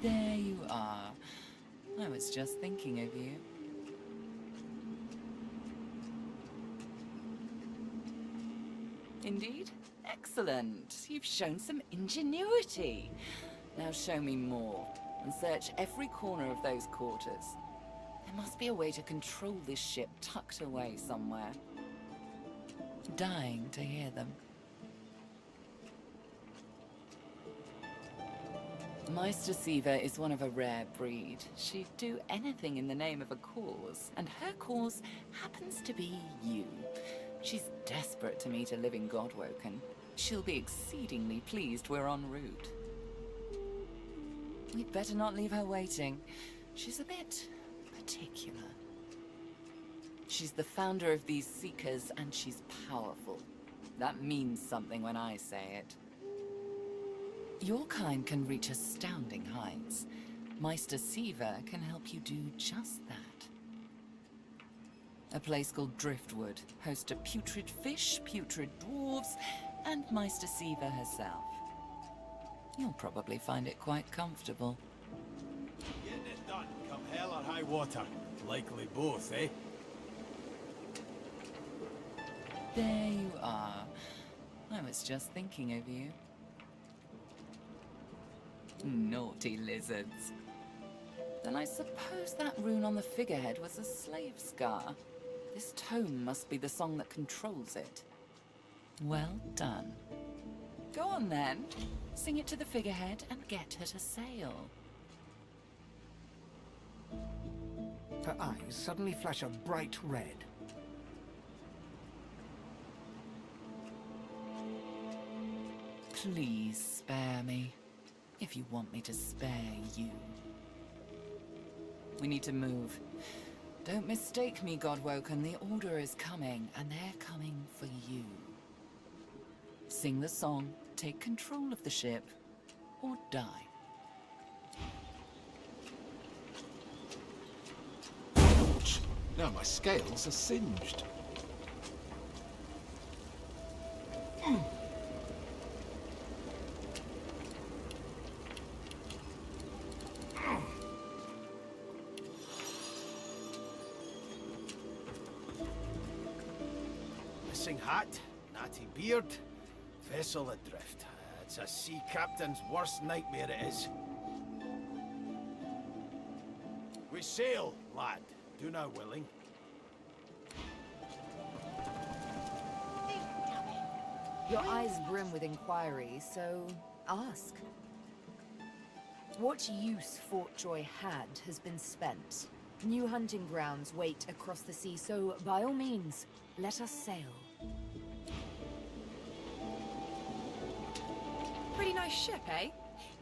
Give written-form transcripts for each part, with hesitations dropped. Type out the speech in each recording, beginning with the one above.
There you are. I was just thinking of you. Indeed? Excellent. You've shown some ingenuity. Now show me more, and search every corner of those quarters. There must be a way to control this ship tucked away somewhere. Dying to hear them. Meister Siva is one of a rare breed. She'd do anything in the name of a cause, and her cause happens to be you. She's desperate to meet a living Godwoken. She'll be exceedingly pleased we're en route. We'd better not leave her waiting. She's a bit particular. She's the founder of these Seekers, and she's powerful. That means something when I say it. Your kind can reach astounding heights. Meister Siva can help you do just that. A place called Driftwood hosts a putrid fish, putrid dwarves, and Meister Siva herself. You'll probably find it quite comfortable. Getting it done, come hell or high water. Likely both, eh? There you are. I was just thinking of you. Naughty lizards. Then I suppose that rune on the figurehead was a slave scar. This tome must be the song that controls it. Well done. Go on then. Sing it to the figurehead and get her to sail. Her eyes suddenly flash a bright red. Please spare me, if you want me to spare you. We need to move. Don't mistake me, Godwoken. The Order is coming, and they're coming for you. Sing the song, take control of the ship, or die. Ouch! Now my scales are singed. Missing hat, natty beard, vessel adrift. It's a sea captain's worst nightmare it is. We sail, lad. Do now willing. Your eyes brim with inquiry, so ask. What use Fort Joy had has been spent. New hunting grounds wait across the sea, so by all means, let us sail. Pretty nice ship, eh?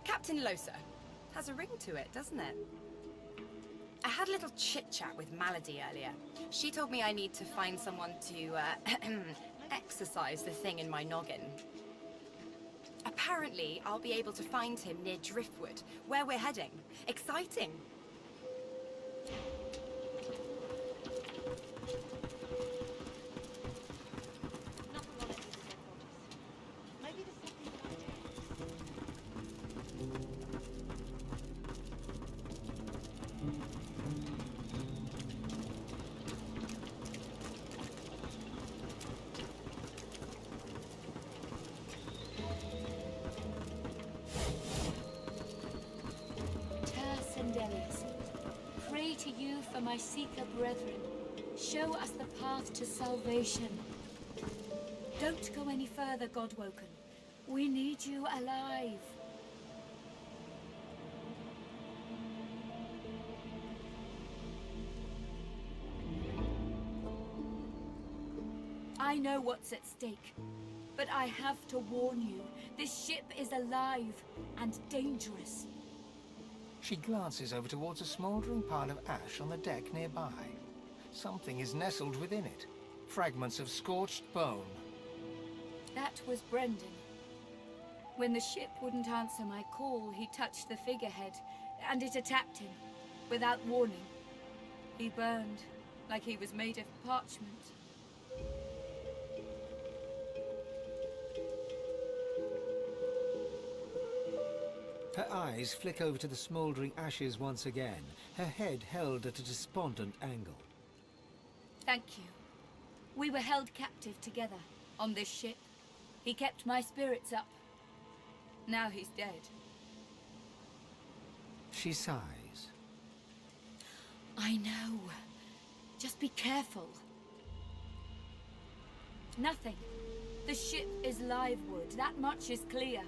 Captain Losa. Has a ring to it, doesn't it? I had a little chit-chat with Malady earlier. She told me I need to find someone to, exercise the thing in my noggin. Apparently, I'll be able to find him near Driftwood, where we're heading. Exciting! Pray to you for my Seeker brethren. Show us the path to salvation. Don't go any further, Godwoken. We need you alive. I know what's at stake, but I have to warn you. This ship is alive and dangerous. She glances over towards a smouldering pile of ash on the deck nearby. Something is nestled within it. Fragments of scorched bone. That was Brendan. When the ship wouldn't answer my call, he touched the figurehead, and it attacked him, without warning. He burned, like he was made of parchment. Her eyes flick over to the smouldering ashes once again, her head held at a despondent angle. Thank you. We were held captive together on this ship. He kept my spirits up. Now he's dead. She sighs. I know. Just be careful. Nothing. The ship is live wood, that much is clear.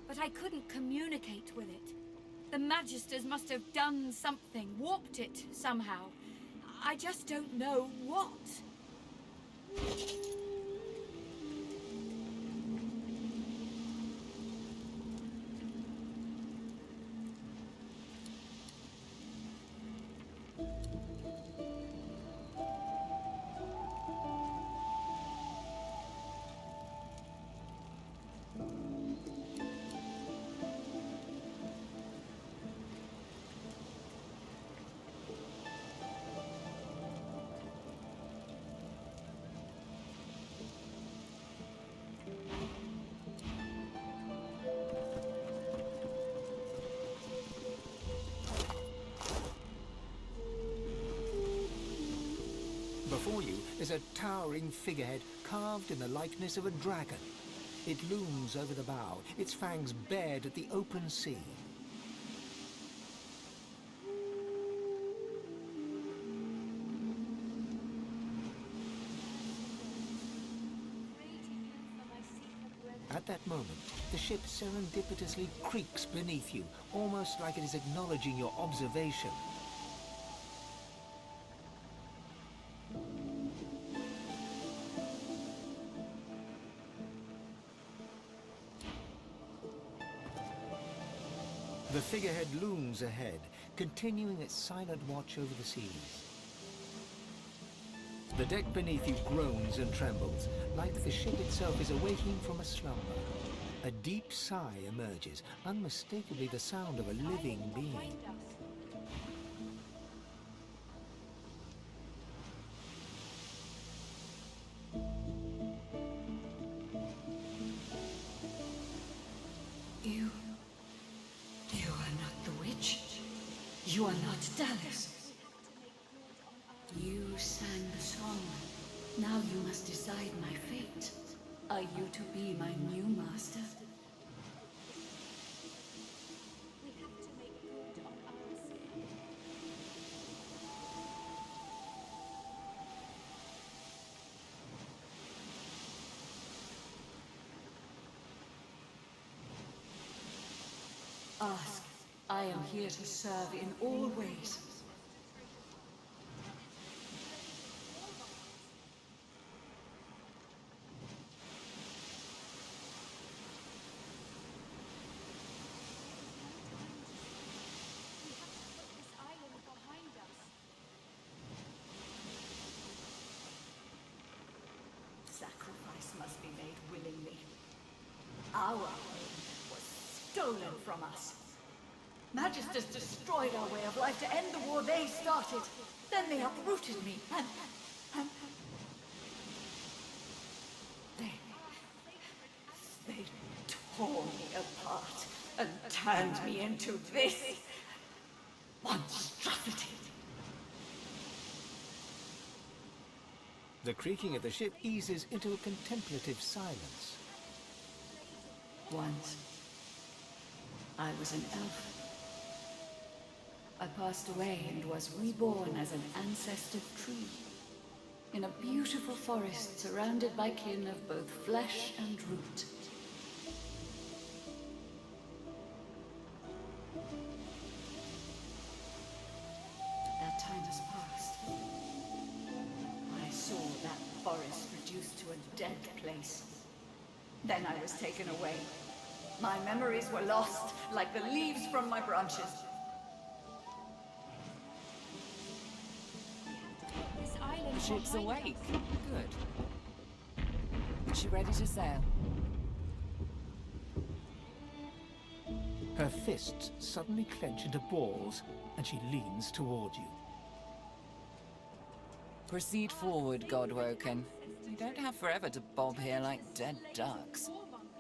But I couldn't communicate with it. The Magisters must have done something, warped it somehow. I just don't know what. Before you is a towering figurehead carved in the likeness of a dragon. It looms over the bow, its fangs bared at the open sea. At that moment, the ship serendipitously creaks beneath you, almost like it is acknowledging your observation. The figurehead looms ahead, continuing its silent watch over the seas. The deck beneath you groans and trembles, like the ship itself is awaking from a slumber. A deep sigh emerges, unmistakably the sound of a living being. You are not the witch. You are not Dallas. You sang the song. Now you must decide my fate. Are you to be my new master? Ask. I am here to serve in all ways. Sacrifice must be made willingly. Our home was stolen from us. Magisters destroyed our way of life to end the war they started. Then they uprooted me and they tore me apart and turned me into this monstrosity. The creaking of the ship eases into a contemplative silence. Once, I was an elf. I passed away and was reborn as an ancestor tree. In a beautiful forest surrounded by kin of both flesh and root. That time has passed. I saw that forest reduced to a dead place. Then I was taken away. My memories were lost, like the leaves from my branches. The ship's awake. Good. Is she ready to sail? Her fists suddenly clench into balls, and she leans toward you. Proceed forward, Godwoken. You don't have forever to bob here like dead ducks.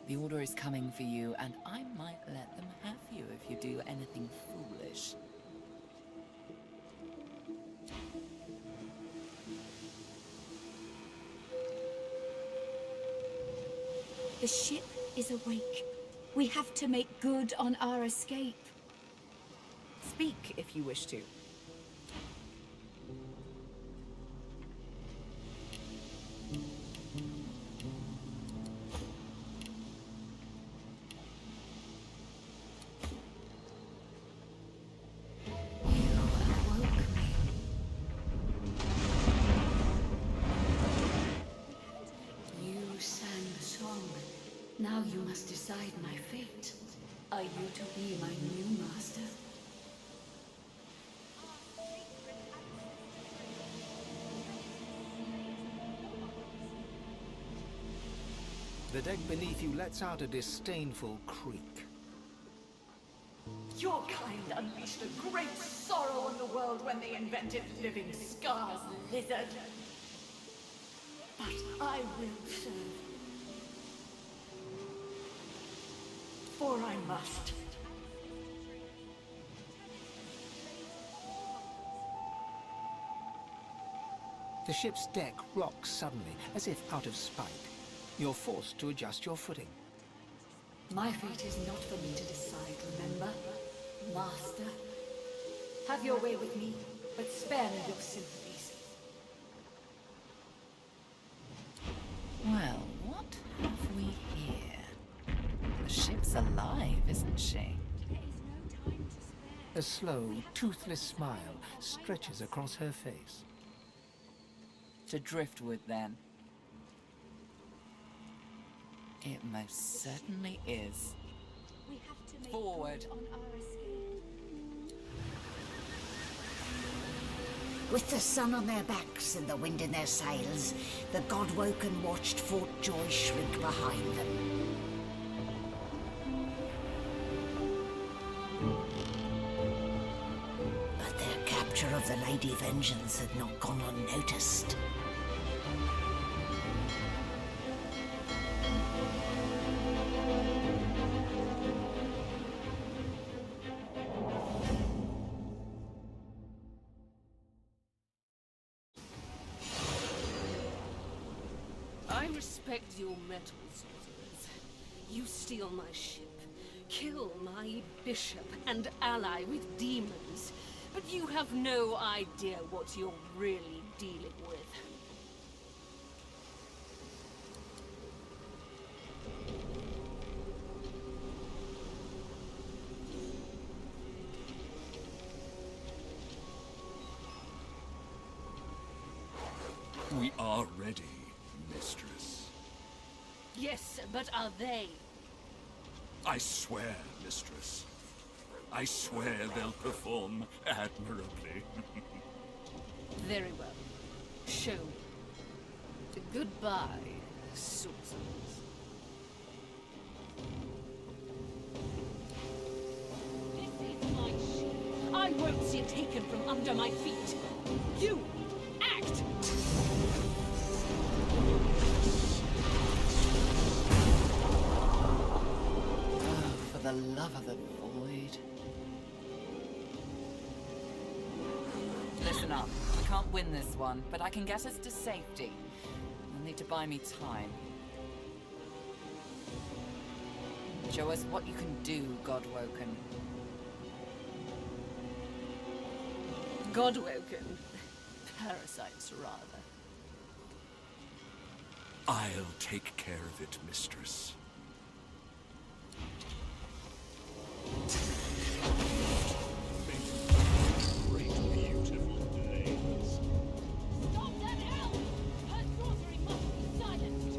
The Order is coming for you, and I might let them have you you do anything foolish. The ship is awake. We have to make good on our escape. Speak if you wish to. Now you must decide my fate. Are you to be my new master? The deck beneath you lets out a disdainful creak. Your kind unleashed a great sorrow on the world when they invented living scars, lizard. But I will serve. For I must. The ship's deck rocks suddenly, as if out of spite. You're forced to adjust your footing. My fate is not for me to decide, remember? Master. Have your way with me, but spare me your sympathies. Well, what have we here? The ship's alive, isn't she? A slow, toothless smile stretches across her face. To driftwood, then. It most certainly is. We have to make Forward. good on our escape. With the sun on their backs and the wind in their sails, the God-woken watched Fort Joy shrink behind them. But their capture of the Lady Vengeance had not gone unnoticed. I respect your mettle, sorcerers. You steal my ship, kill my bishop and ally with demons, but you have no idea what you're really dealing with. We are ready, mistress. Yes, but are they? I swear, mistress. I swear they'll perform admirably. Very well. Show me. Goodbye, sorcerers. This is my ship. I won't see it taken from under my feet. You, act! For the love of the void. Listen up. I can't win this one, but I can get us to safety. You'll need to buy me time. Show us what you can do, Godwoken. Godwoken. Parasites, rather. I'll take care of it, mistress. Great, beautiful days. Stop that elf! Her sorcery must be silenced!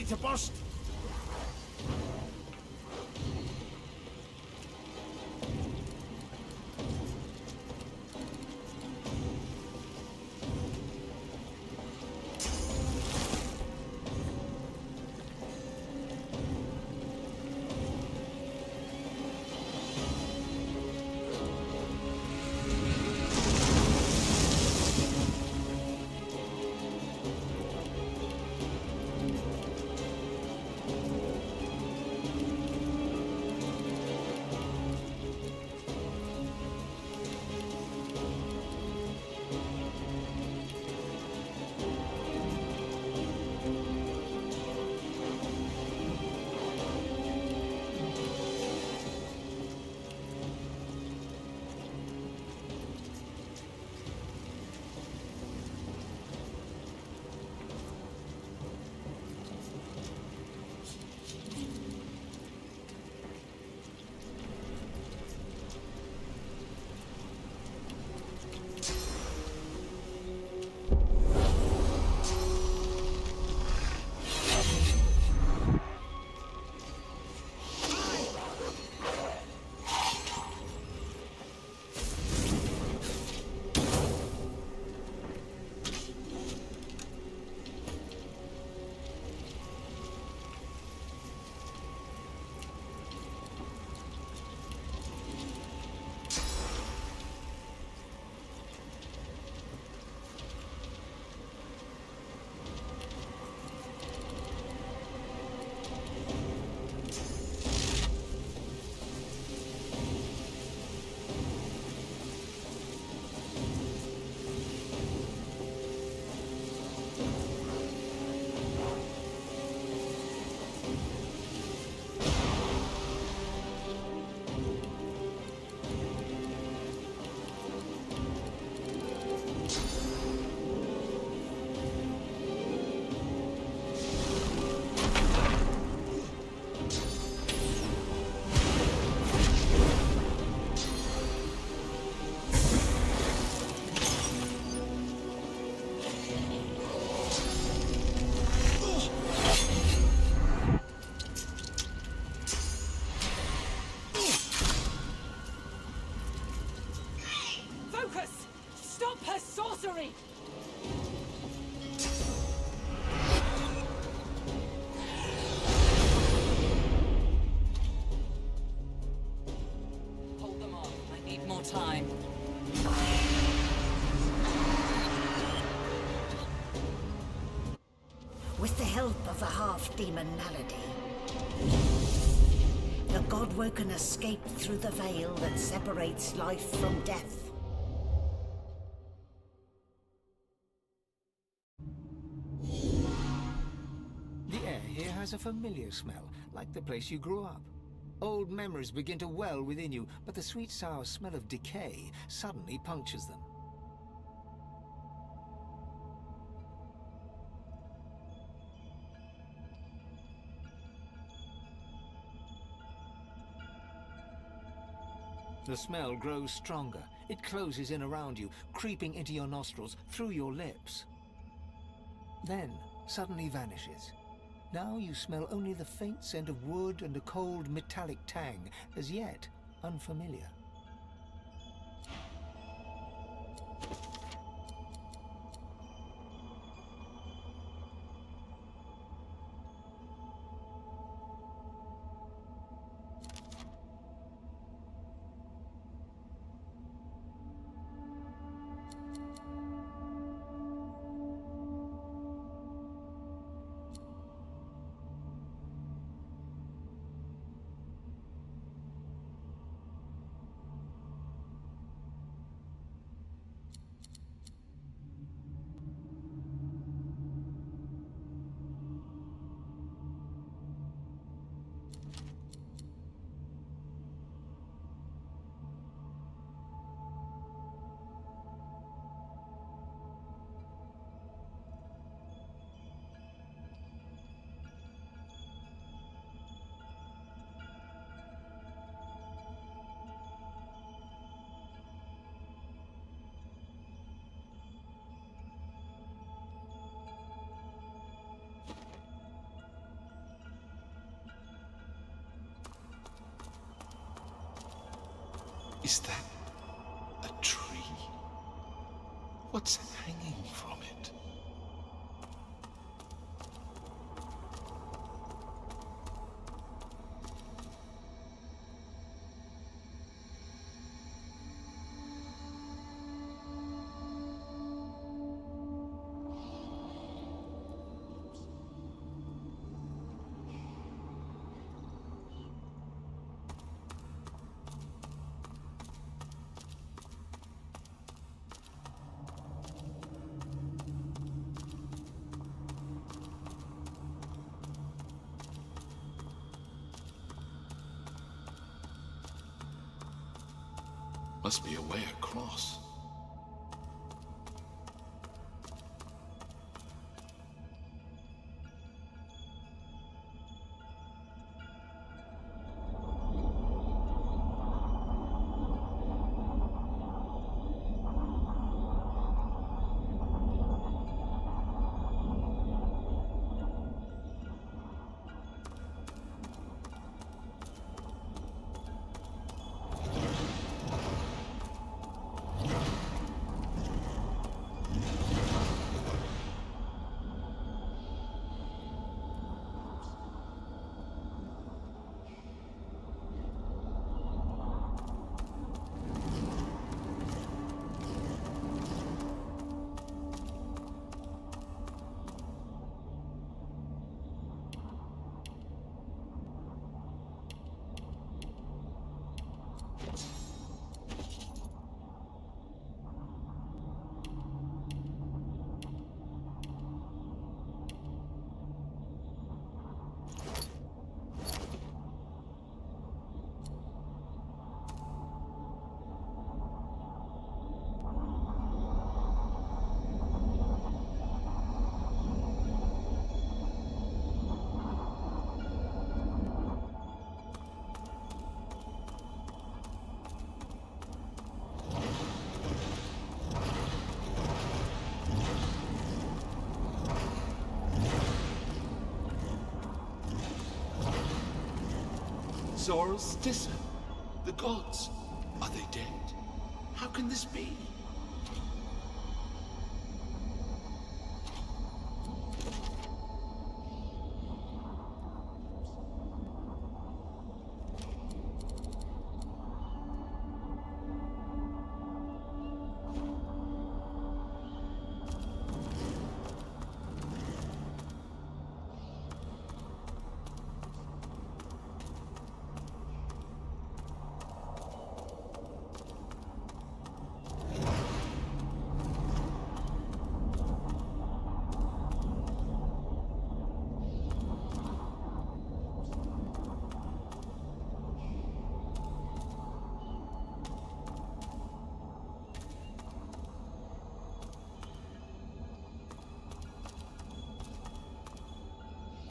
to burst? Time. With the help of the half-demon Malady, the God-Woken escaped through the veil that separates life from death. The air here has a familiar smell, like the place you grew up. Old memories begin to well within you, but the sweet sour smell of decay suddenly punctures them. The smell grows stronger. It closes in around you, creeping into your nostrils, through your lips. Then, suddenly vanishes. Now you smell only the faint scent of wood and a cold metallic tang, as yet unfamiliar. Is that a tree? What's hanging from it? Must be a way across. Zoroaster, the gods, are they dead? How can this be?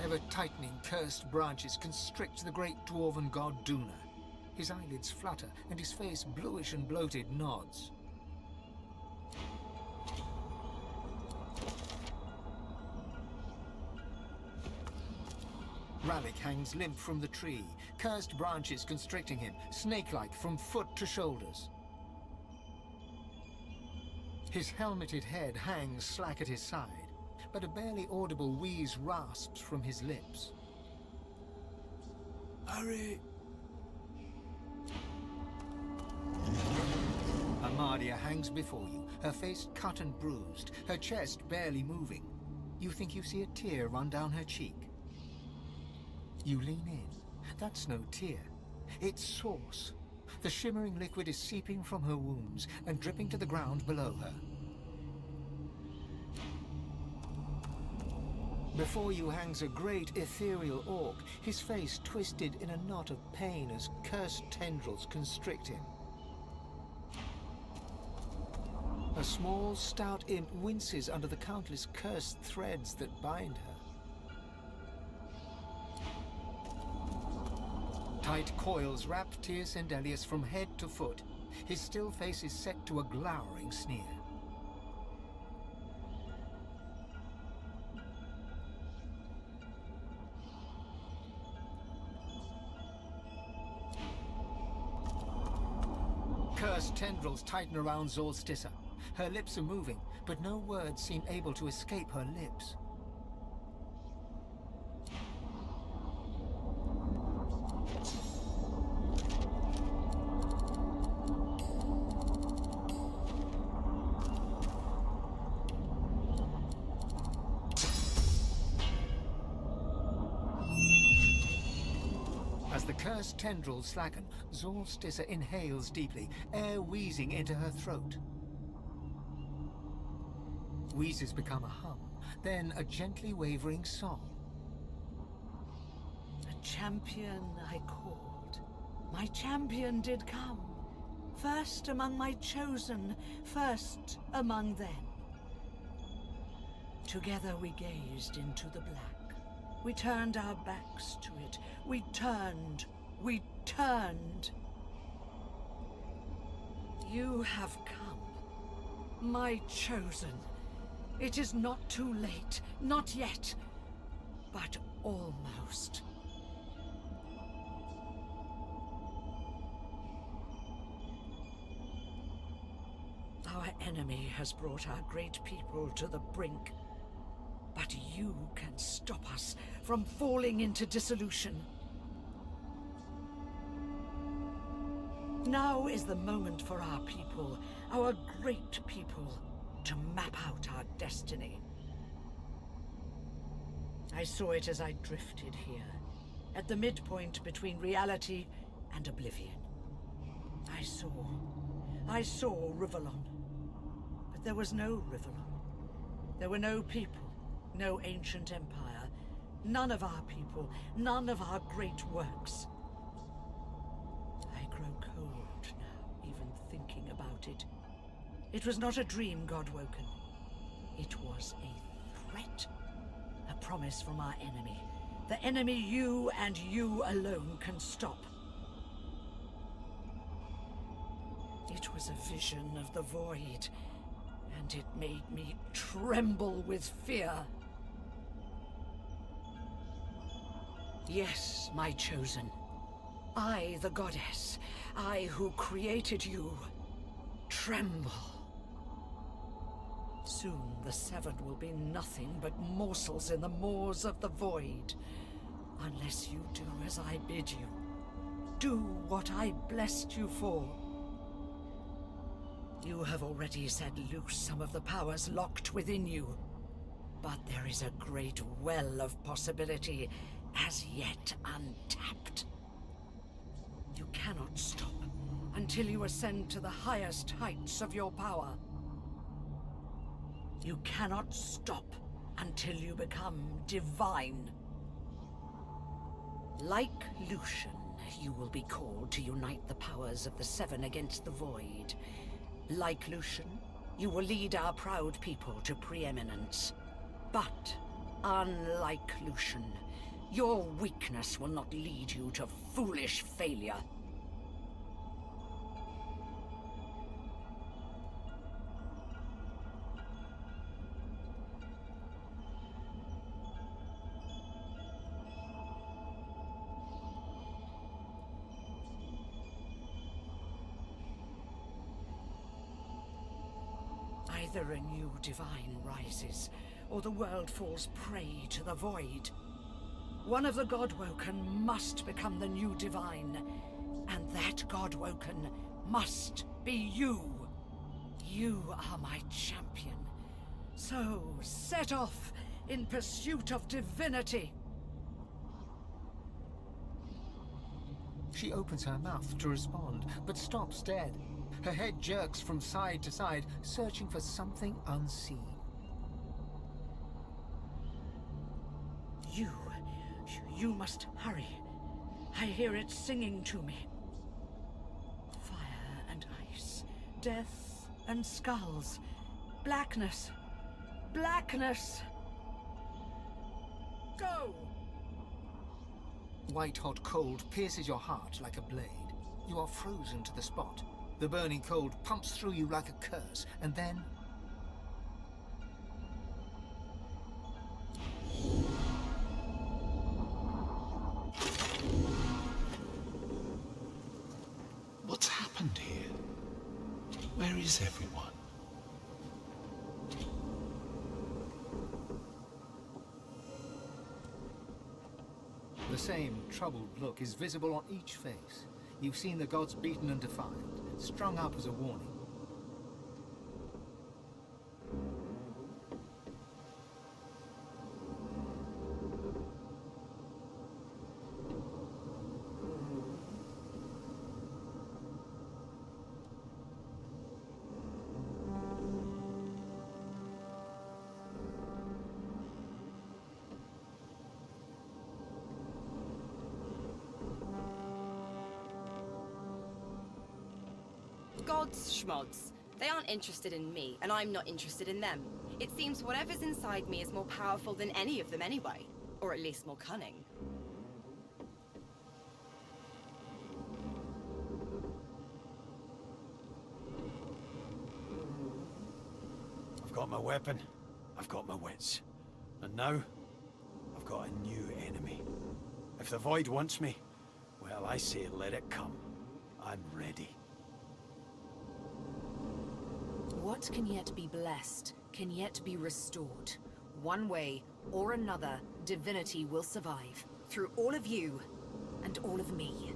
Ever-tightening cursed branches constrict the great dwarven god Duna. His eyelids flutter, and his face, bluish and bloated, nods. Ralik hangs limp from the tree, cursed branches constricting him, snake-like from foot to shoulders. His helmeted head hangs slack at his side, but a barely audible wheeze rasps from his lips. Hurry! Amadia hangs before you, her face cut and bruised, her chest barely moving. You think you see a tear run down her cheek. You lean in. That's no tear. It's sauce. The shimmering liquid is seeping from her wounds and dripping to the ground below her. Before you hangs a great ethereal orc, his face twisted in a knot of pain as cursed tendrils constrict him. A small, stout imp winces under the countless cursed threads that bind her. Tight coils wrap Tyr's Endelius from head to foot. His still face is set to a glowering sneer. cursed tendrils tighten around Zorstissa. Her lips are moving, but no words seem able to escape her lips. As the cursed tendrils slacken, Zorstissa inhales deeply, air wheezing into her throat. Wheezes become a hum, then a gently wavering song. The champion I called. My champion did come. First among my chosen, first among them. Together we gazed into the black. We turned our backs to it. We turned. We turned. You have come. My chosen. It is not too late. Not yet. But almost. Our enemy has brought our great people to the brink. But you can stop us from falling into dissolution. Now is the moment for our people, our great people, to map out our destiny. I saw it as I drifted here, at the midpoint between reality and oblivion. I saw Rivalon. But there was no Rivalon. There were no people. No ancient empire, none of our people, none of our great works. I grow cold now, even thinking about it. It was not a dream, Godwoken. It was a threat. A promise from our enemy. The enemy you and you alone can stop. It was a vision of the void, and it made me tremble with fear. Yes, my chosen. I, the goddess, I who created you, tremble. Soon the Seven will be nothing but morsels in the maws of the void, unless you do as I bid you. Do what I blessed you for. You have already set loose some of the powers locked within you, but there is a great well of possibility as yet untapped. You cannot stop until you ascend to the highest heights of your power. You cannot stop until you become divine. Like Lucian, you will be called to unite the powers of the Seven against the Void. Like Lucian, you will lead our proud people to preeminence. But, unlike Lucian, your weakness will not lead you to foolish failure. Either a new divine rises, or the world falls prey to the void. One of the Godwoken must become the new divine, and that Godwoken must be you. You are my champion. So set off in pursuit of divinity. She opens her mouth to respond, but stops dead. Her head jerks from side to side, searching for something unseen. You must hurry. I hear it singing to me. Fire and ice, death and skulls, blackness, blackness. Go! White-hot cold pierces your heart like a blade. You are frozen to the spot. The burning cold pumps through you like a curse, and then... What's happened here? is everyone? The same troubled look is visible on each face. You've seen the gods beaten and defied, strung up as a warning. Gods, schmods. They aren't interested in me, and I'm not interested in them. It seems whatever's inside me is more powerful than any of them anyway. Or at least more cunning. I've got my weapon, I've got my wits. And now, I've got a new enemy. If the Void wants me, well, I say let it come. I'm ready. What can yet be blessed, can yet be restored. One way or another, Divinity will survive. Through all of you, and all of me.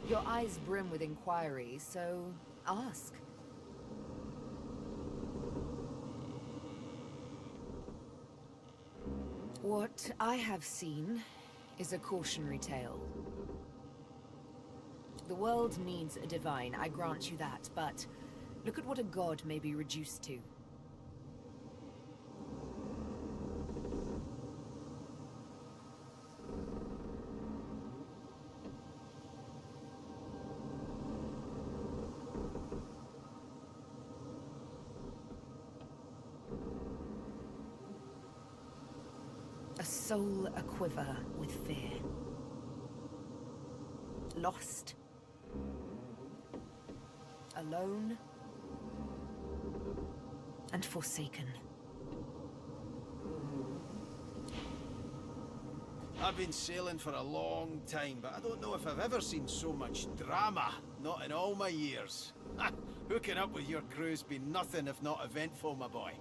Your eyes brim with inquiry, so ask. What I have seen is a cautionary tale. The world needs a divine, I grant you that, but look at what a god may be reduced to. A soul aquiver with fear. Lost. Alone. And forsaken. I've been sailing for a long time, but I don't know if I've ever seen so much drama. Not in all my years. Hooking up with your crew's been nothing if not eventful, my boy.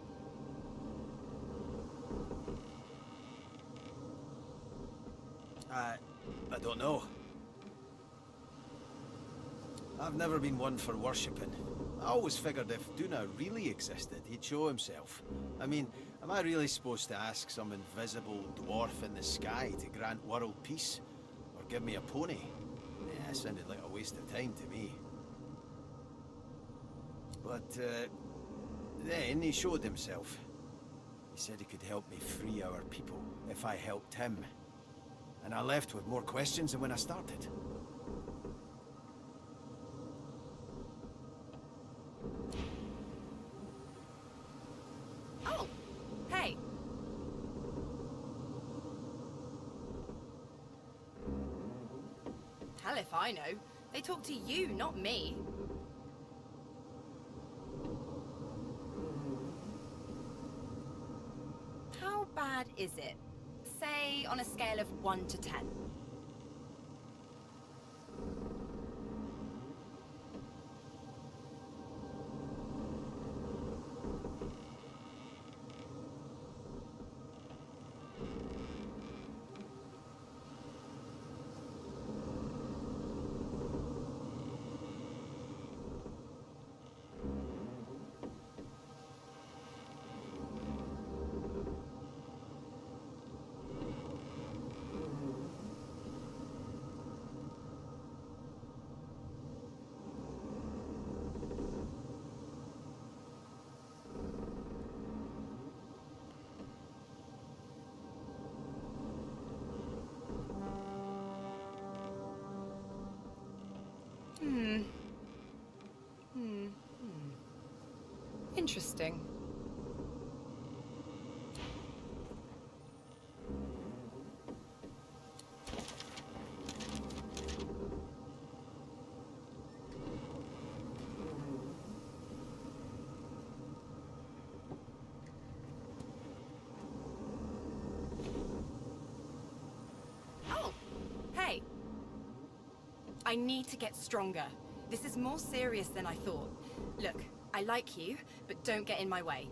I don't know. I've never been one for worshipping. I always figured if Duna really existed, he'd show himself. I mean, am I really supposed to ask some invisible dwarf in the sky to grant world peace? Or give me a pony? Yeah, it sounded like a waste of time to me. But, then he showed himself. He said he could help me free our people if I helped him. And I left with more questions than when I started. Oh, Hell if I know. They talk to you, not me. How bad is it? Say, on a scale of 1 to 10. Interesting. Oh, hey. I need to get stronger. This is more serious than I thought. Look, I like you, but don't get in my way.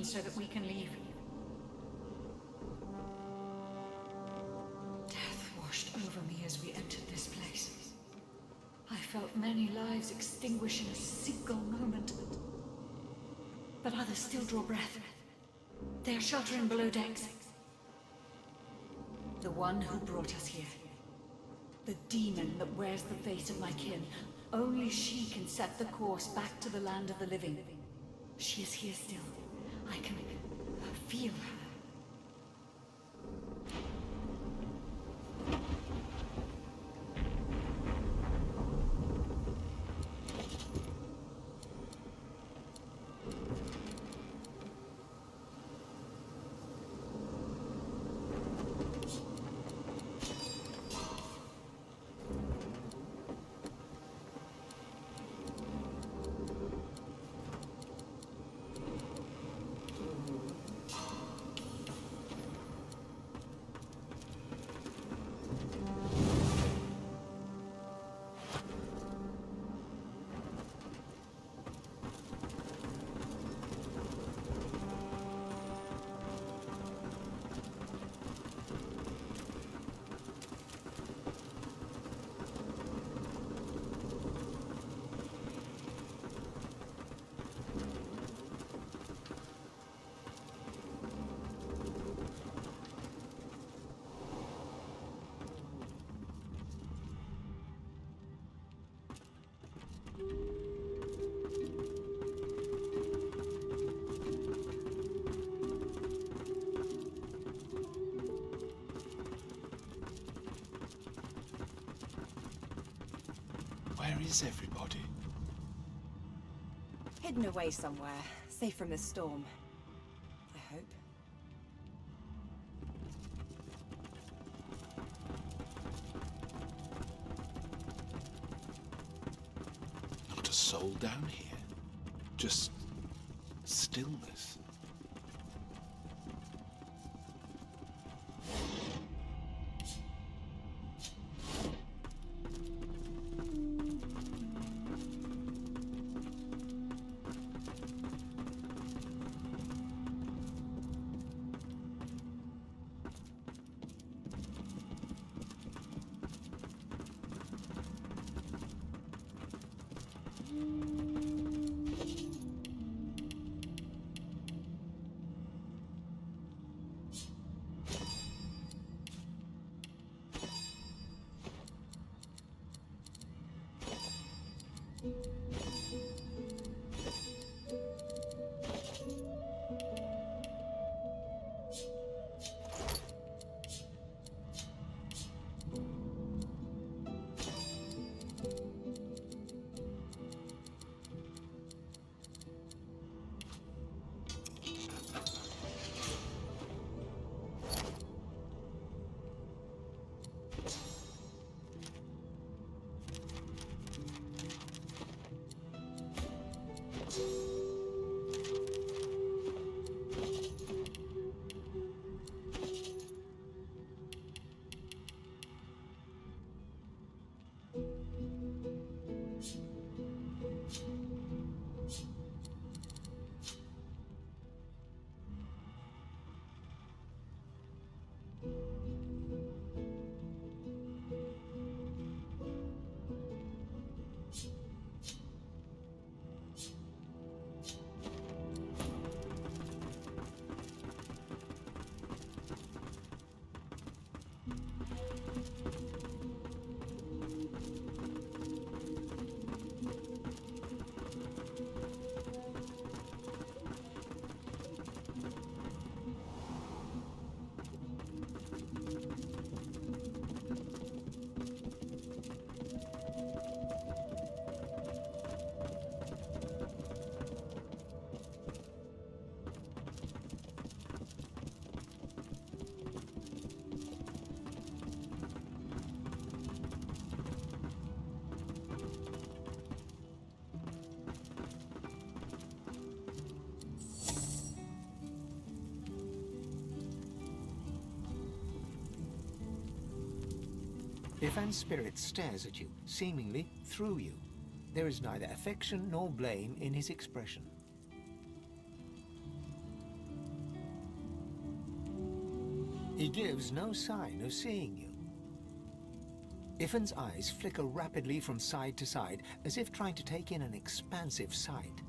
So that we can leave. Death washed over me as we entered this place. I felt many lives extinguish in a single moment. But others still draw breath. They are sheltering below decks. The one who brought us here. The demon that wears the face of my kin. Only she can set the course back to the land of the living. She is here still. I can feel her. Where is everybody? Hidden away somewhere, safe from the storm. I hope. Not a soul down here. Just stillness. Ivan's spirit stares at you, seemingly through you. There is neither affection nor blame in his expression. He gives no sign of seeing you. Ivan's eyes flicker rapidly from side to side, as if trying to take in an expansive sight.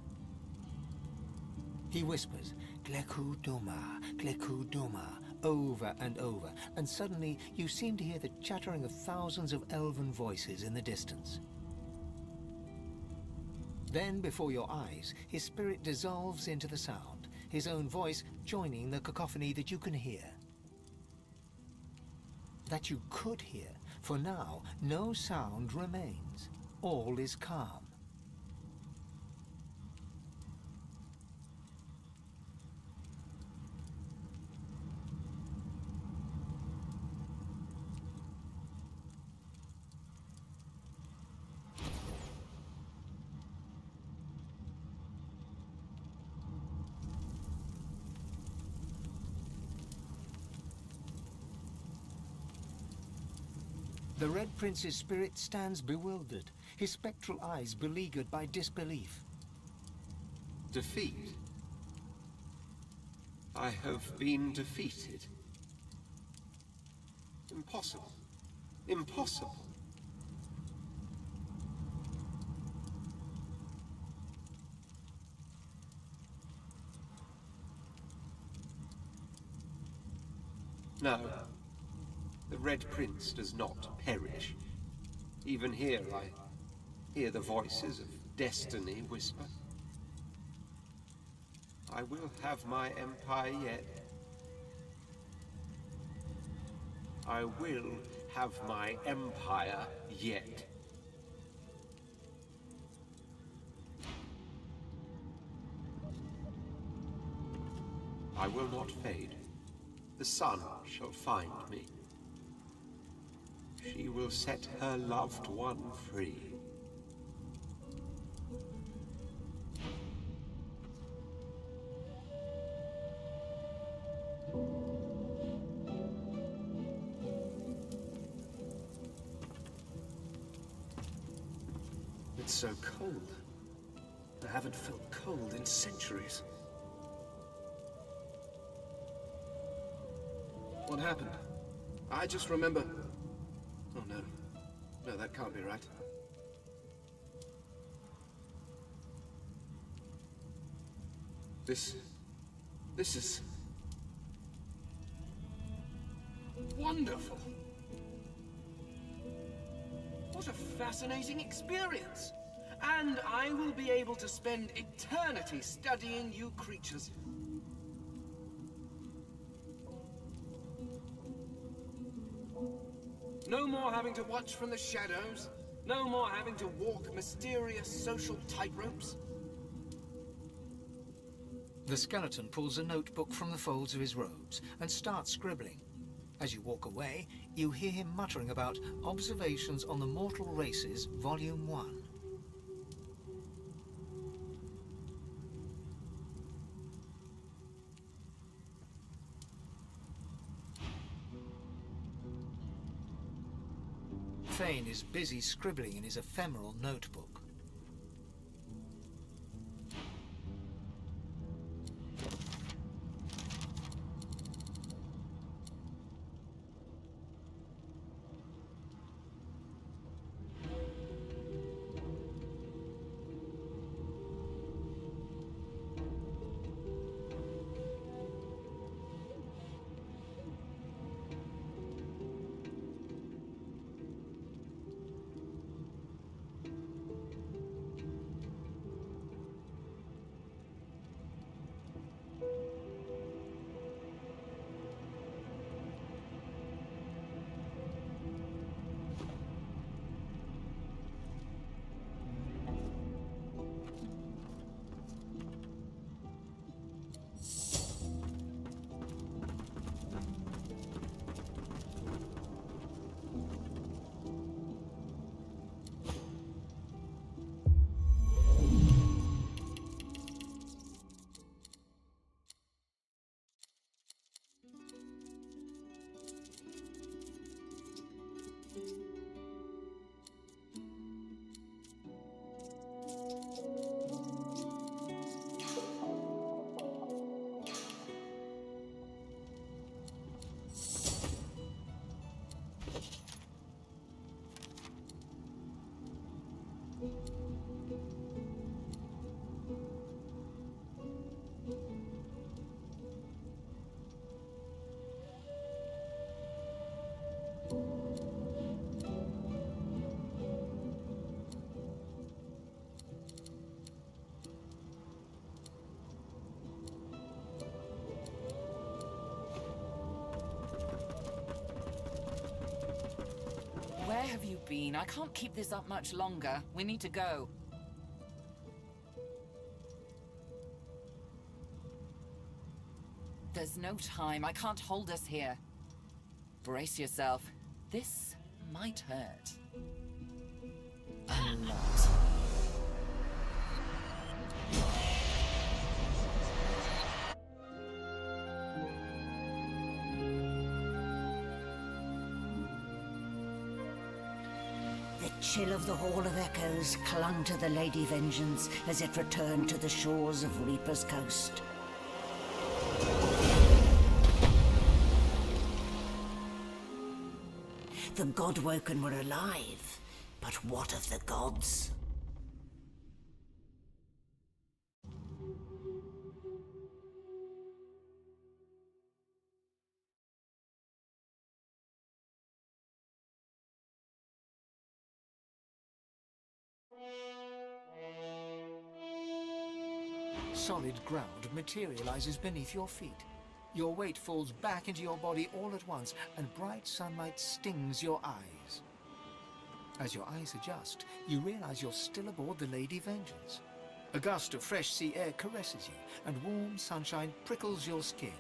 He whispers, "Gleku Duma, Gleku Duma," over and over, and suddenly you seem to hear the chattering of thousands of elven voices in the distance. Then, before your eyes, his spirit dissolves into the sound, his own voice joining the cacophony that you can hear. That you could hear, for now no sound remains. All is calm. The Red Prince's spirit stands bewildered, his spectral eyes beleaguered by disbelief. Defeat? I have been defeated. Impossible. Impossible. No. The Red Prince does not perish. Even here I hear the voices of destiny whisper. I will have my empire yet. I will have my empire yet. I will not fade. The sun shall find me. She will set her loved one free. It's so cold. I haven't felt cold in centuries. What happened? I just remember... Oh no. No, that can't be right. This is... wonderful! What a fascinating experience! And I will be able to spend eternity studying you creatures. No more having to watch from the shadows. No more having to walk mysterious social tightropes. The skeleton pulls a notebook from the folds of his robes and starts scribbling. As you walk away, you hear him muttering about Observations on the Mortal Races, Volume 1. Thane is busy scribbling in his ephemeral notebook. Where have you been? I can't keep this up much longer. We need to go. There's no time. I can't hold us here. Brace yourself. This might hurt. A lot. The chill of the Hall of Echoes clung to the Lady Vengeance as it returned to the shores of Reaper's Coast. The Godwoken were alive, but what of the gods? Solid ground materializes beneath your feet. Your weight falls back into your body all at once, and bright sunlight stings your eyes. As your eyes adjust, you realize you're still aboard the Lady Vengeance. A gust of fresh sea air caresses you, and warm sunshine prickles your skin.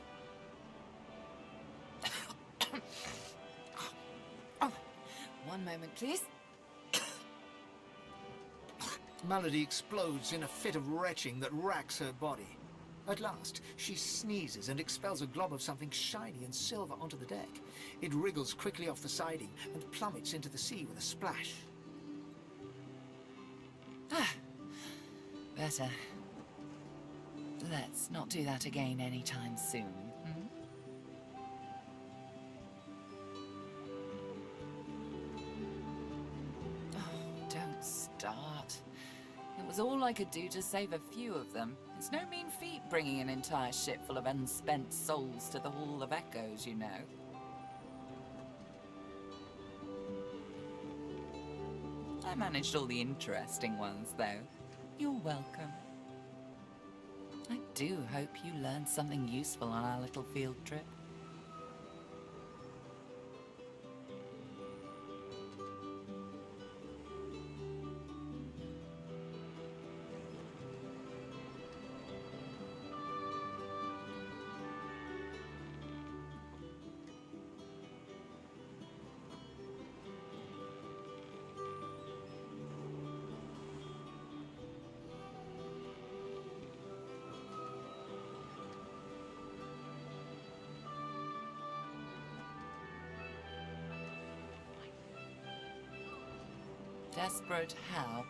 Oh, one moment, please. Malady explodes in a fit of retching that racks her body. At last, she sneezes and expels a glob of something shiny and silver onto the deck. It wriggles quickly off the siding and plummets into the sea with a splash. Ah, better. Let's not do that again anytime soon. Hmm? Oh, don't start. It was all I could do to save a few of them. It's no mean feat bringing an entire ship full of unspent souls to the Hall of Echoes, you know. I managed all the interesting ones, though. You're welcome. I do hope you learned something useful on our little field trip. Desperate how?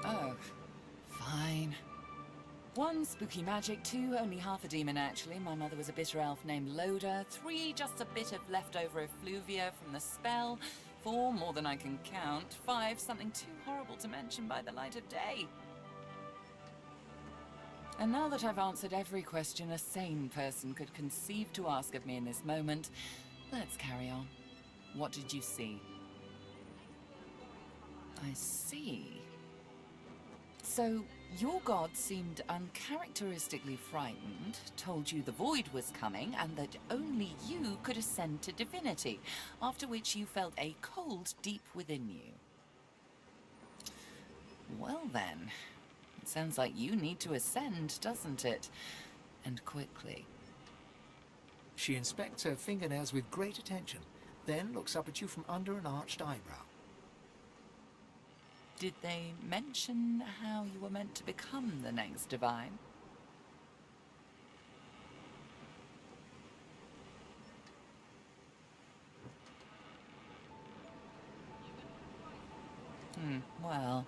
Oh, fine. 1, spooky magic. 2, only half a demon actually. My mother was a bitter elf named Loda. 3, just a bit of leftover effluvia from the spell. 4, more than I can count. 5, something too horrible to mention by the light of day. And now that I've answered every question a sane person could conceive to ask of me in this moment, let's carry on. What did you see? I see. So, your god seemed uncharacteristically frightened, told you the void was coming, and that only you could ascend to divinity, after which you felt a cold deep within you. Well then, it sounds like you need to ascend, doesn't it? And quickly. She inspects her fingernails with great attention, then looks up at you from under an arched eyebrow. Did they mention how you were meant to become the next divine? Well,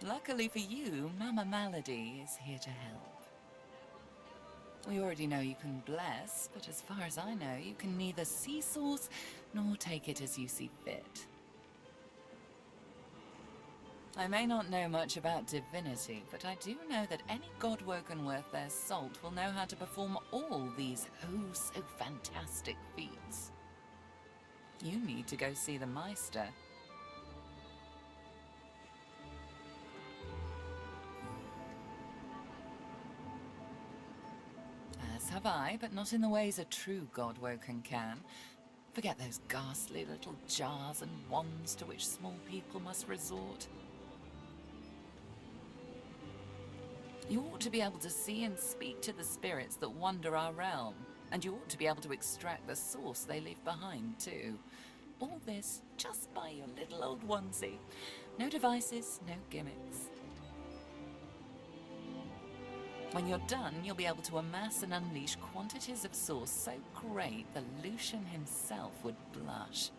luckily for you, Mama Malady is here to help. We already know you can bless, but as far as I know, you can neither see source nor take it as you see fit. I may not know much about divinity, but I do know that any godwoken worth their salt will know how to perform all these so fantastic feats. You need to go see the Meister. As have I, but not in the ways a true godwoken can. Forget those ghastly little jars and wands to which small people must resort. You ought to be able to see and speak to the spirits that wander our realm, and you ought to be able to extract the source they leave behind, too. All this just by your little old onesie. No devices, no gimmicks. When you're done, you'll be able to amass and unleash quantities of source so great that Lucian himself would blush.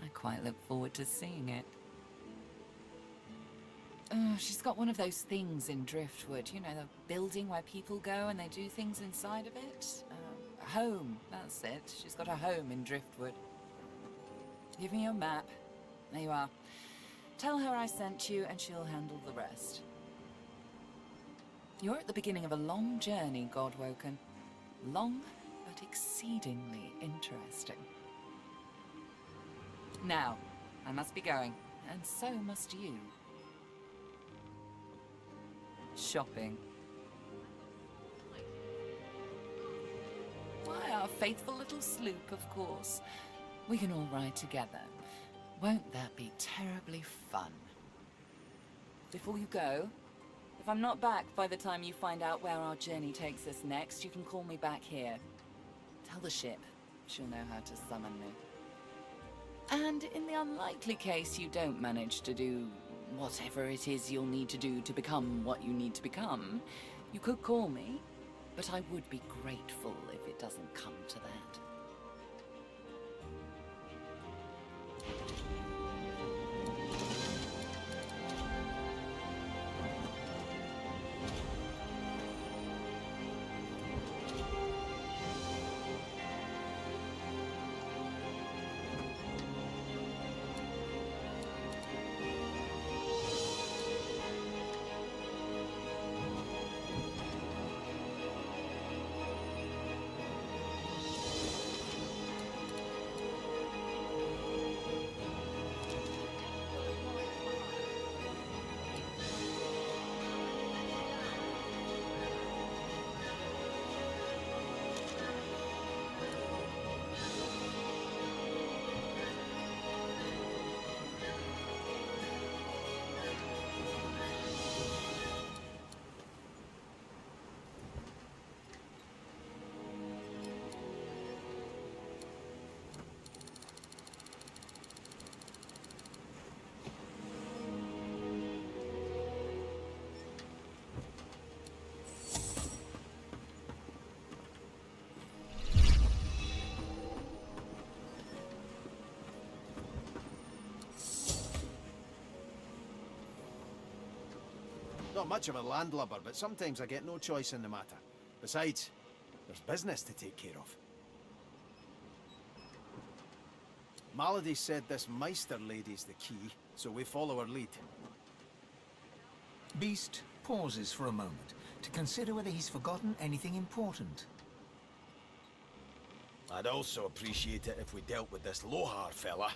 I quite look forward to seeing it. She's got one of those things in Driftwood, you know, the building where people go and they do things inside of it. A home, that's it. She's got a home in Driftwood. Give me your map. There you are. Tell her I sent you and she'll handle the rest. You're at the beginning of a long journey, Godwoken. Long, but exceedingly interesting. Now, I must be going, and so must you. Shopping. Why our faithful little sloop, of course. We can all ride together. Won't that be terribly fun? Before you go, if I'm not back by the time you find out where our journey takes us next, you can call me back here. Tell the ship. She'll know how to summon me. And in the unlikely case you don't manage to do whatever it is you'll need to do to become what you need to become, you could call me, but I would be grateful if it doesn't come to that. Not much of a landlubber, but sometimes I get no choice in the matter. Besides, there's business to take care of. Malady said this Meister lady's the key, so we follow her lead. Beast pauses for a moment to consider whether he's forgotten anything important. I'd also appreciate it if we dealt with this Lohar fella.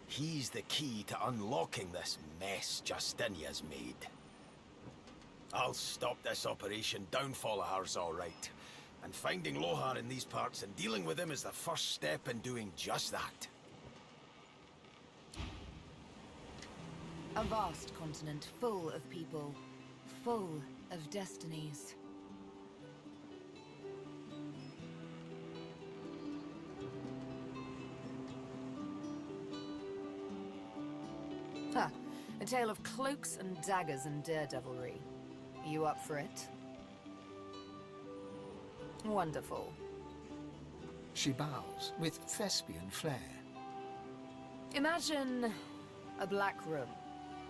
He's the key to unlocking this mess Justinia's made. I'll stop this Operation Downfall of hers, all right. And finding Lohar in these parts and dealing with him is the first step in doing just that. A vast continent full of people, full of destinies. Ha! A tale of cloaks and daggers and daredevilry. You up for it? Wonderful. She bows with thespian flair. Imagine a black room.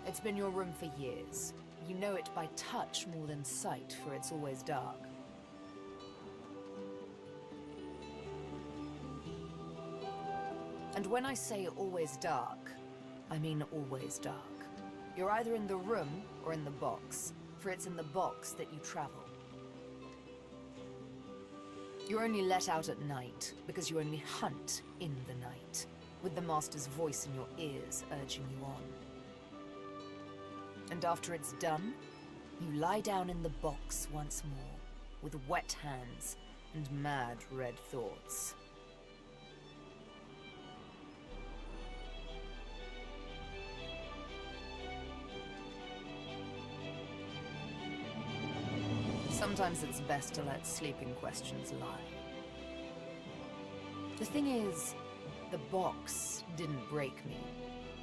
It's been your room for years. You know it by touch more than sight, for it's always dark. And when I say always dark, I mean always dark. You're either in the room or in the box, for it's in the box that you travel. You're only let out at night, because you only hunt in the night, with the Master's voice in your ears urging you on. And after it's done, you lie down in the box once more, with wet hands and mad red thoughts. Sometimes it's best to let sleeping questions lie. The thing is, the box didn't break me,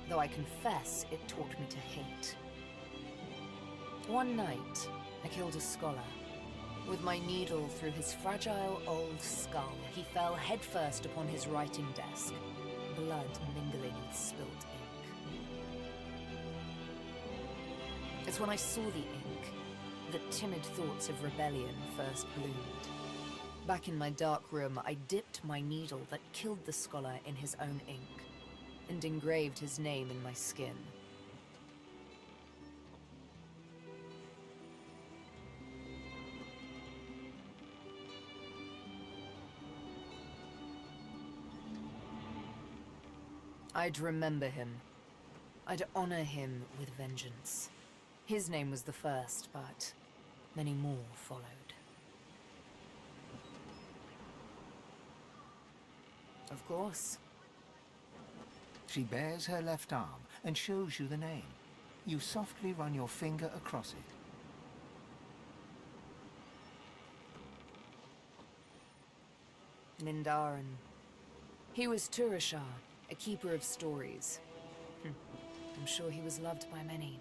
though I confess it taught me to hate. One night, I killed a scholar. With my needle through his fragile old skull, he fell headfirst upon his writing desk, blood mingling with spilt ink. It's when I saw the ink that timid thoughts of rebellion first bloomed. Back in my dark room, I dipped my needle that killed the scholar in his own ink, and engraved his name in my skin. I'd remember him. I'd honor him with vengeance. His name was the first, but many more followed. Of course. She bares her left arm and shows you the name. You softly run your finger across it. Mindarin. He was Turashar, a keeper of stories. I'm sure he was loved by many.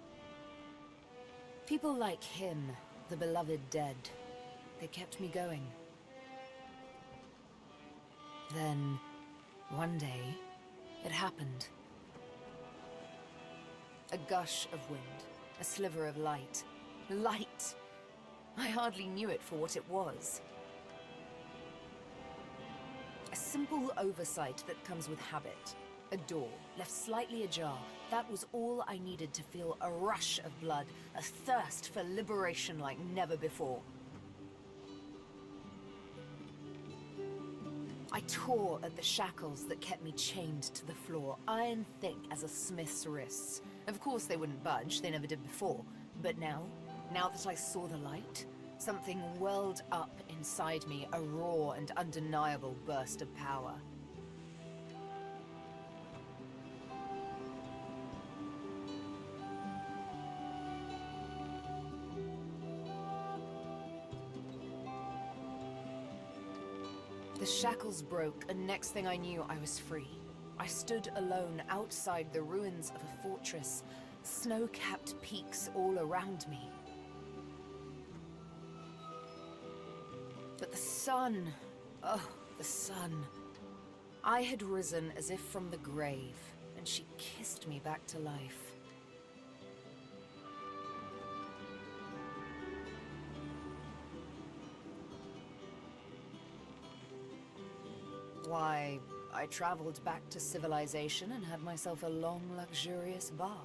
People like him, the beloved dead, they kept me going. Then, one day, it happened. A gush of wind, a sliver of light. Light! I hardly knew it for what it was. A simple oversight that comes with habit. A door, left slightly ajar. That was all I needed to feel a rush of blood, a thirst for liberation like never before. I tore at the shackles that kept me chained to the floor, iron thick as a smith's wrists. Of course they wouldn't budge, they never did before. But now that I saw the light, something welled up inside me, a raw and undeniable burst of power. The shackles broke, and next thing I knew, I was free. I stood alone outside the ruins of a fortress, snow-capped peaks all around me. But the sun, oh, the sun. I had risen as if from the grave, and she kissed me back to life. Why, I traveled back to civilization and had myself a long, luxurious bath.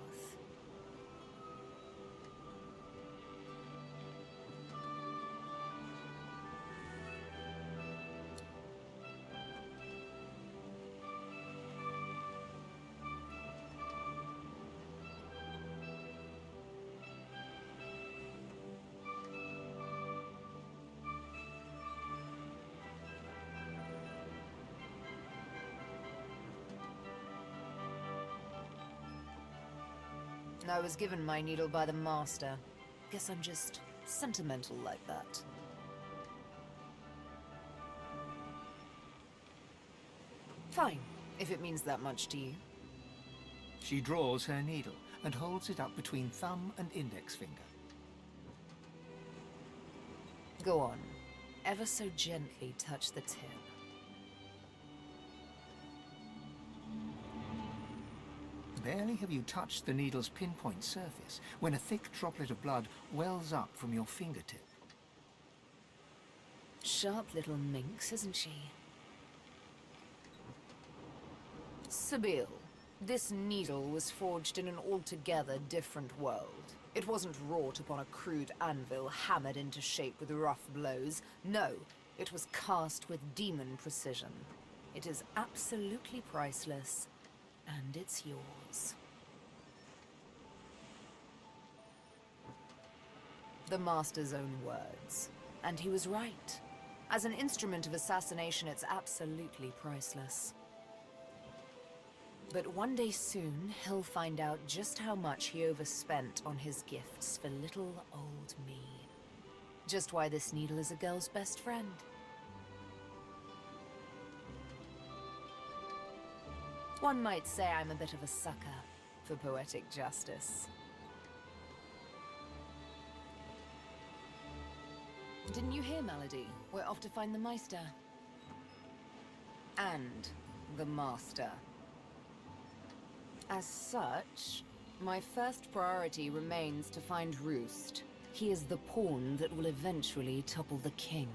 I was given my needle by the master. Guess I'm just sentimental like that. Fine, if it means that much to you. She draws her needle and holds it up between thumb and index finger. Go on. Ever so gently touch the tip. Barely have you touched the needle's pinpoint surface when a thick droplet of blood wells up from your fingertip. Sharp little minx, isn't she? Sabine, this needle was forged in an altogether different world. It wasn't wrought upon a crude anvil hammered into shape with rough blows. No, it was cast with demon precision. It is absolutely priceless. And it's yours. The Master's own words. And he was right. As an instrument of assassination, it's absolutely priceless. But one day soon, he'll find out just how much he overspent on his gifts for little old me. Just why this needle is a girl's best friend. One might say I'm a bit of a sucker for poetic justice. Didn't you hear, Melody? We're off to find the Meister. And the Master. As such, my first priority remains to find Roost. He is the pawn that will eventually topple the king.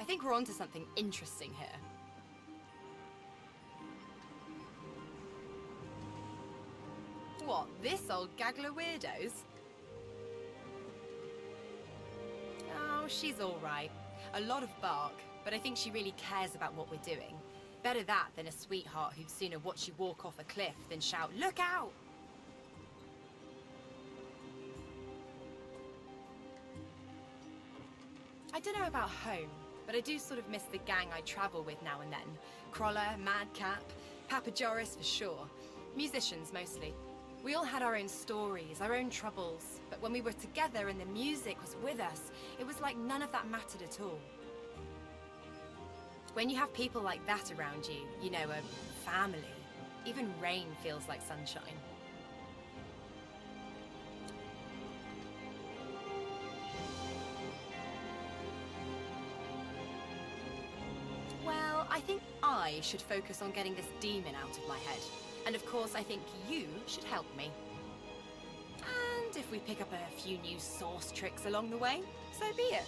think we're onto something interesting here. What, this old gaggle of weirdos? Oh, she's all right. A lot of bark, but I think she really cares about what we're doing. Better that than a sweetheart who'd sooner watch you walk off a cliff than shout, "Look out!" I don't know about home, but I do sort of miss the gang I travel with now and then. Crawler, Madcap, Papa Joris for sure. Musicians mostly. We all had our own stories, our own troubles, but when we were together and the music was with us, it was like none of that mattered at all. When you have people like that around you, you know, a family, even rain feels like sunshine. Well, I think I should focus on getting this demon out of my head. And of course, I think you should help me. And if we pick up a few new source tricks along the way, so be it.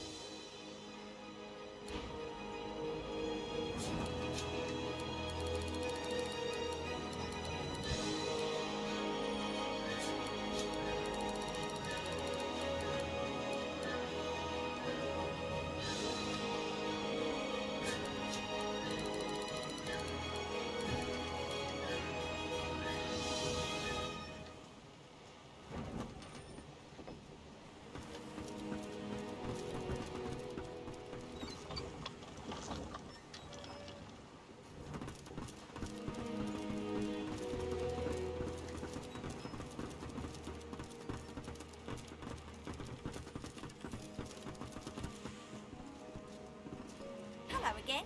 Hello again.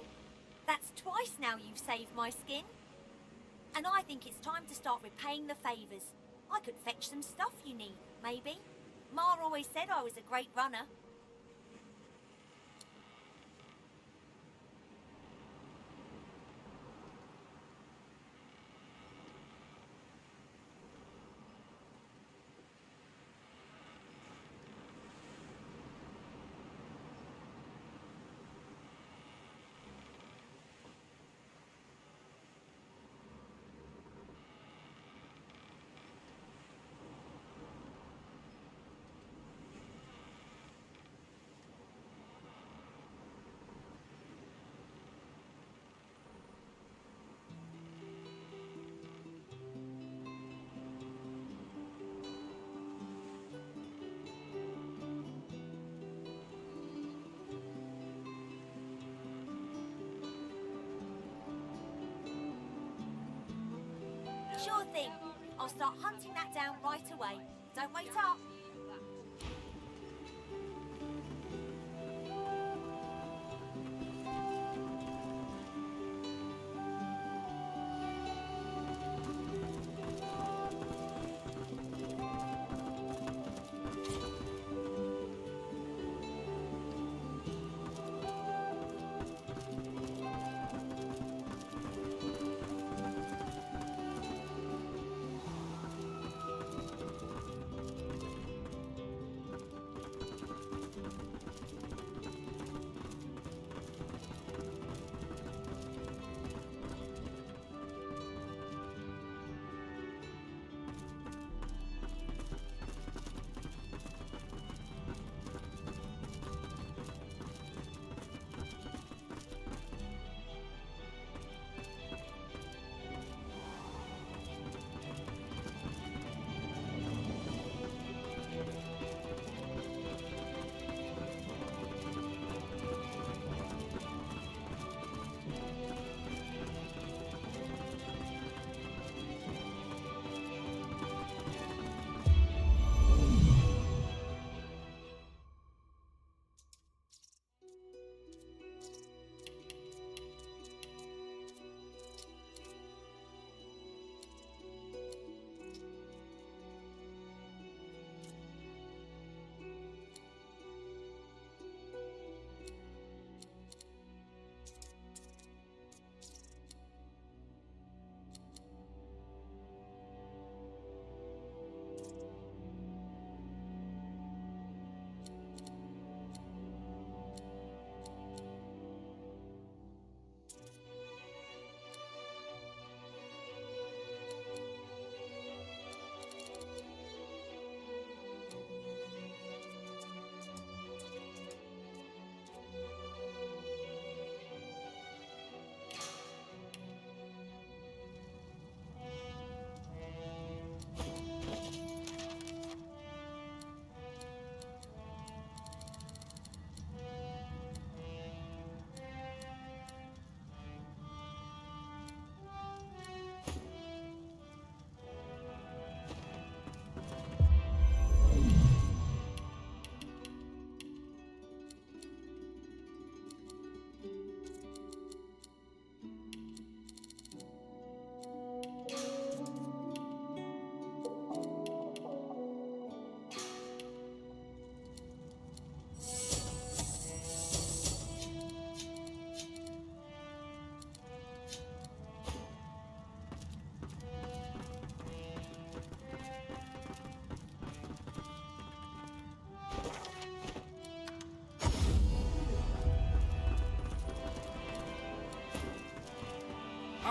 That's twice now you've saved my skin. And I think it's time to start repaying the favours. I could fetch some stuff you need, maybe. Ma always said I was a great runner. Sure thing. I'll start hunting that down right away. Don't wait up.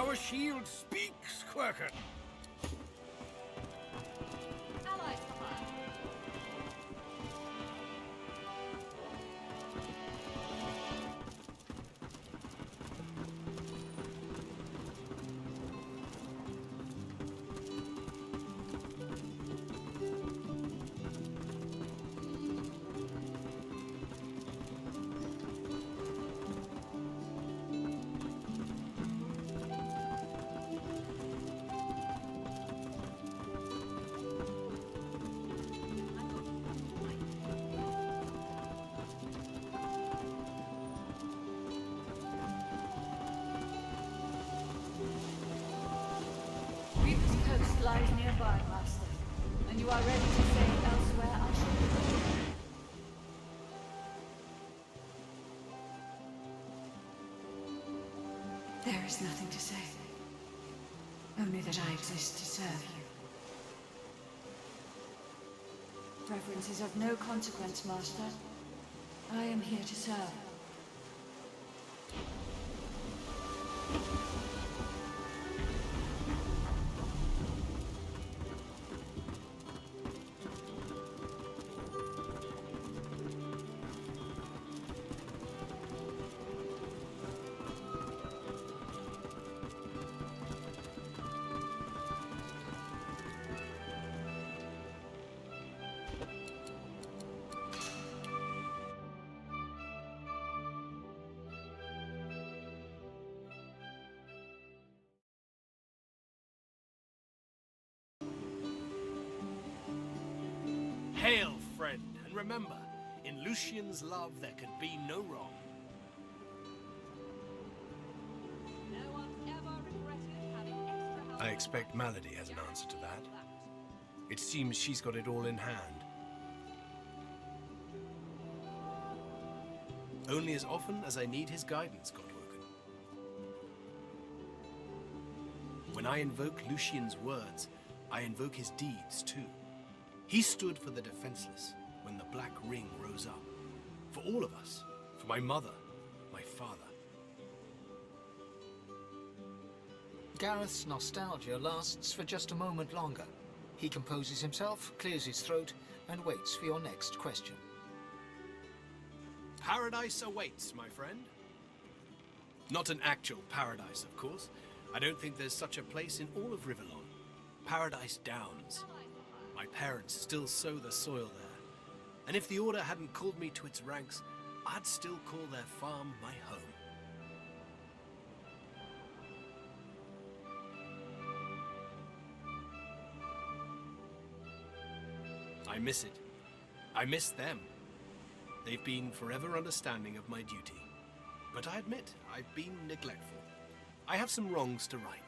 Our shield speaks, Quirker. Allies behind. Reaper's Coast lies nearby, Master. And you are ready to sail elsewhere, I should. There is nothing to say. Only that I exist to serve you. Preference is of no consequence, Master. I am here to serve. Hail, friend, and remember, in Lucian's love there can be no wrong. No one's ever regretted having extra help. I expect Malady has an answer to that. It seems she's got it all in hand. Only as often as I need his guidance, Godwoken. When I invoke Lucian's words, I invoke his deeds too. He stood for the defenseless when the Black Ring rose up. For all of us. For my mother, my father. Gareth's nostalgia lasts for just a moment longer. He composes himself, clears his throat, and waits for your next question. Paradise awaits, my friend. Not an actual paradise, of course. I don't think there's such a place in all of Rivellon. Paradise Downs. My parents still sow the soil there. And if the Order hadn't called me to its ranks, I'd still call their farm my home. I miss it. I miss them. They've been forever understanding of my duty. But I admit, I've been neglectful. I have some wrongs to right.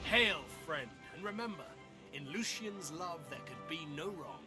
Hail, friend, and remember, in Lucian's love there could be no wrong.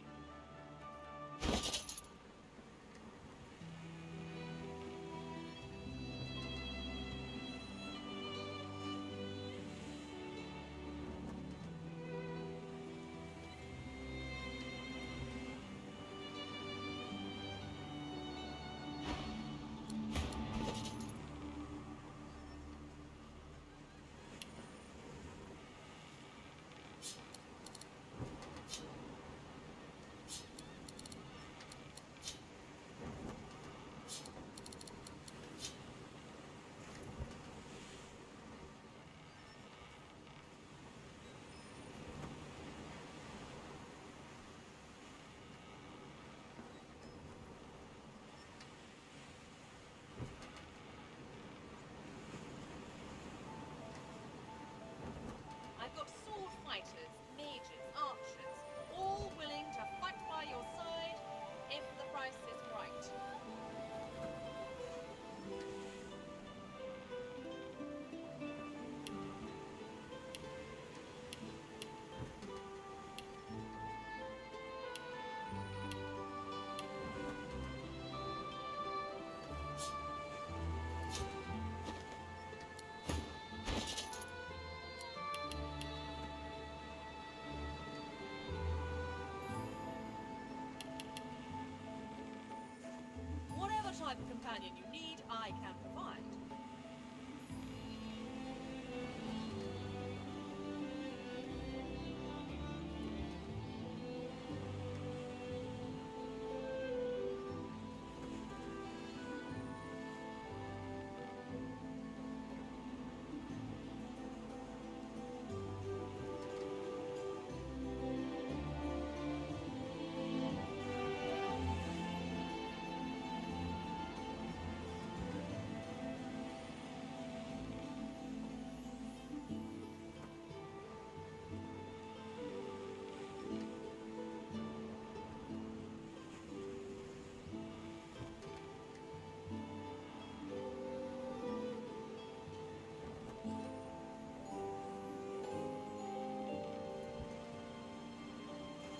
companion you need, I can provide.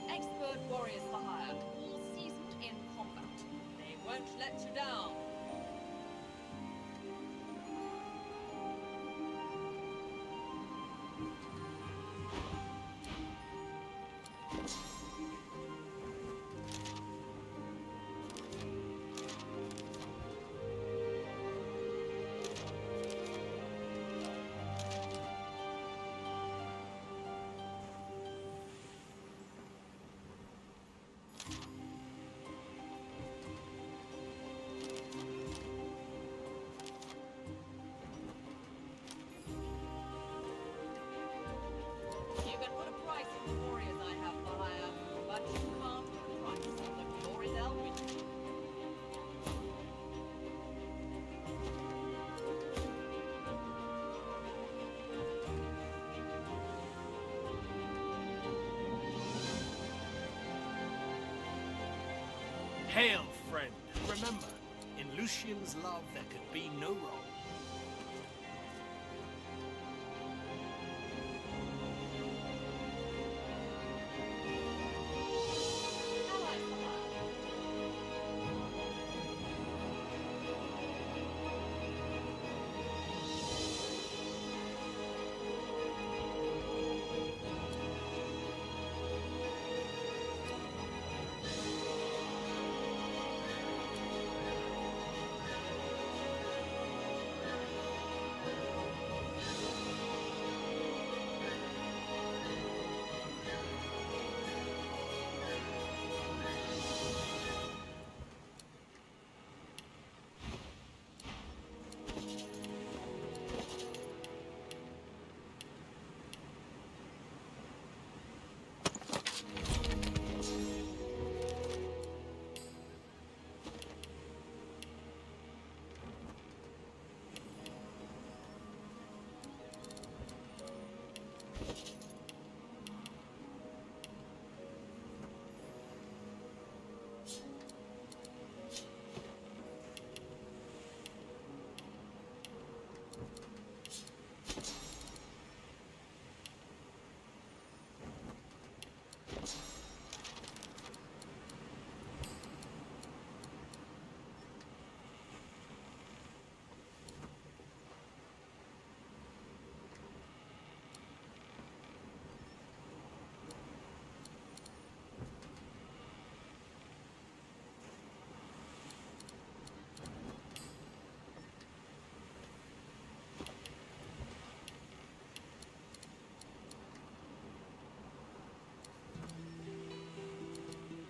Expert warriors for hire, all seasoned in combat. They won't let you down. You can put a price on the warriors I have for hire, but you can't put a price on the glory they'll win. Hail, friend. Remember, in Lucian's love there could be no wrong.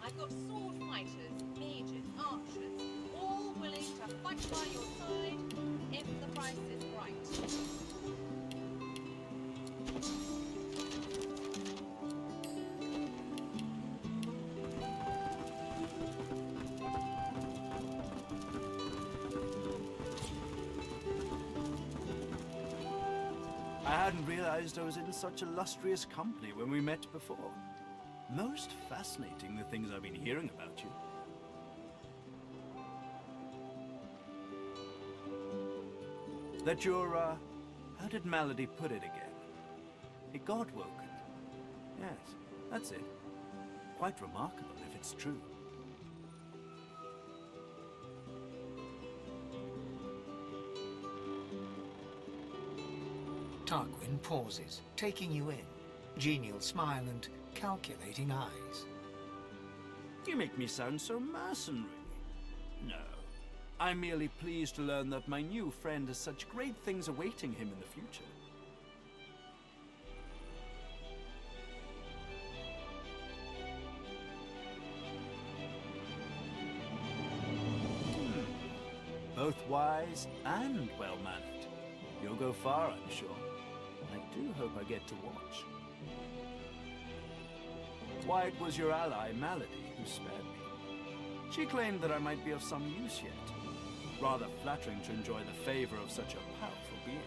I've got sword fighters, mages, archers, all willing to fight by your side if the price is right. I hadn't realized I was in such illustrious company when we met before. Most fascinating, the things I've been hearing about you. That you're, how did Malady put it again? A God-woken. Yes, that's it. Quite remarkable if it's true. Tarquin pauses, taking you in. Genial smile and calculating eyes. You make me sound so mercenary. No, I'm merely pleased to learn that my new friend has such great things awaiting him in the future. Both wise and well-mannered. You'll go far, I'm sure. I do hope I get to watch. Why, it was your ally, Malady, who spared me. She claimed that I might be of some use yet. Rather flattering to enjoy the favor of such a powerful being.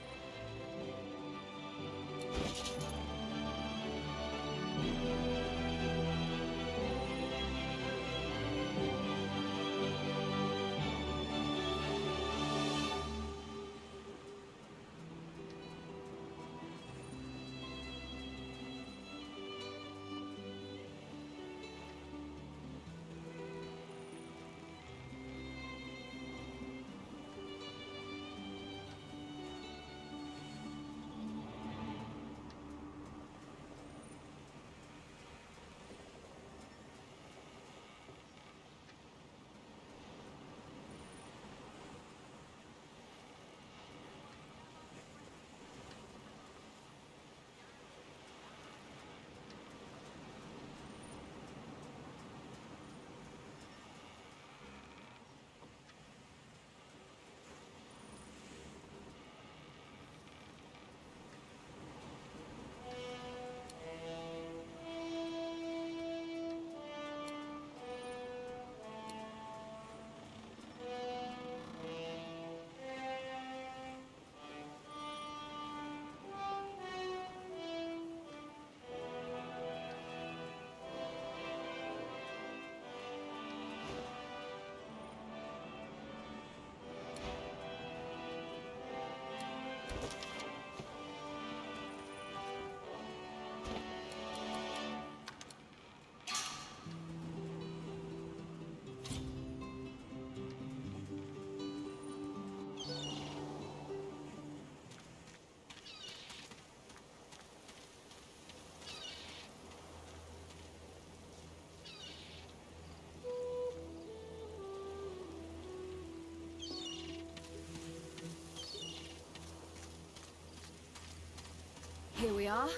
Here we are,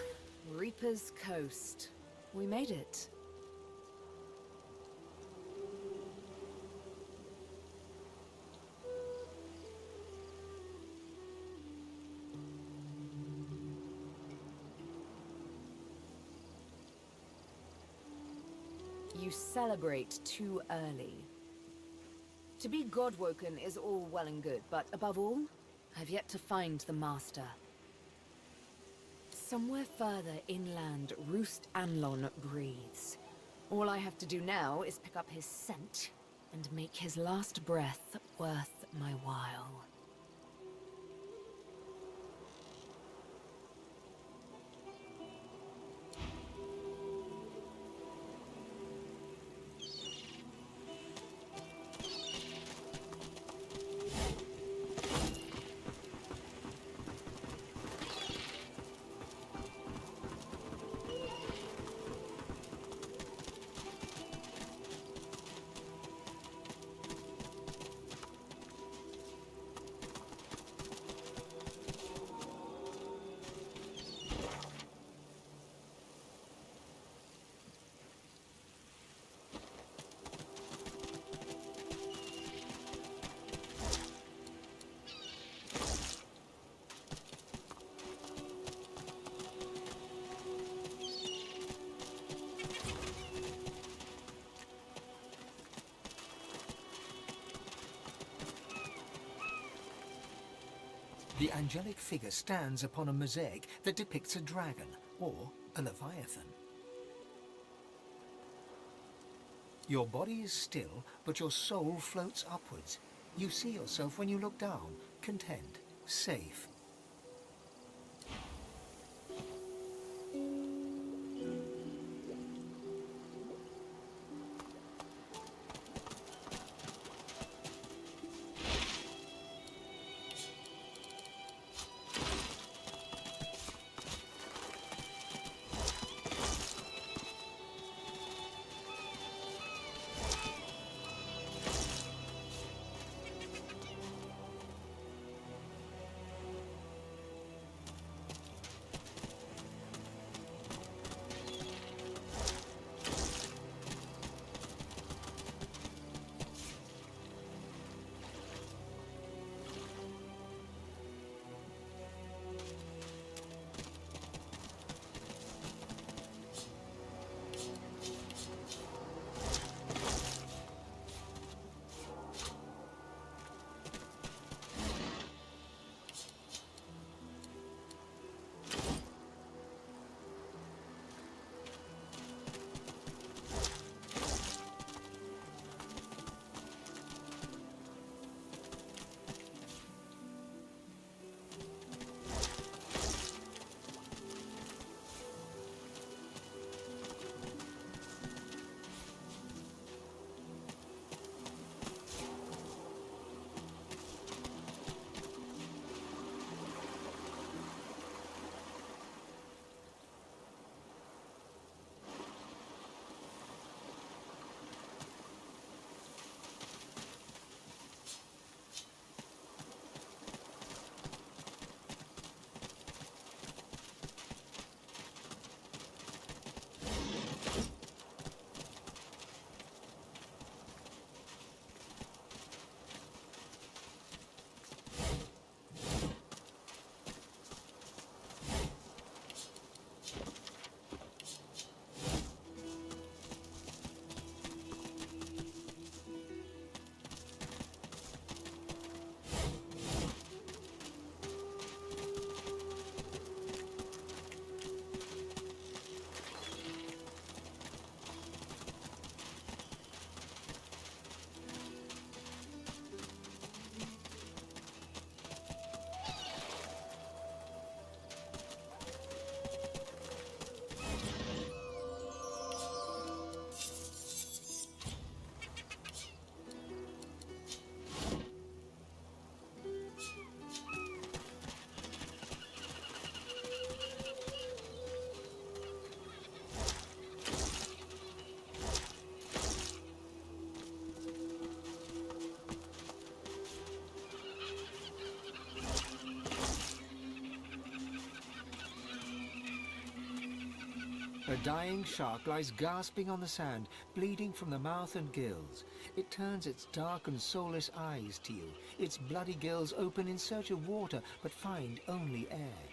Reaper's Coast. We made it. You celebrate too early. To be Godwoken is all well and good, but above all, I've yet to find the Master. Somewhere further inland, Roost Anlon breathes. All I have to do now is pick up his scent and make his last breath worth my while. The angelic figure stands upon a mosaic that depicts a dragon, or a leviathan. Your body is still, but your soul floats upwards. You see yourself when you look down, content, safe. A dying shark lies gasping on the sand, bleeding from the mouth and gills. It turns its dark and soulless eyes to you. Its bloody gills open in search of water, but find only air.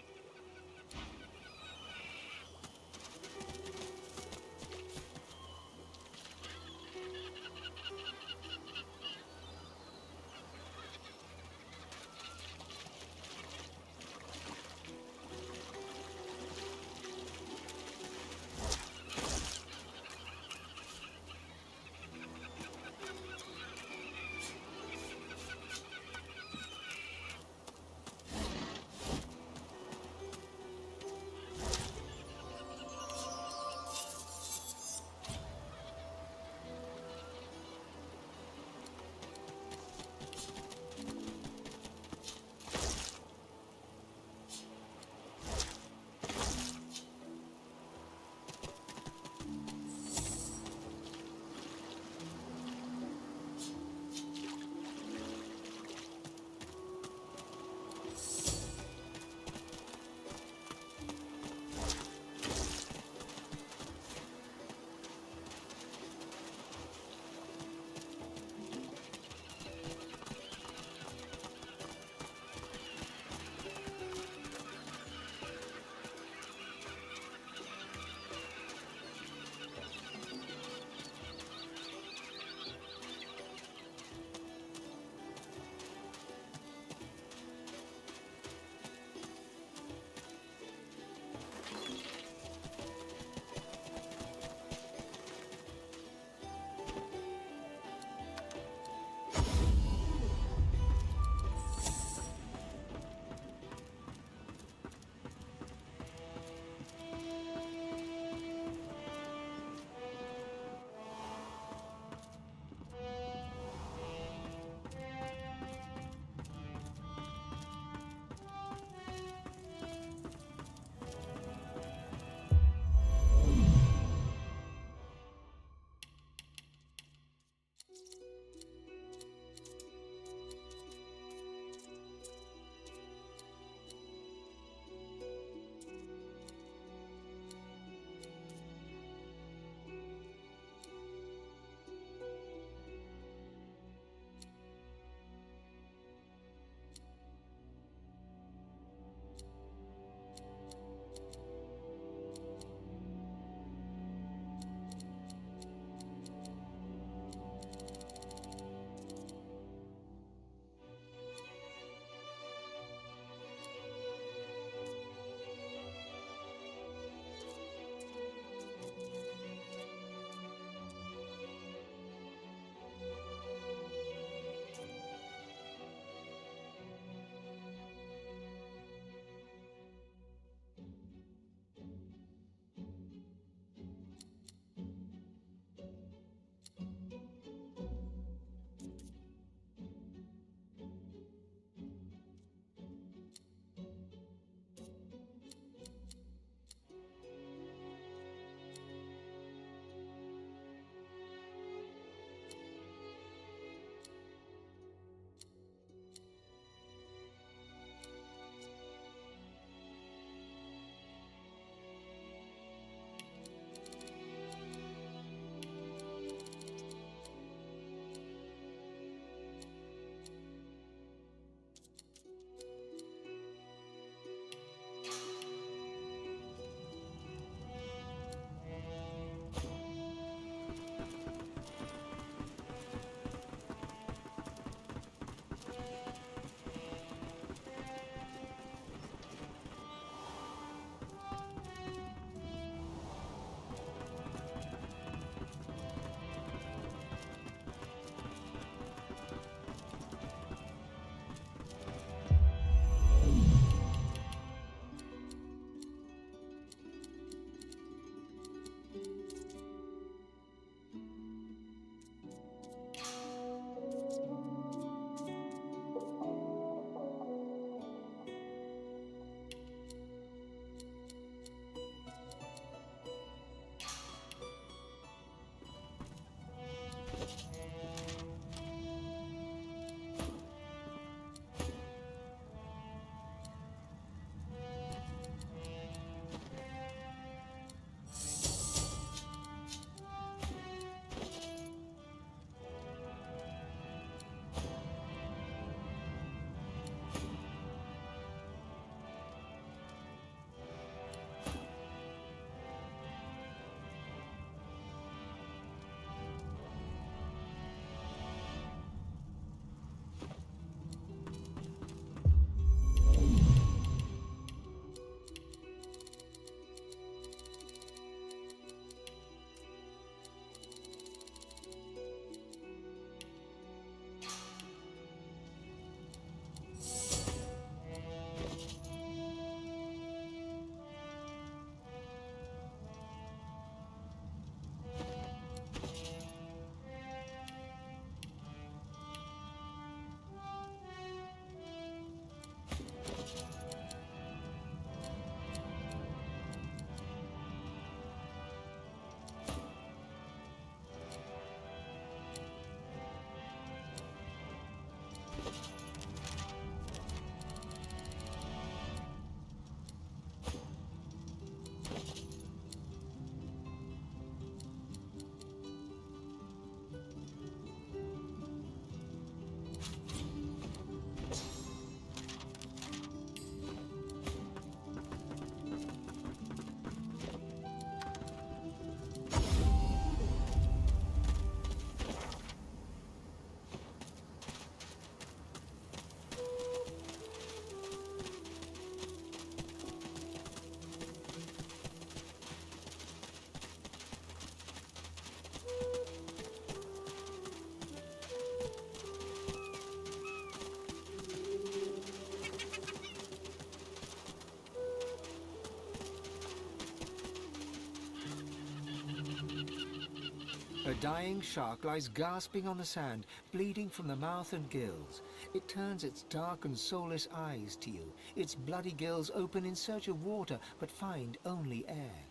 A dying shark lies gasping on the sand, bleeding from the mouth and gills. It turns its dark and soulless eyes to you. Its bloody gills open in search of water, but find only air.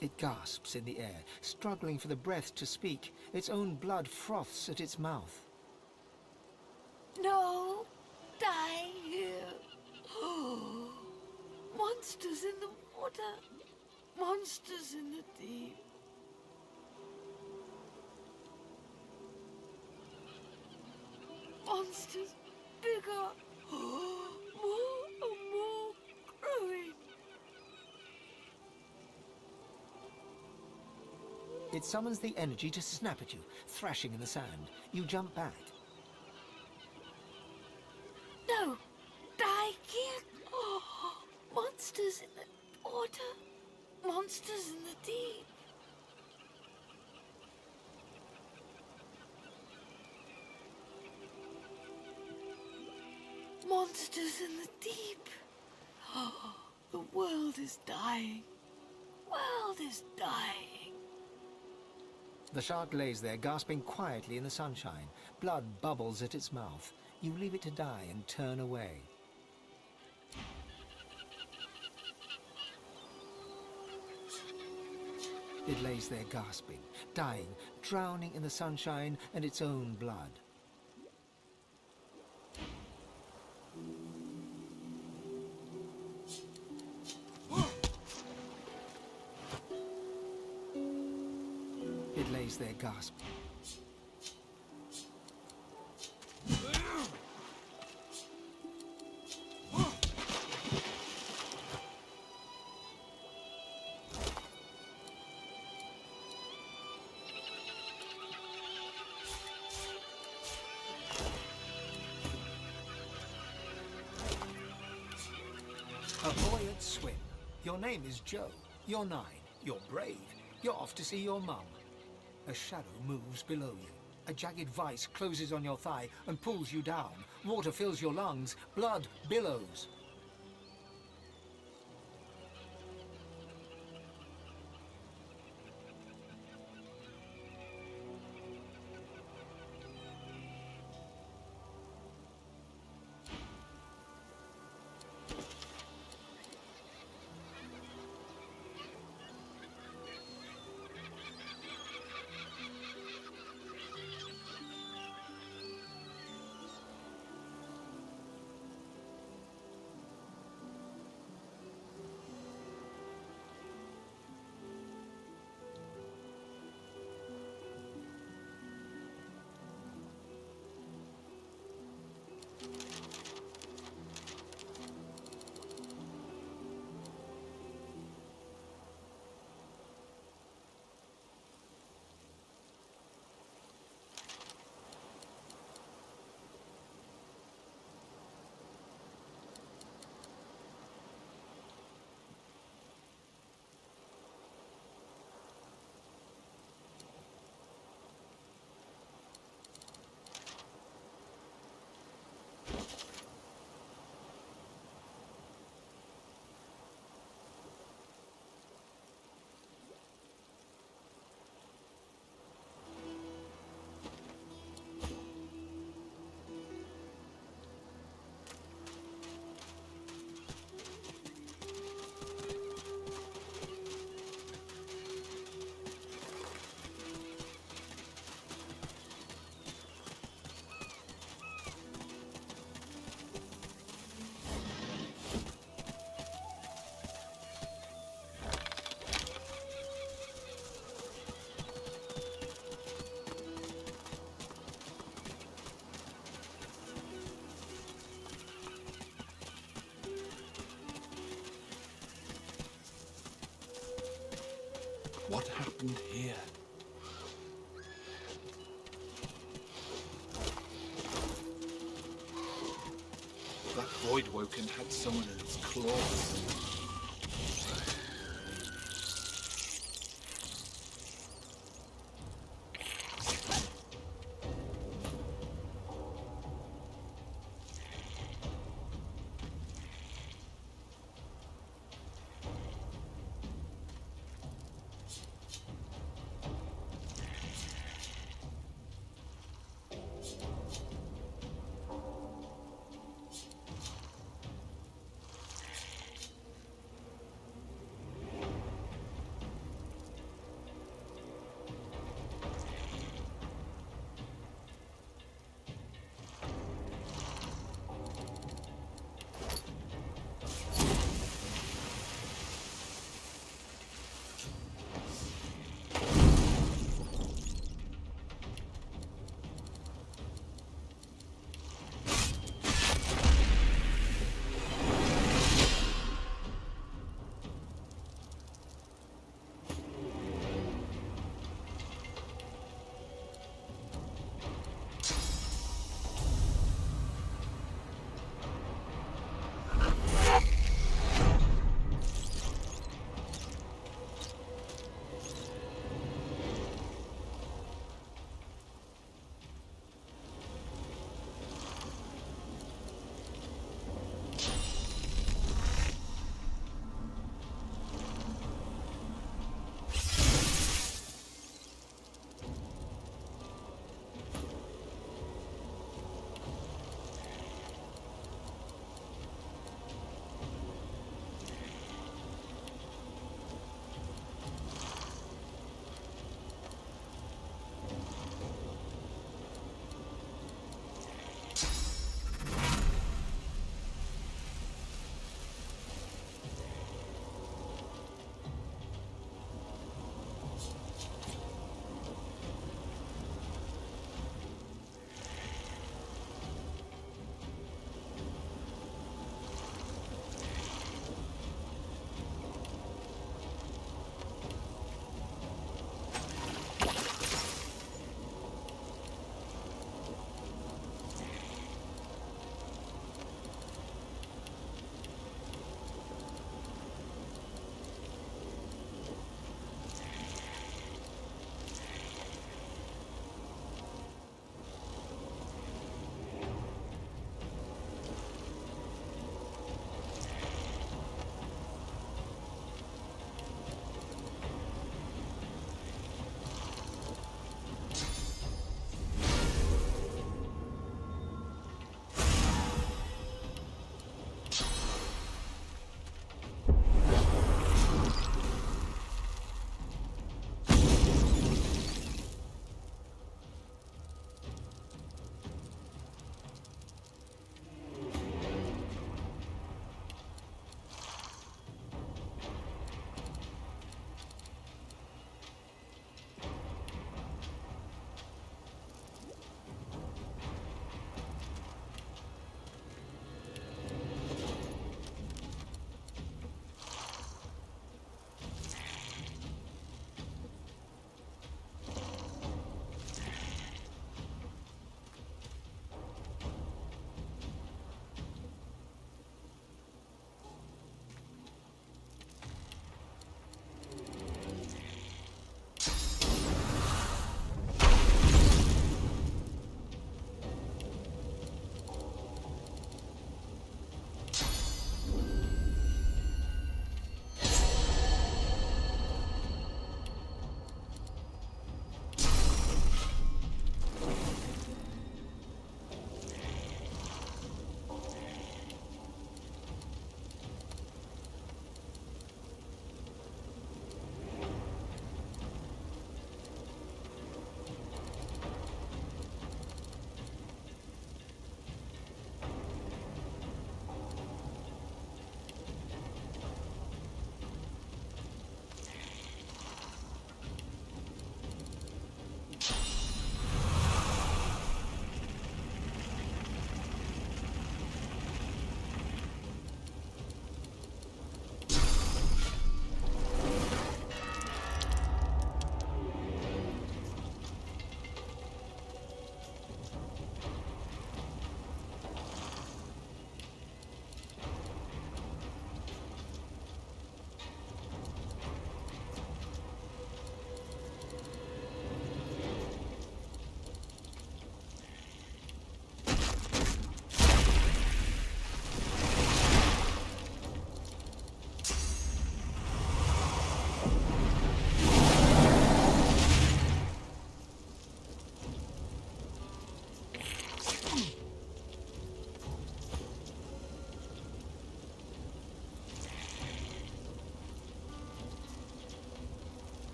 It gasps in the air, struggling for the breath to speak. Its own blood froths at its mouth. No! Die here! Monsters in the water! Monsters in the deep! Monsters bigger! More and more growing! It summons the energy to snap at you, thrashing in the sand. You jump back. No! Die here! Monsters in the water! Monsters in the deep! Monsters in the deep! The world is dying! World is dying! The shark lays there, gasping quietly in the sunshine. Blood bubbles at its mouth. You leave it to die and turn away. It lays there gasping, dying, drowning in the sunshine and its own blood. It lays there gasping. A buoyant swim. Your name is Joe. You're 9. You're brave. You're off to see your mum. A shadow moves below you. A jagged vice closes on your thigh and pulls you down. Water fills your lungs. Blood billows. What happened here? That Voidwoken had someone in its claws.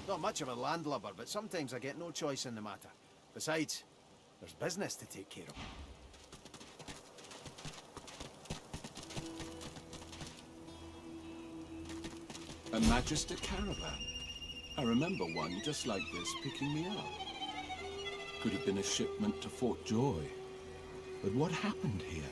Not much of a landlubber, but sometimes I get no choice in the matter. Besides, there's business to take care of. A Magister caravan. I remember one just like this picking me up. Could have been a shipment to Fort Joy. But what happened here?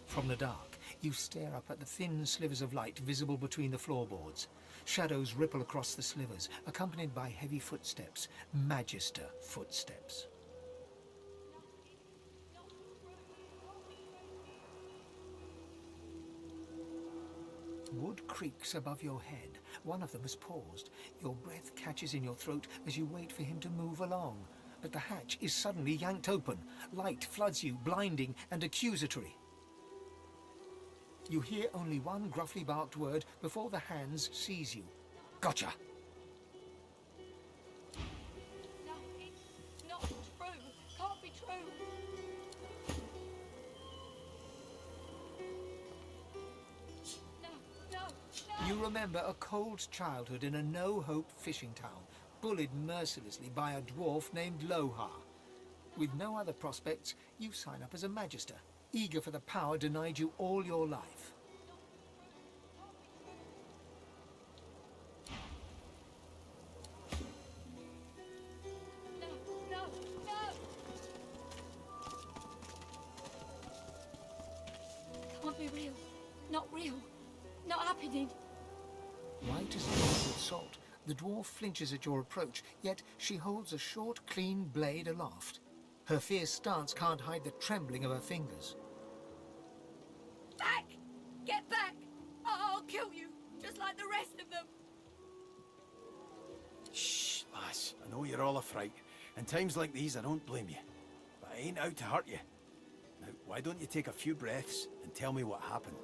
From the dark, you stare up at the thin slivers of light visible between the floorboards. Shadows ripple across the slivers, accompanied by heavy footsteps, Magister footsteps. Wood creaks above your head. One of them has paused. Your breath catches in your throat as you wait for him to move along. But the hatch is suddenly yanked open. Light floods you, blinding and accusatory. You hear only one gruffly barked word before the hands seize you. Gotcha! No, it's not true. Can't be true. No. You remember a cold childhood in a no-hope fishing town, bullied mercilessly by a dwarf named Lohar. With no other prospects, you sign up as a Magister, eager for the power denied you all your life. No. Can't be real. Not real. Not happening. White as liquid salt, the dwarf flinches at your approach, yet she holds a short, clean blade aloft. Her fierce stance can't hide the trembling of her fingers. Back! Get back! I'll kill you, just like the rest of them. Shh, lass. I know you're all a fright. In times like these, I don't blame you. But I ain't out to hurt you. Now, why don't you take a few breaths and tell me what happened?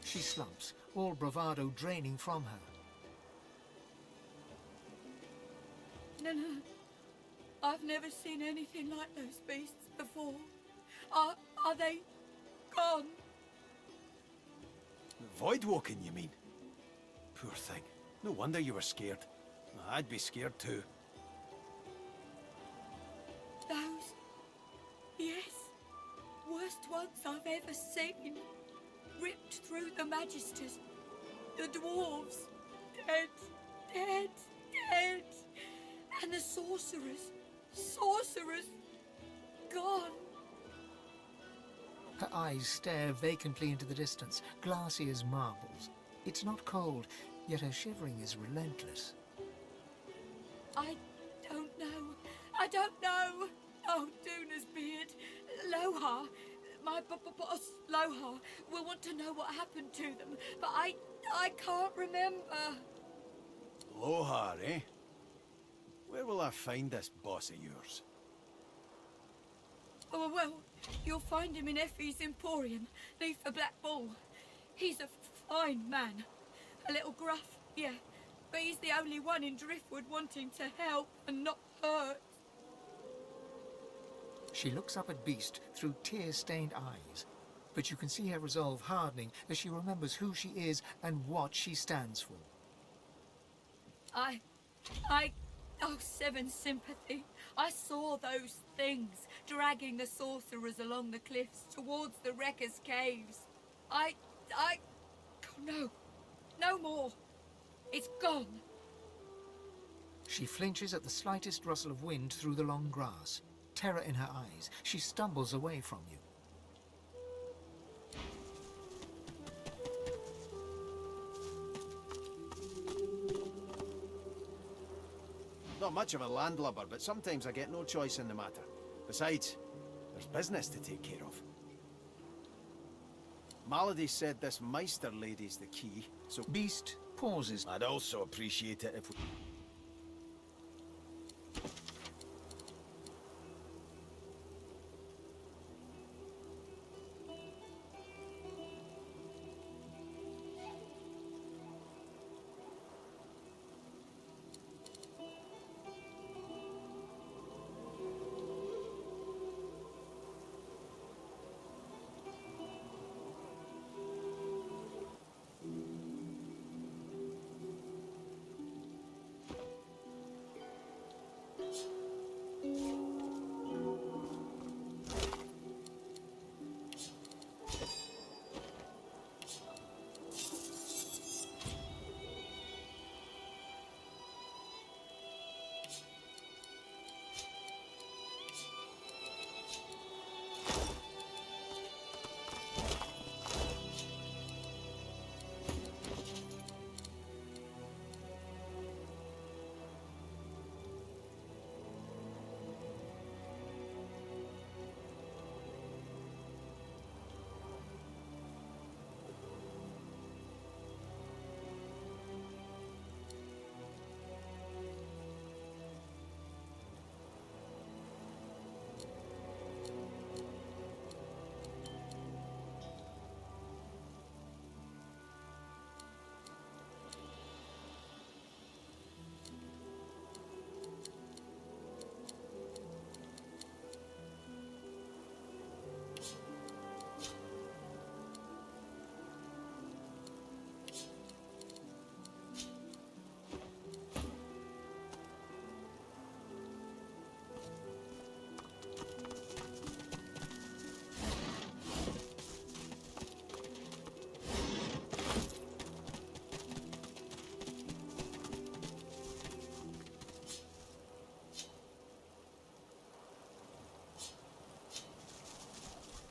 She slumps, all bravado draining from her. No. I've never seen anything like those beasts before. Are they gone? Voidwoken, you mean? Poor thing. No wonder you were scared. I'd be scared too. Those? Yes. Worst ones I've ever seen. Ripped through the Magisters. The dwarves. Dead. And the sorcerers. Gone. Her eyes stare vacantly into the distance, glassy as marbles. It's not cold, yet her shivering is relentless. I don't know. Oh, Duna's beard. Lohar. My boss, Lohar, will want to know what happened to them, but I can't remember. Lohar, eh? Where will I find this boss of yours? Oh, well, you'll find him in Effie's Emporium, neath the Black Bull. He's a fine man. A little gruff, yeah, but he's the only one in Driftwood wanting to help and not hurt. She looks up at Beast through tear-stained eyes, but you can see her resolve hardening as she remembers who she is and what she stands for. Oh, Seven Sympathy. I saw those things dragging the sorcerers along the cliffs towards the Wreckers' Caves. No more. It's gone. She flinches at the slightest rustle of wind through the long grass. Terror in her eyes, she stumbles away from you. Not much of a landlubber, but sometimes I get no choice in the matter. Besides, there's business to take care of. Malady said this Meister lady's the key, so... Beast pauses. I'd also appreciate it if we...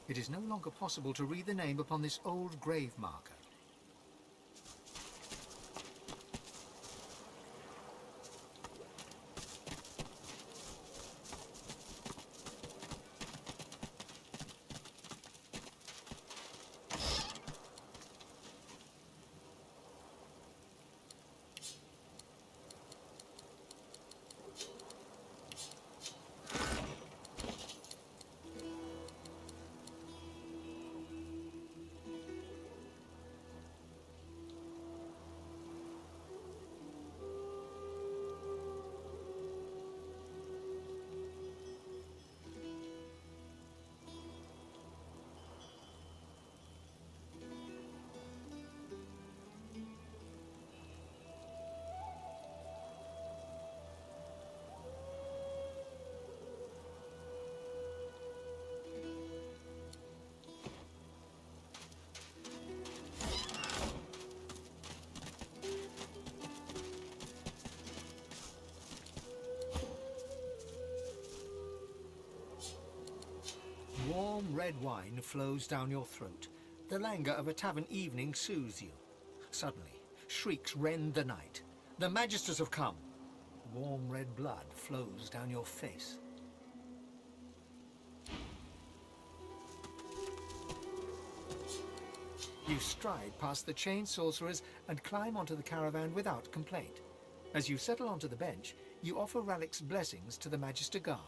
It is no longer possible to read the name upon this old grave marker. Warm red wine flows down your throat. The languor of a tavern evening soothes you. Suddenly, shrieks rend the night. The Magisters have come. Warm red blood flows down your face. You stride past the chained sorcerers and climb onto the caravan without complaint. As you settle onto the bench, you offer Ralik's blessings to the Magister Guard.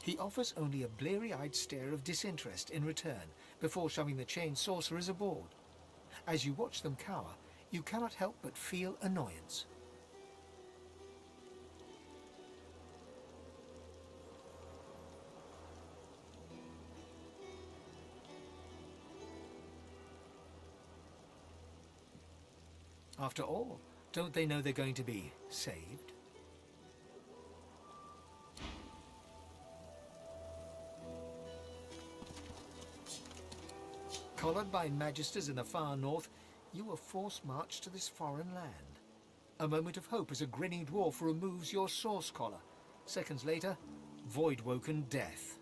He offers only a bleary-eyed stare of disinterest in return before shoving the chained sorcerers aboard. As you watch them cower, you cannot help but feel annoyance. After all, don't they know they're going to be saved? Collared by Magisters in the far north, you were force-marched to this foreign land. A moment of hope as a grinning dwarf removes your source collar. Seconds later, void-woken death.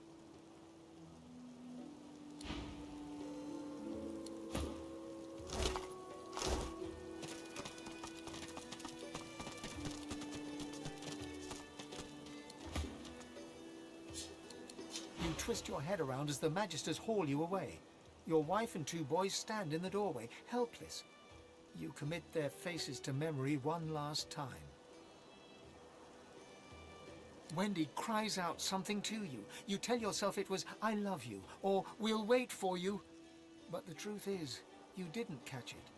You twist your head around as the Magisters haul you away. Your wife and two boys stand in the doorway, helpless. You commit their faces to memory one last time. Wendy cries out something to you. You tell yourself it was, "I love you," or "We'll wait for you." But the truth is, you didn't catch it.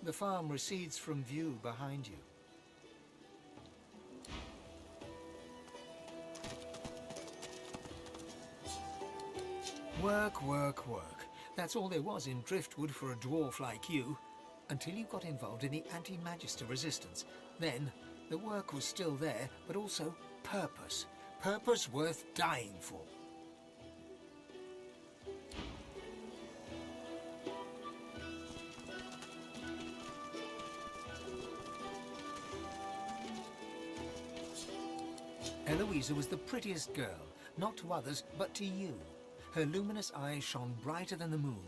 The farm recedes from view behind you. Work, work, work. That's all there was in Driftwood for a dwarf like you, until you got involved in the anti-Magister resistance. Then, the work was still there, but also purpose. Purpose worth dying for. Eloisa was the prettiest girl, not to others, but to you. Her luminous eyes shone brighter than the moon.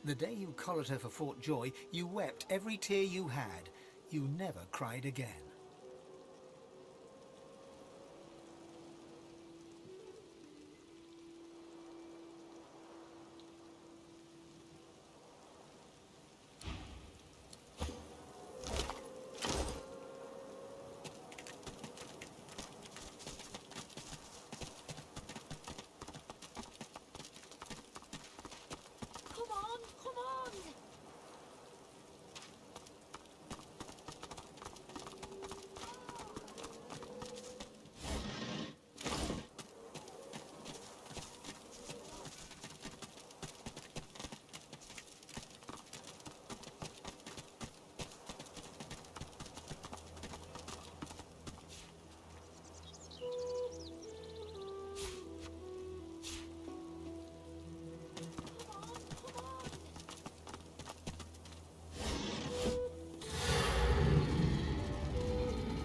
The day you collared her for Fort Joy, you wept every tear you had. You never cried again.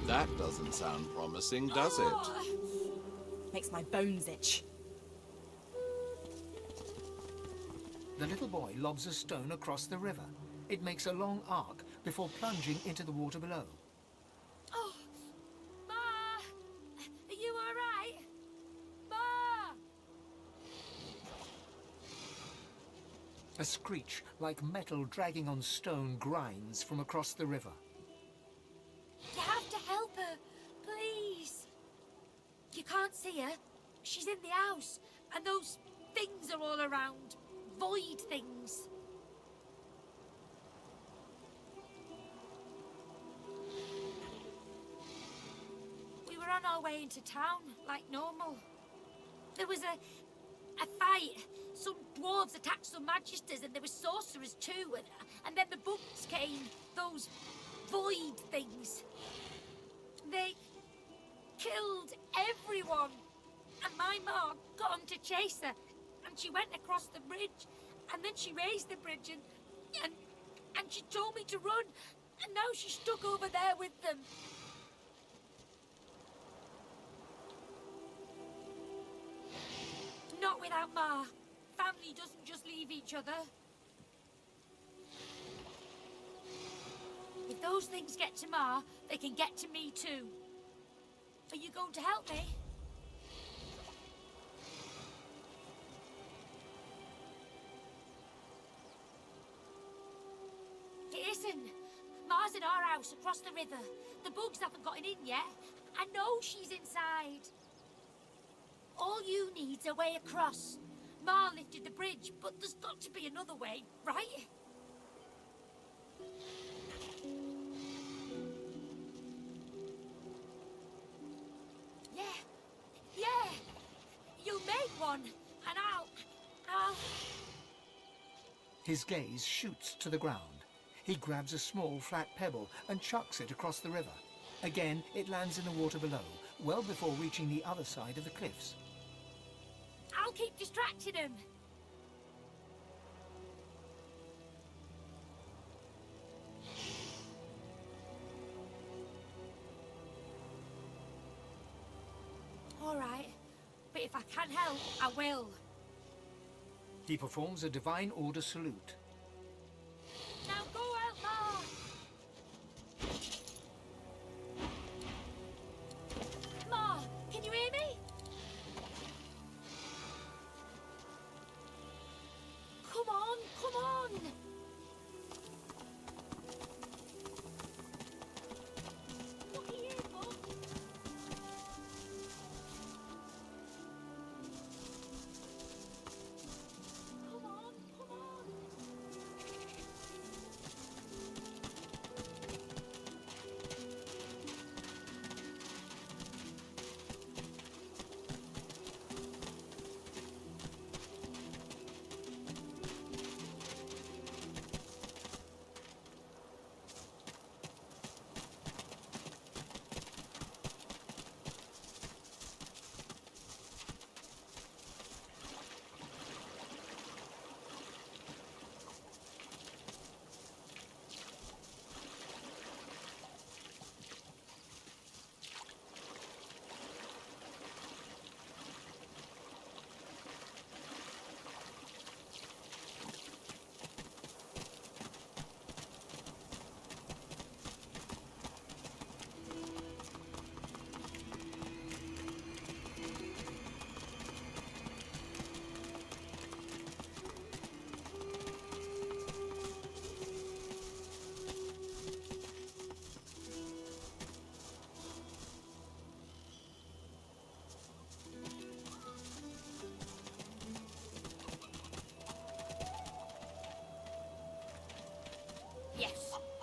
That doesn't sound promising, does it? Makes my bones itch. the little boy lobs a stone across the river. It makes a long arc before plunging into the water below. Oh, Ma! Are you all right? Ma! A screech like metal dragging on stone grinds from across the river. You have to help her, please. You can't see her. She's in the house, and those things are all around. Void things. We were on our way into town, like normal. There was a fight. Some dwarves attacked some magisters, and there were sorcerers too. And then the bugs came. Those void things. They killed everyone. And my ma got 'em to chase her. And she went across the bridge. And then she raised the bridge and she told me to run. And now she's stuck over there with them. Not without Ma. Family doesn't just leave each other. If those things get to Ma, they can get to me too. Are you going to help me? Listen, Ma's in our house across the river. The bugs haven't gotten in yet. I know she's inside. All you need's a way across. Ma lifted the bridge, but there's got to be another way, right? Yeah. You make one, and I'll... His gaze shoots to the ground. He grabs a small flat pebble and chucks it across the river. Again, it lands in the water below, well before reaching the other side of the cliffs. I'll keep distracting him. All right, but if I can help, I will. He performs a divine order salute. Now go out, Ma! Ma, can you hear me? Come on, come on! What are you, Mum? Come on, come on!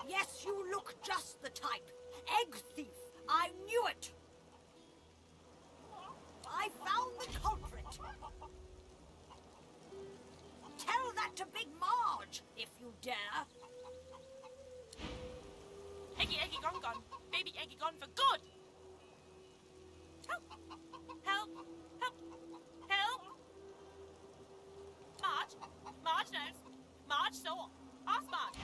Yes, you look just the type. Egg thief. I knew it. I found the culprit. Tell that to Big Marge, if you dare. Eggy, gone. Baby Eggy gone for good. Help! Help! Help! Help! Marge knows. Marge saw. Ask Marge.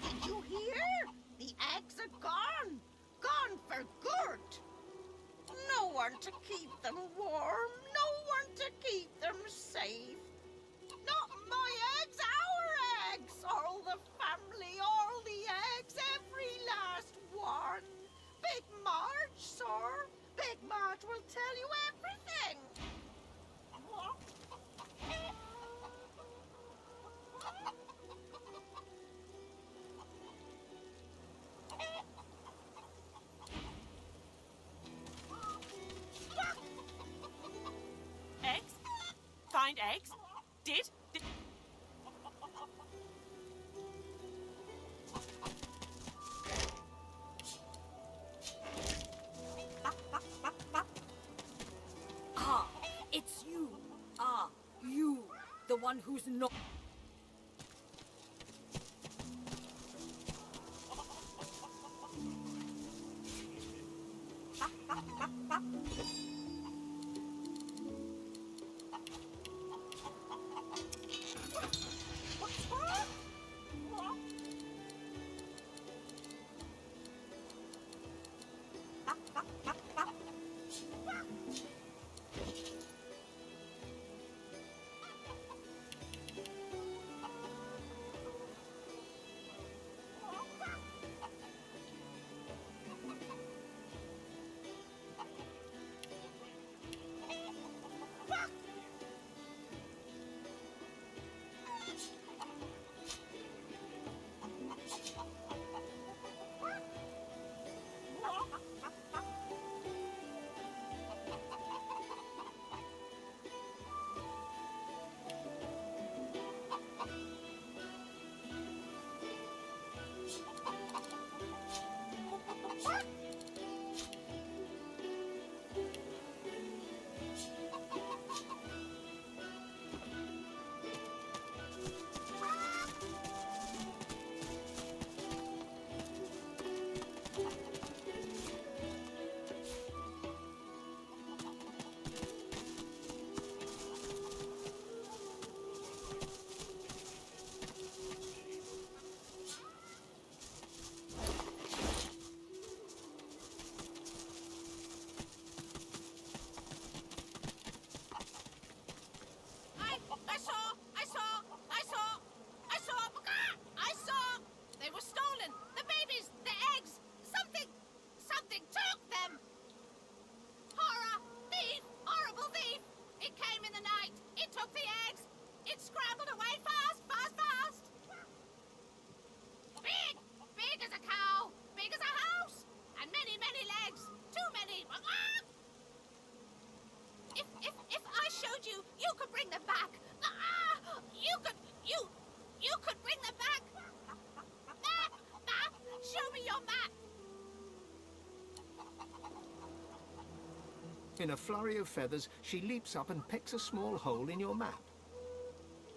Did you hear? The eggs are gone. Gone for good. No one to keep them warm. No one to keep them safe. Not eggs? Did? Ah, it's you. Ah, you. The one who's not... I saw! They were stolen! The babies! The eggs! Something took them! Horror! Thief! Horrible thief! It came in the night! It took the eggs! It scrambled away fast! Big! Big as a cow! Big as a house! And many legs! Too many! If I showed you, you could bring them back! You could bring them back! Map! Show me your map! In a flurry of feathers, she leaps up and picks a small hole in your map.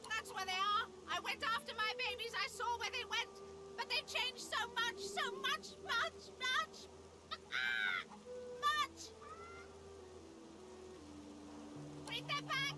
That's where they are! I went after my babies, I saw where they went! But they've changed so much! Much! Bring them back!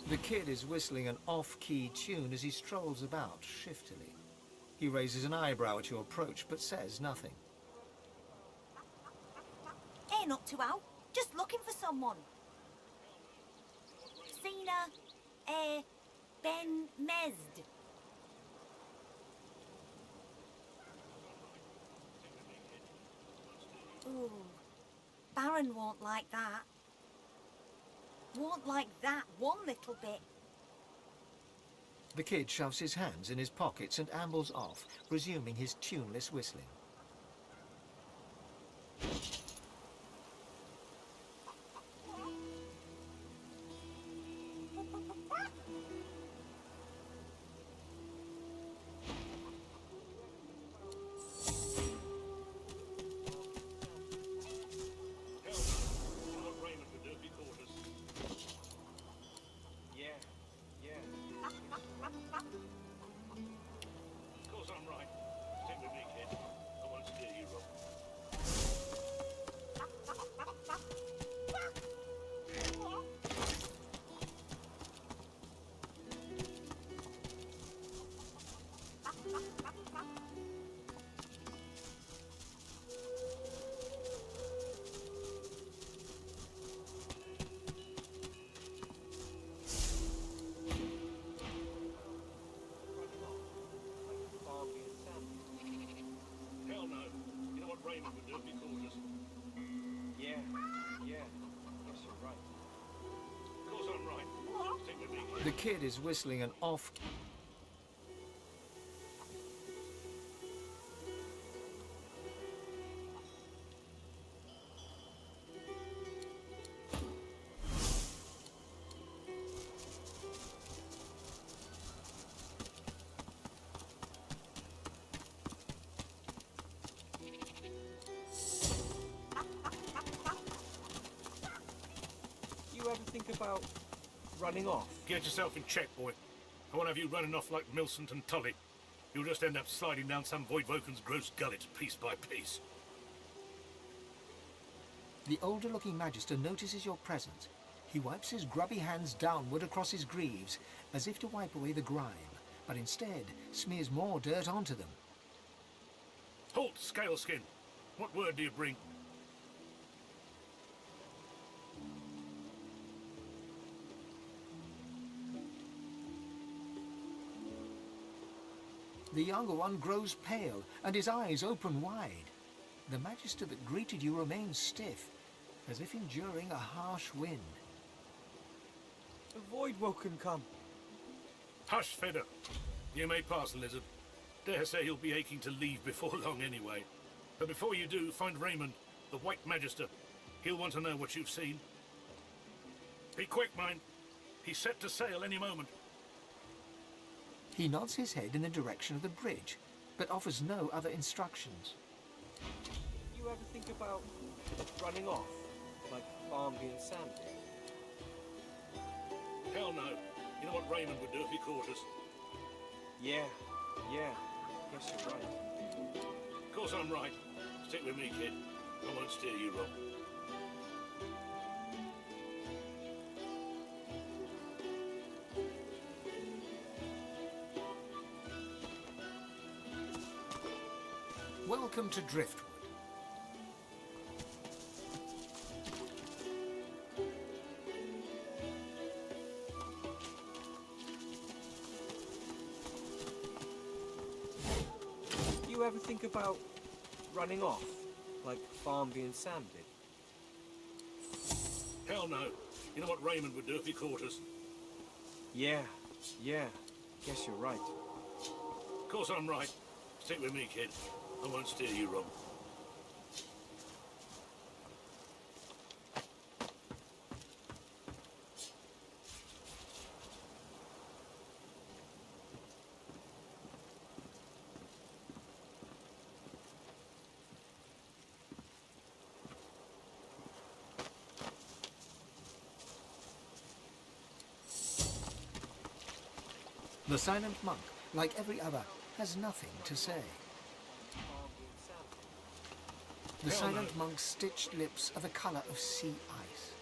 The kid is whistling an off-key tune as he strolls about shiftily. He raises an eyebrow at your approach, but says nothing. Ain't up to out. Just looking for someone. Sina, Ben Mesd. Ooh, Baron won't like that. Won't like that one little bit. The kid shoves his hands in his pockets and ambles off, resuming his tuneless whistling. The kid is whistling an off... You ever think about running off? Get yourself in check, boy. I won't have you running off like Millicent and Tully. You'll just end up sliding down some Voidwoken's gross gullet, piece by piece. The older-looking Magister notices your presence. He wipes his grubby hands downward across his greaves, as if to wipe away the grime, but instead smears more dirt onto them. Halt, Scaleskin! What word do you bring? The younger one grows pale, and his eyes open wide. The Magister that greeted you remains stiff, as if enduring a harsh wind. The Voidwoken come. Hush, Fedder. You may pass, Lizard. Dare say he'll be aching to leave before long anyway. But before you do, find Raymond, the White Magister. He'll want to know what you've seen. Be quick, mind. He's set to sail any moment. He nods his head in the direction of the bridge, but offers no other instructions. You ever think about running off, like Barnaby and Sam did? Hell no. You know what Raymond would do if he caught us? Yeah. Guess you're right. Of course I'm right. Stick with me, kid. I won't steer you wrong. Welcome to Driftwood. You ever think about running off, like Barnaby and Sam did? Hell no. You know what Raymond would do if he caught us? Yeah. Guess you're right. Of course I'm right. Stick with me, kid. I won't steer you wrong. The silent monk, like every other, has nothing to say. The silent monk's stitched lips are the color of sea ice.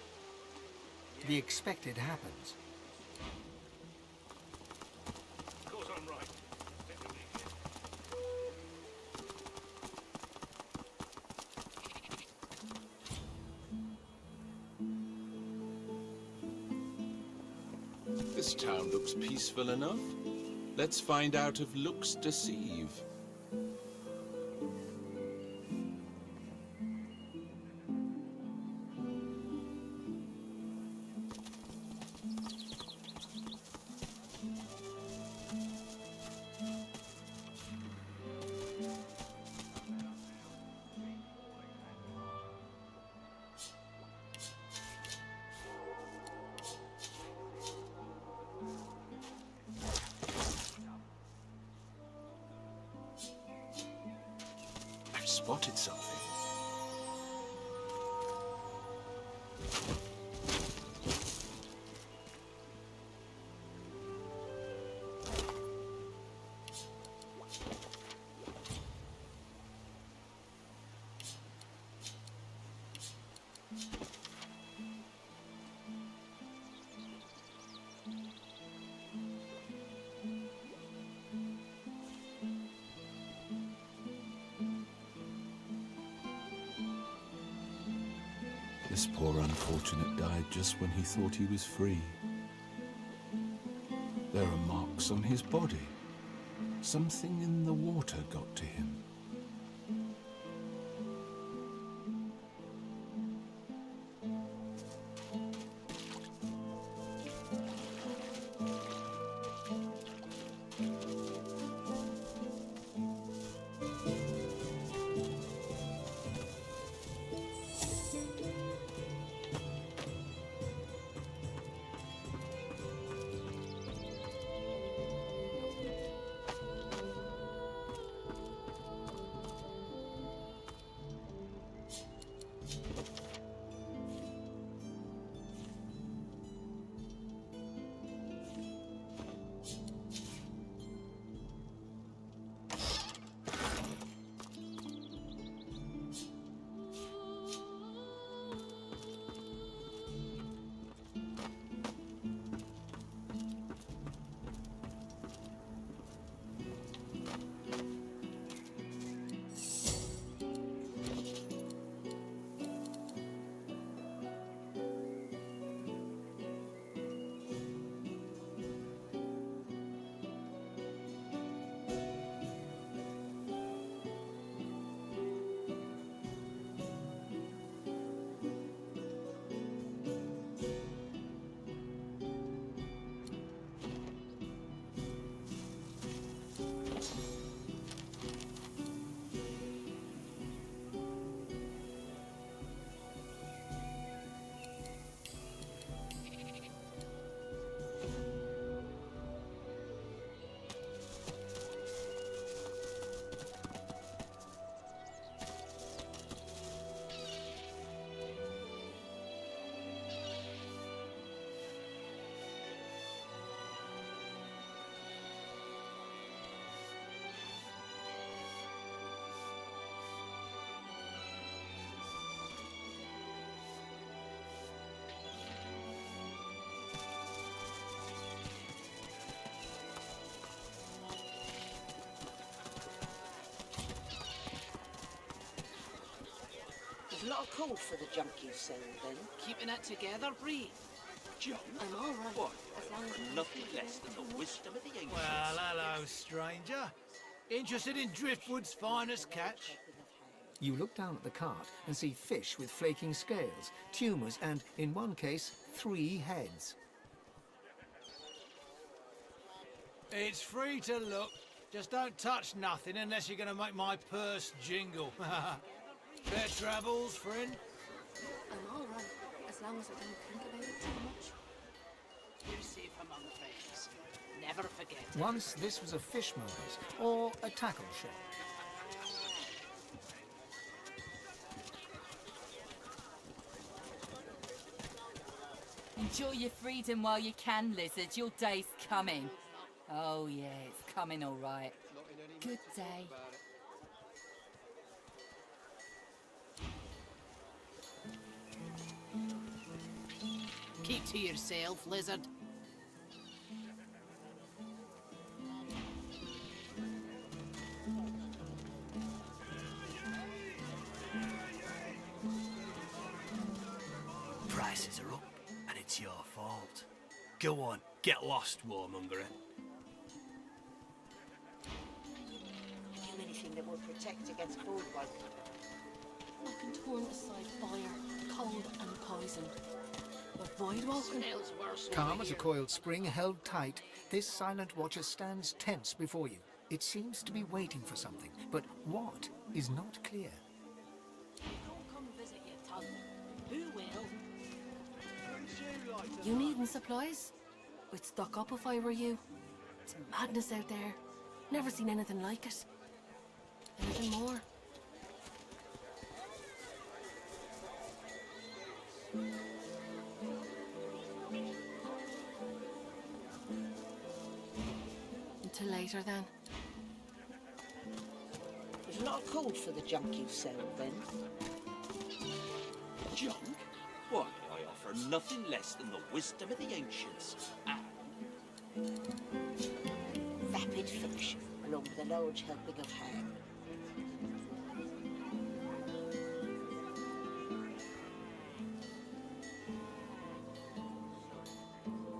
The expected happens. Of course I'm right. This town looks peaceful enough. Let's find out if looks deceive. I've spotted something. This poor unfortunate died just when he thought he was free. There are marks on his body. Something in the water got to him. A lot of coal for the junk you sell, then. Keeping it together, Bree? Junk? I'm all right. What? As long as I'm Nothing less than the wisdom of the ancients. Well, hello, stranger. Interested in Driftwood's finest catch? You look down at the cart and see fish with flaking scales, tumours and, in one case, 3 heads. It's free to look. Just don't touch nothing unless you're going to make my purse jingle. Fair travels, friend. I'm all right, as long as I don't think about it too much. You're safe among friends. Never forget. Once this was a fishmonger's or a tackle shop. Enjoy your freedom while you can, lizard. Your day's coming. Oh, yeah, it's coming all right. Good day. Keep to yourself, lizard. Prices are up, and it's your fault. Go on, get lost, warmonger. Anything that will protect against cold wipe. I can turn aside fire, cold and poison. But void walking smells worse. Calm as a coiled spring held tight, this silent watcher stands tense before you. It seems to be waiting for something, but what is not clear. Don't come visit your tongue. Who will? You needing supplies? I'd stock up if I were you. It's madness out there. Never seen anything like it. Anything more? Until later, then. There's a lot of code for the junk you sell, then. Junk? Why, I offer nothing less than the wisdom of the ancients. Vapid fiction, along with a large helping of ham.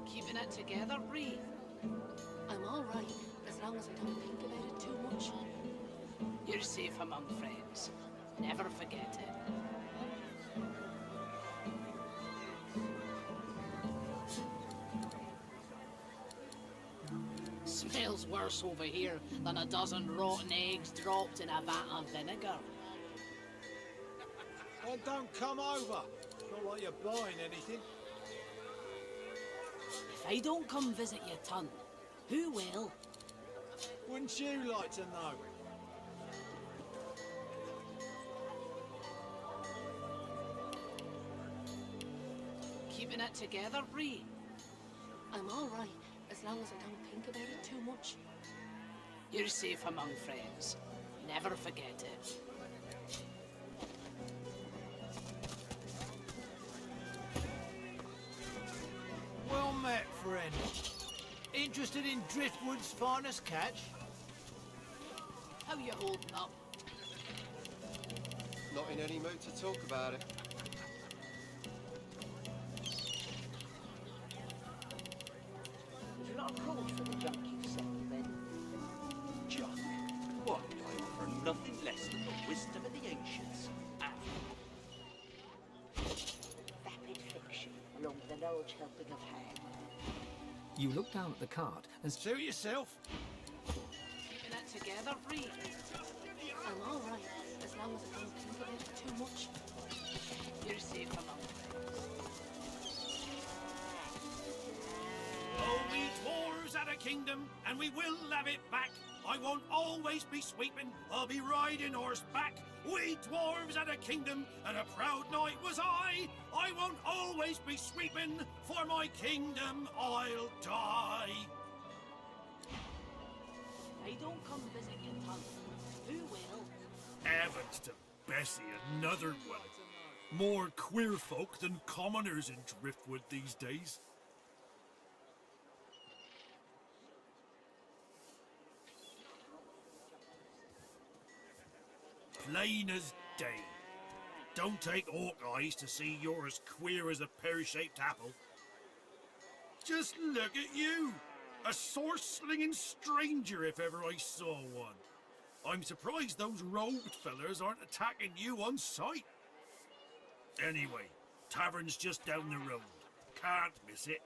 Keeping it together, Ree. I'm all right, as long as I don't think about it too much. You're safe among friends. Never forget it. Smells worse over here than a dozen rotten eggs dropped in a vat of vinegar. Well, don't come over. Not like you're buying anything. If I don't come visit your ton, who will? Wouldn't you like to know? Keeping it together, Ree. I'm all right, as long as I don't think about it too much. You're safe among friends. Never forget it. Well met, friend. Interested in Driftwood's finest catch? How you holding up? Not in any mood to talk about it. There's a lot of code for the junk you sell, then. Junk? Why, I offer nothing less than the wisdom of the ancients. Vapid fiction, along with a large helping of ham. You look down at the cart and suit yourself. Keeping it together, Ree. I'm all right, as long as I don't think about it too much. You're safe among Oh, we dwarves had a kingdom, and we will have it back. I won't always be sweeping, I'll be riding horseback. We dwarves had a kingdom, and a proud knight was I won't always be sweeping, for my kingdom I'll die. I don't come visit your ton. Who will? Heavens to Bessie, another one. More queer folk than commoners in Driftwood these days. Plain as day. Don't take hawk eyes to see you're as queer as a pear-shaped apple. Just look at you! A sword-slinging stranger if ever I saw one. I'm surprised those robed fellers aren't attacking you on sight. Anyway, tavern's just down the road. Can't miss it.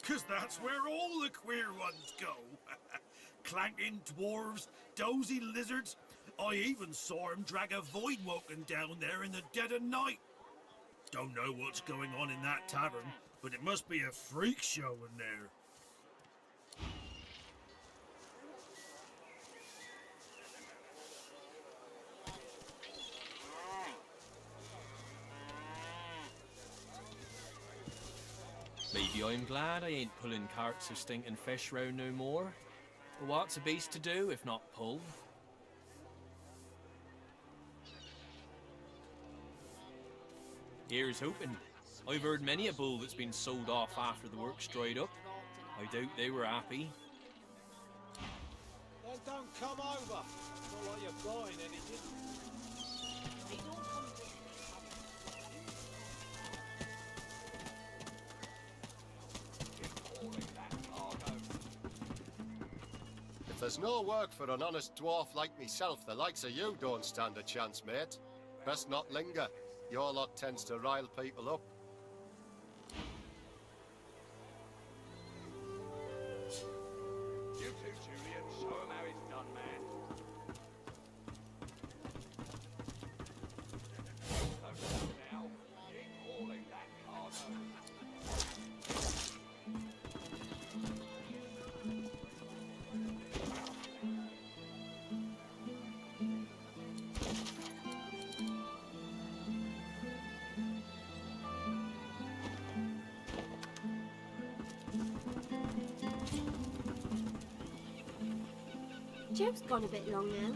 'Cause that's where all the queer ones go. Clanking dwarves, dozy lizards. I even saw him drag a void woken down there in the dead of night. Don't know what's going on in that tavern, but it must be a freak show in there. Maybe I'm glad I ain't pulling carts of stinking fish round no more. But what's a beast to do if not pull? Here's hoping. I've heard many a bull that's been sold off after the work's dried up. I doubt they were happy. Then don't come over. Not like you're buying anything. If there's no work for an honest dwarf like myself, the likes of you don't stand a chance, mate. Best not linger. Your lot tends to rile people up. You two, Julian, show him how it's done, man. Now, keep hauling that cargo. Joe's gone a bit long now.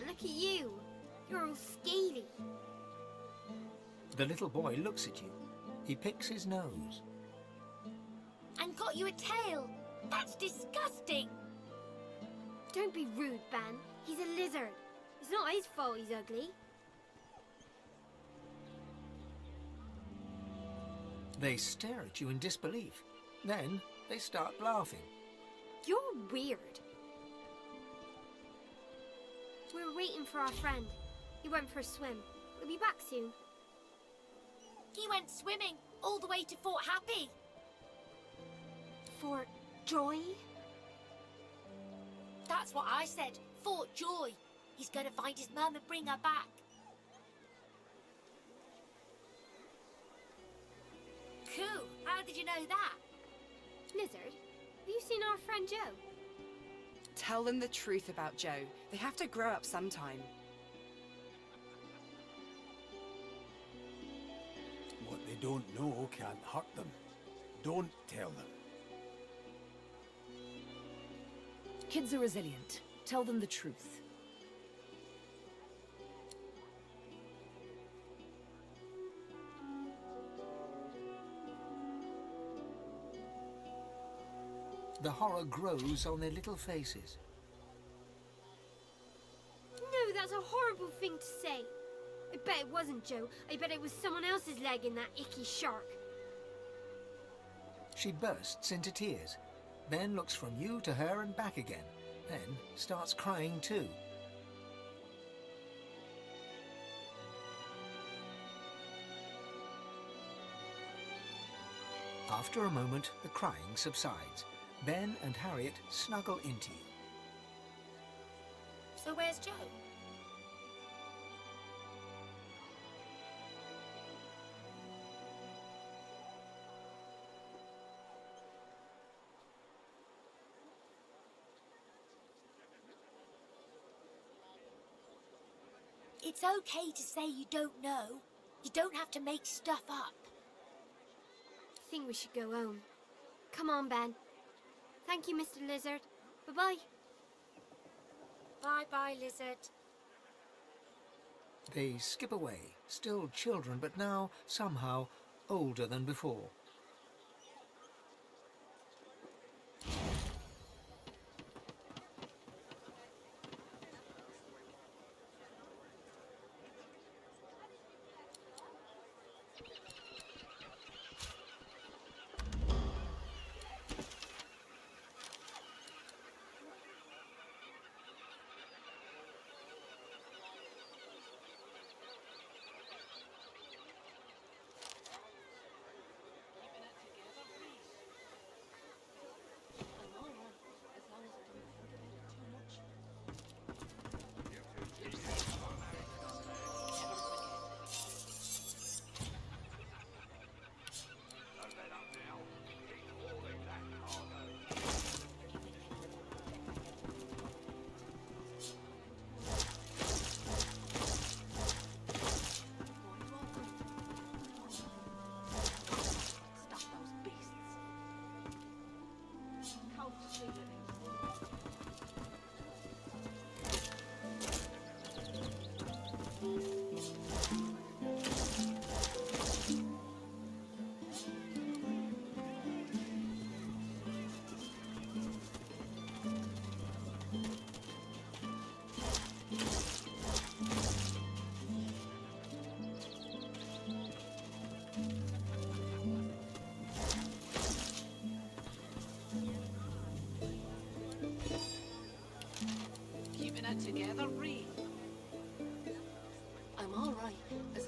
Look at you. You're all scaly. The little boy looks at you. He picks his nose. And got you a tail. That's disgusting. Don't be rude, Ban. He's a lizard. It's not his fault he's ugly. They stare at you in disbelief. Then they start laughing. You're weird. We're waiting for our friend. He went for a swim. We'll be back soon. He went swimming all the way to Fort Happy. Fort Joy? That's what I said. Fort Joy. He's going to find his mum and bring her back. Cool. How did you know that? Lizard, have you seen our friend Joe? Tell them the truth about Joe. They have to grow up sometime. What they don't know can't hurt them. Don't tell them. Kids are resilient. Tell them the truth. The horror grows on their little faces. No, that's a horrible thing to say. I bet it wasn't Joe. I bet it was someone else's leg in that icky shark. She bursts into tears, then looks from you to her and back again, then starts crying too. After a moment, the crying subsides. Ben and Harriet snuggle into you. So where's Joe? It's okay to say you don't know. You don't have to make stuff up. I think we should go home. Come on, Ben. Thank you, Mr. Lizard. Bye-bye. Bye-bye, Lizard. They skip away, still children, but now, somehow, older than before.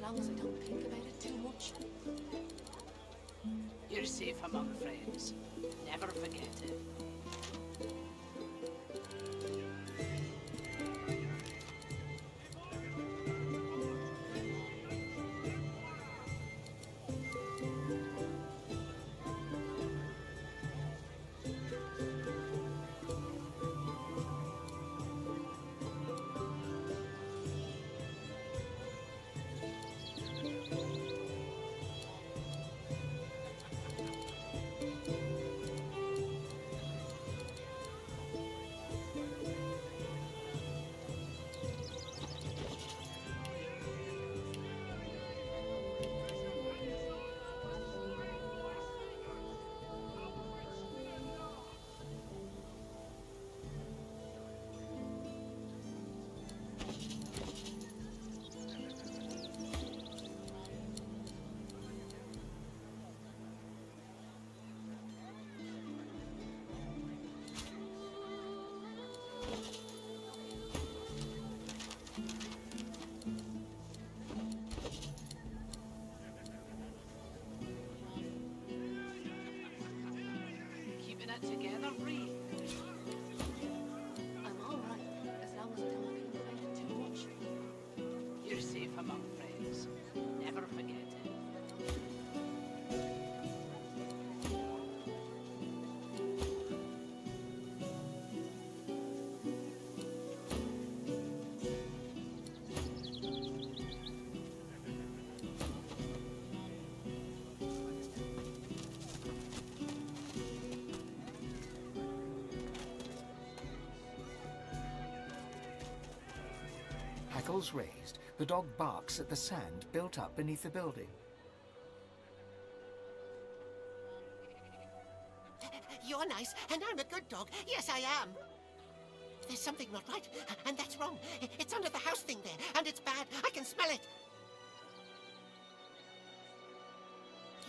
long as I don't think about it too much. You're safe among friends. Never forget it. Keeping it together, Bree. I'm all right, as long as I don't think about it too much. You're safe among friends. Never forget it. Hackles raised, the dog barks at the sand built up beneath the building. You're nice, and I'm a good dog. Yes, I am. There's something not right, and that's wrong. It's under the house thing there, and it's bad. I can smell it.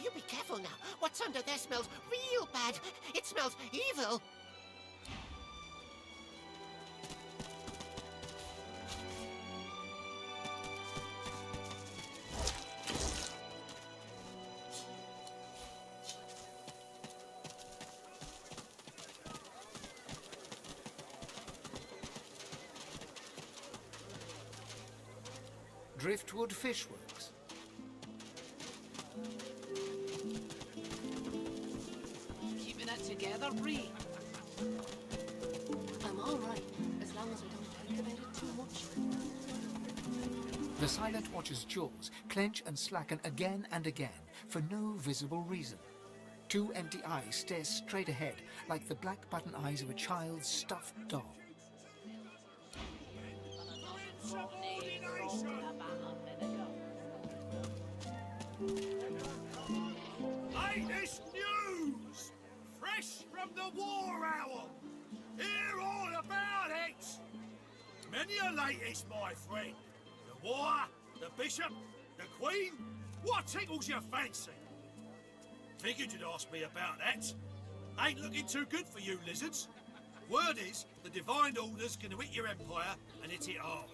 You be careful now. What's under there smells real bad. It smells evil. Driftwood Fishworks. Keeping it together, Bree. I'm all right, as long as I don't think about it too much. The Silent Watcher's jaws clench and slacken again and again for no visible reason. Two empty eyes stare straight ahead like the black button eyes of a child's stuffed doll. Latest news! Fresh from the War Owl! Hear all about it! Many a latest, my friend. The war, the bishop, the queen. What tickles your fancy? Figured you'd ask me about that. Ain't looking too good for you, lizards. Word is, the Divine Order's gonna hit your empire and hit it hard.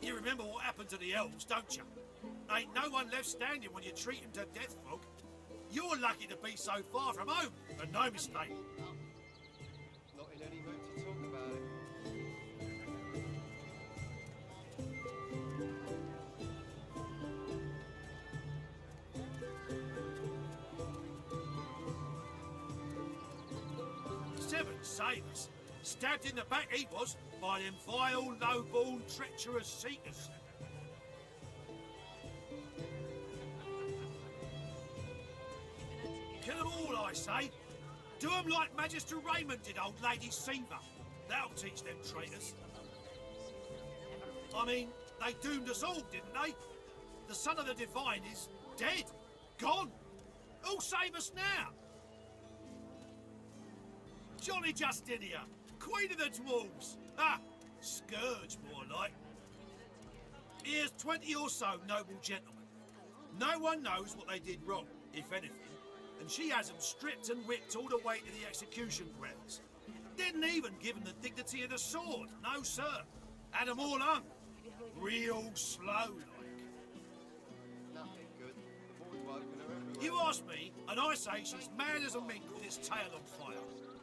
You remember what happened to the elves, don't you? Ain't no one left standing when you treat them to death, Frog. You're lucky to be so far from home, and no mistake. Not in any mood to talk about it. Seven sailors. Stabbed in the back he was by them vile, low-born, treacherous seekers. Kill them all, I say. Do them like Magister Raymond did old Lady Seaver. That'll teach them traitors. I mean, they doomed us all, didn't they? The son of the Divine is dead. Gone. Who'll save us now? Jolly Justinia, Queen of the Dwarves. Ah, scourge more like. Here's 20 or so noble gentlemen. No one knows what they did wrong, if anything, and she has them stripped and whipped all the way to the execution grounds. Didn't even give him the dignity of the sword. No, sir. Had 'em all hung. Real slow, like. Nothing good. The boys woken her everywhere. You ask me, and I say she's mad as a mink with his tail on fire.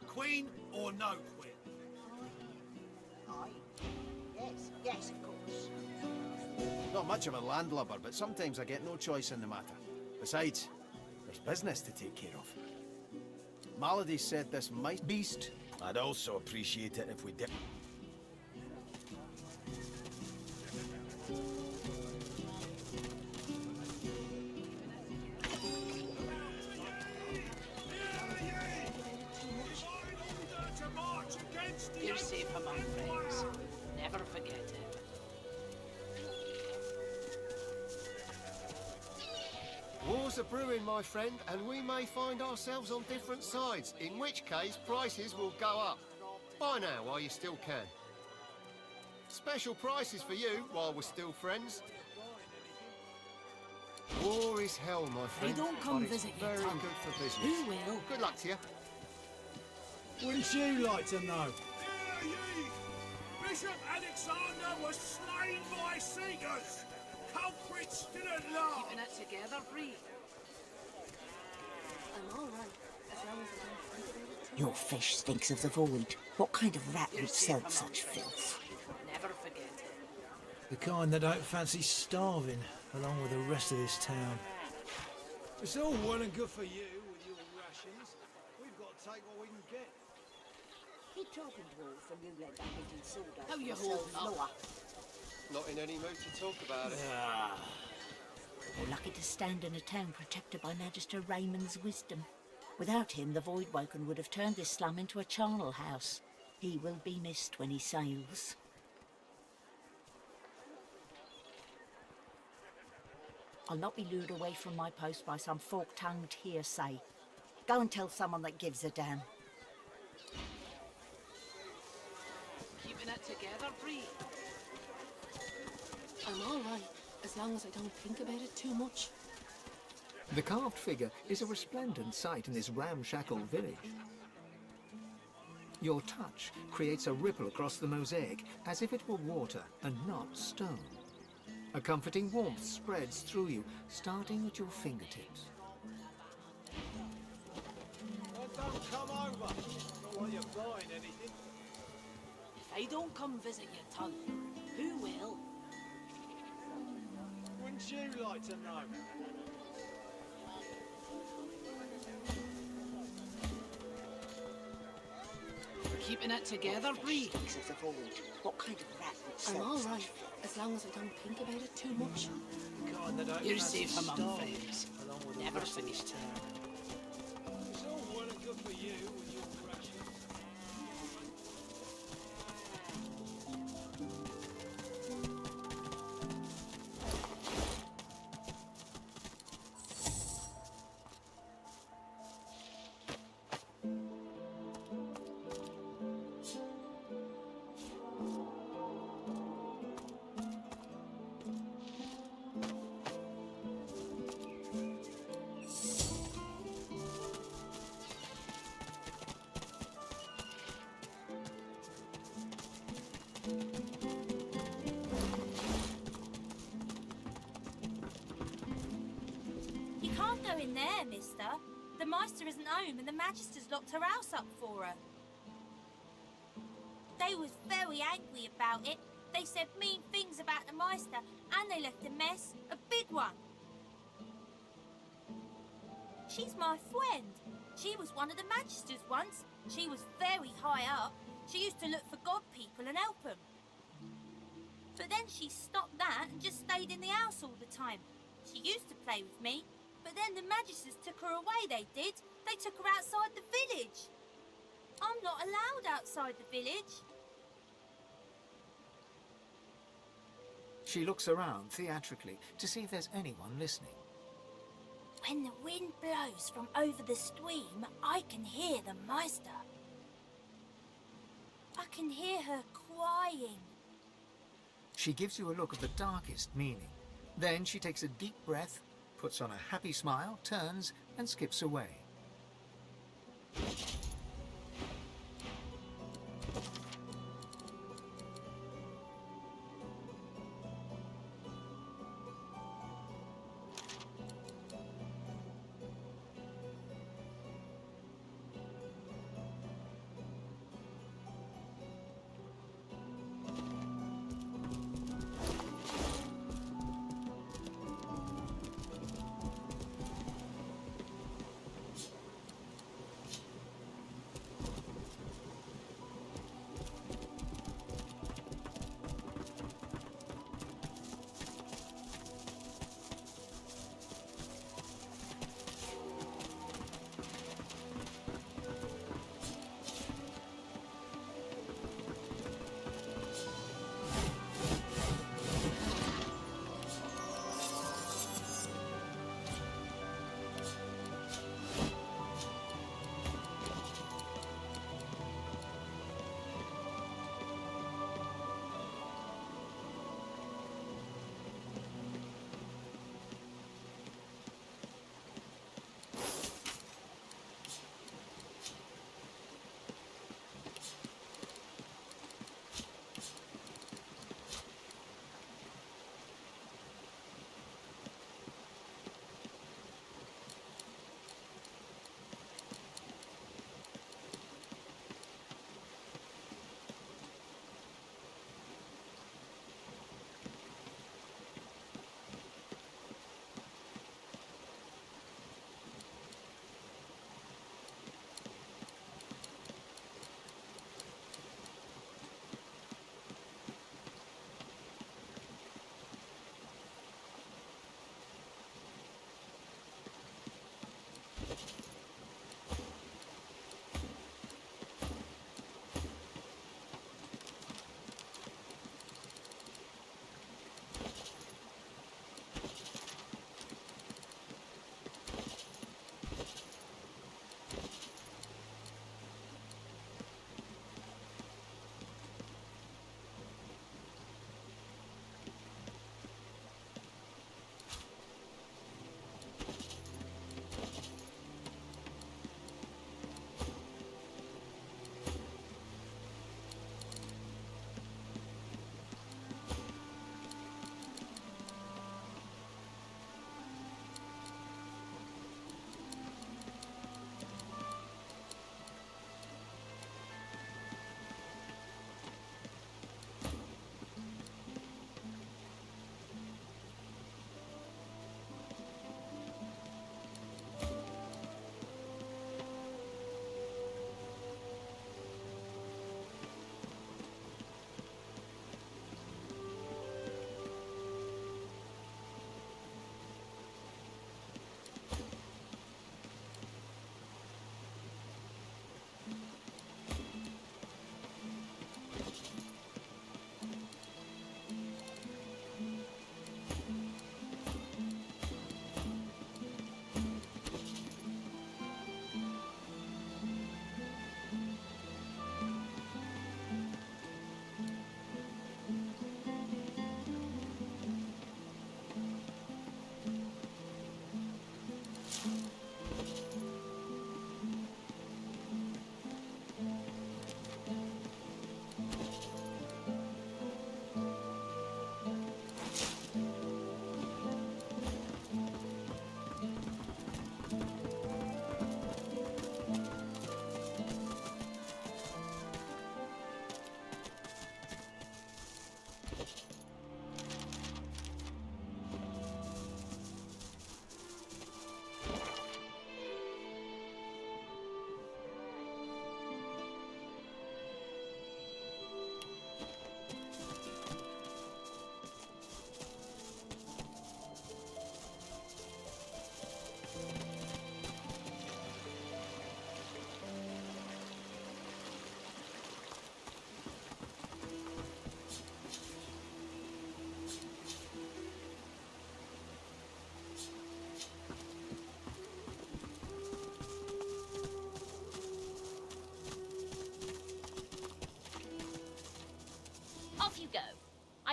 Queen or no queen? Aye. Yes, of course. Not much of a landlubber, but sometimes I get no choice in the matter. Besides, there's business to take care of. Malady said this might... Beast. I'd also appreciate it if we did... You're safe among friends. Never forget it. Wars are brewing, my friend, and we may find ourselves on different sides, in which case prices will go up. Buy now while you still can. Special prices for you while we're still friends. War is hell, my friend. don't come but it's visit your very tongue. good for business. Who will? Good luck to you. Wouldn't you like to know? Bishop Alexander was slain by seekers. Culprits didn't laugh. Keeping it together, Bree. I'm all right, as long as I don't think about it too Your much. fish stinks of the void. What kind of rat You're would safe sell among such friends. filth? Never forget it. The kind that don't fancy starving, along with the rest of this town. It's all well and good for you with your rations. We've got to take what we can get. Keep talking, dwarf, and you let that little sawdust How you yourself holding up? lower. Not in any mood to talk about it. You're lucky to stand in a town protected by Magister Raymond's wisdom. Without him, the Voidwoken would have turned this slum into a charnel house. He will be missed when he sails. I'll not be lured away from my post by some fork-tongued hearsay. Go and tell someone that gives a damn. Keeping it together, Bree. I'm all right, as long as I don't think about it too much. The carved figure is a resplendent sight in this ramshackle village. Your touch creates a ripple across the mosaic, as if it were water and not stone. A comforting warmth spreads through you, starting at your fingertips. Don't come over. Not while you're buying anything. If I don't come visit your tongue, who will? Wouldn't you like to know? Keeping it together, Bree. Stinks of the void. What kind of rat would I'm sell all such right, as long as I don't think about it too much. The kind that don't You're fancy safe among starving, friends. along with the Never rest of this forget it. town. It's all well and good for you with your rations. You can't go in there, mister. The Meister isn't home and the Magister's locked her house up for her. They was very angry about it. They said mean things about the Meister and they left a mess, a big one. She's my friend. She was one of the Magisters once. She was very high up. She used to look for god people and help them. But then she stopped that and just stayed in the house all the time. She used to play with me, but then the Magisters took her away, they did. They took her outside the village. I'm not allowed outside the village. She looks around theatrically to see if there's anyone listening. When the wind blows from over the stream, I can hear the Meister. I can hear her crying. She gives you a look of the darkest meaning. Then she takes a deep breath, puts on a happy smile, turns, and skips away.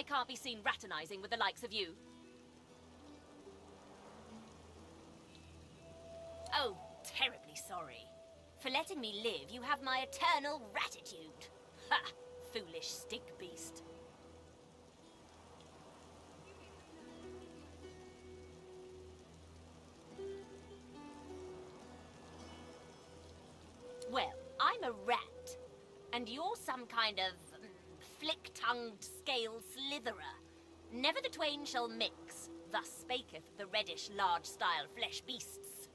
can't be seen raternizing with the likes of you. Oh, terribly sorry. For letting me live, you have my eternal gratitude. Ha! Foolish stink beast. Well, I'm a rat, and you're some kind of flick-tongued scale slitherer. Never the twain shall mix, thus spaketh the reddish large-style flesh beasts.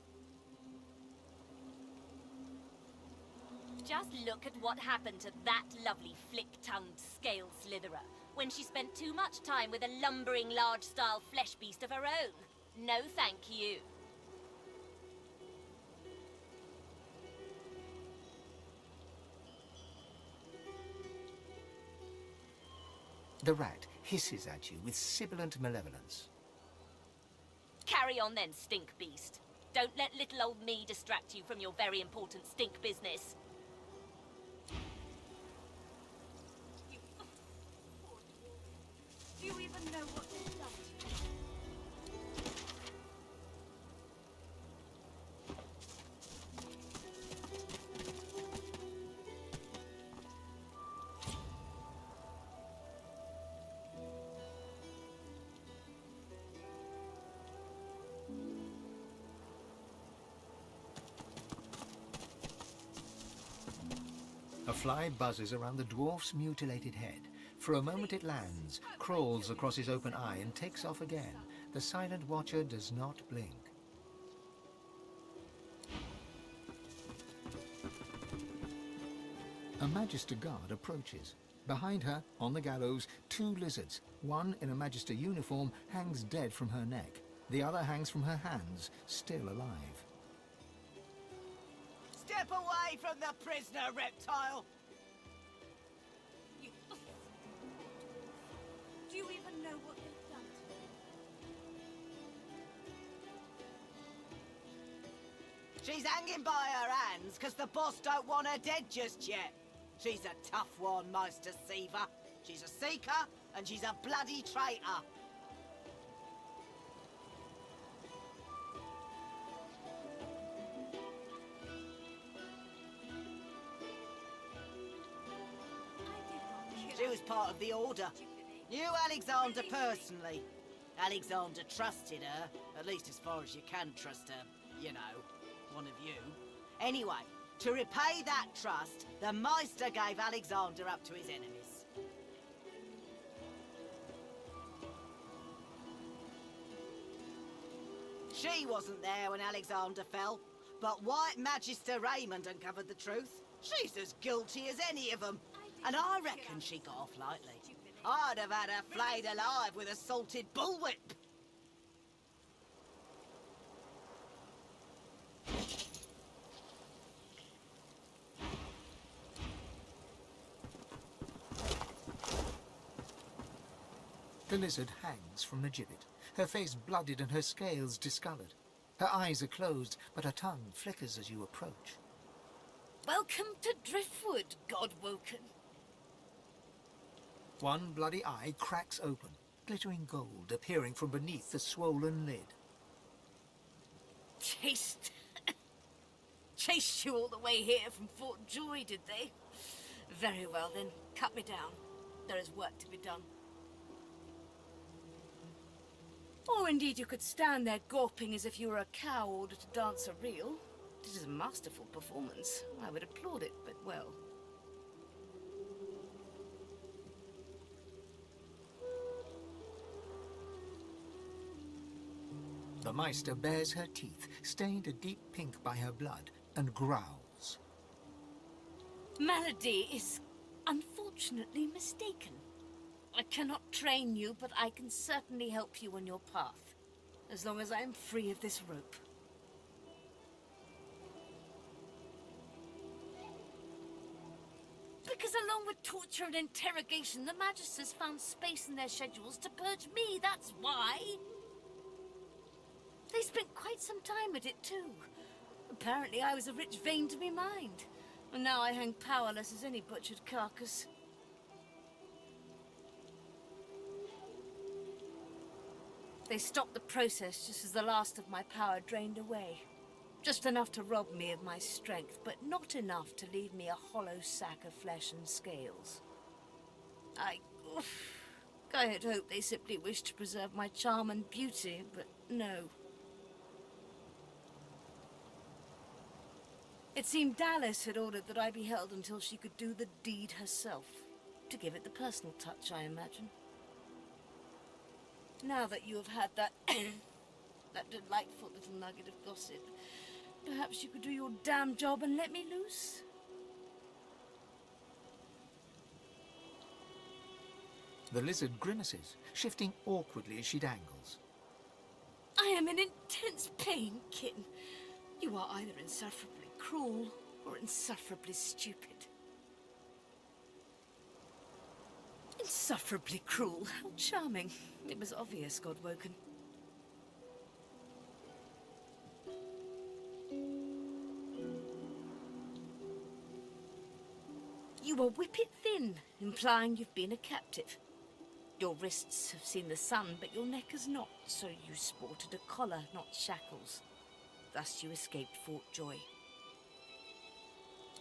Just look at what happened to that lovely flick-tongued scale slitherer when she spent too much time with a lumbering large-style flesh beast of her own. No thank you. The rat hisses at you with sibilant malevolence. Carry on then, stink beast. Don't let little old me distract you from your very important stink business. Do you even know what they've done to you? A fly buzzes around the dwarf's mutilated head. For a moment it lands, crawls across his open eye and takes off again. The silent watcher does not blink. A Magister guard approaches. Behind her, on the gallows, 2 lizards. One in a Magister uniform hangs dead from her neck. The other hangs from her hands, still alive. Step away from the prisoner, reptile! Do you even know what they've done to you? She's hanging by her hands because the boss don't want her dead just yet. She's a tough one, Meister Seaver. She's a seeker, and she's a bloody traitor. She was part of the Order. Knew Alexander personally. Alexander trusted her, at least as far as you can trust her, you know, one of you. Anyway, to repay that trust, the Meister gave Alexander up to his enemies. She wasn't there when Alexander fell, but White Magister Raymond uncovered the truth. She's as guilty as any of them, and I reckon she got off lightly. I'd have had her flayed alive with a salted bullwhip. The lizard hangs from the gibbet, her face blooded and her scales discoloured. Her eyes are closed, but her tongue flickers as you approach. Welcome to Driftwood, Godwoken. One bloody eye cracks open, glittering gold appearing from beneath the swollen lid. Chased you all the way here from Fort Joy, did they? Very well then, cut me down. There is work to be done. Or indeed you could stand there gawping as if you were a cow ordered to dance a reel. It is a masterful performance. I would applaud it, but well. The Meister bares her teeth, stained a deep pink by her blood, and growls. Malady is unfortunately mistaken. I cannot train you, but I can certainly help you on your path, as long as I am free of this rope. Because along with torture and interrogation, the Magisters found space in their schedules to purge me, that's why. They spent quite some time at it too. Apparently I was a rich vein to be mined, and now I hang powerless as any butchered carcass. They stopped the process just as the last of my power drained away. Just enough to rob me of my strength, but not enough to leave me a hollow sack of flesh and scales. I had hoped they simply wished to preserve my charm and beauty, but no. It seemed Dallas had ordered that I be held until she could do the deed herself. To give it the personal touch, I imagine. Now that you have had that that delightful little nugget of gossip, perhaps you could do your damn job and let me loose? The lizard grimaces, shifting awkwardly as she dangles. I am in intense pain, kitten. You are either insufferably cruel or insufferably stupid. Insufferably cruel. How charming. It was obvious, Godwoken. You are whippet thin, implying you've been a captive. Your wrists have seen the sun, but your neck has not, so you sported a collar, not shackles. Thus you escaped Fort Joy.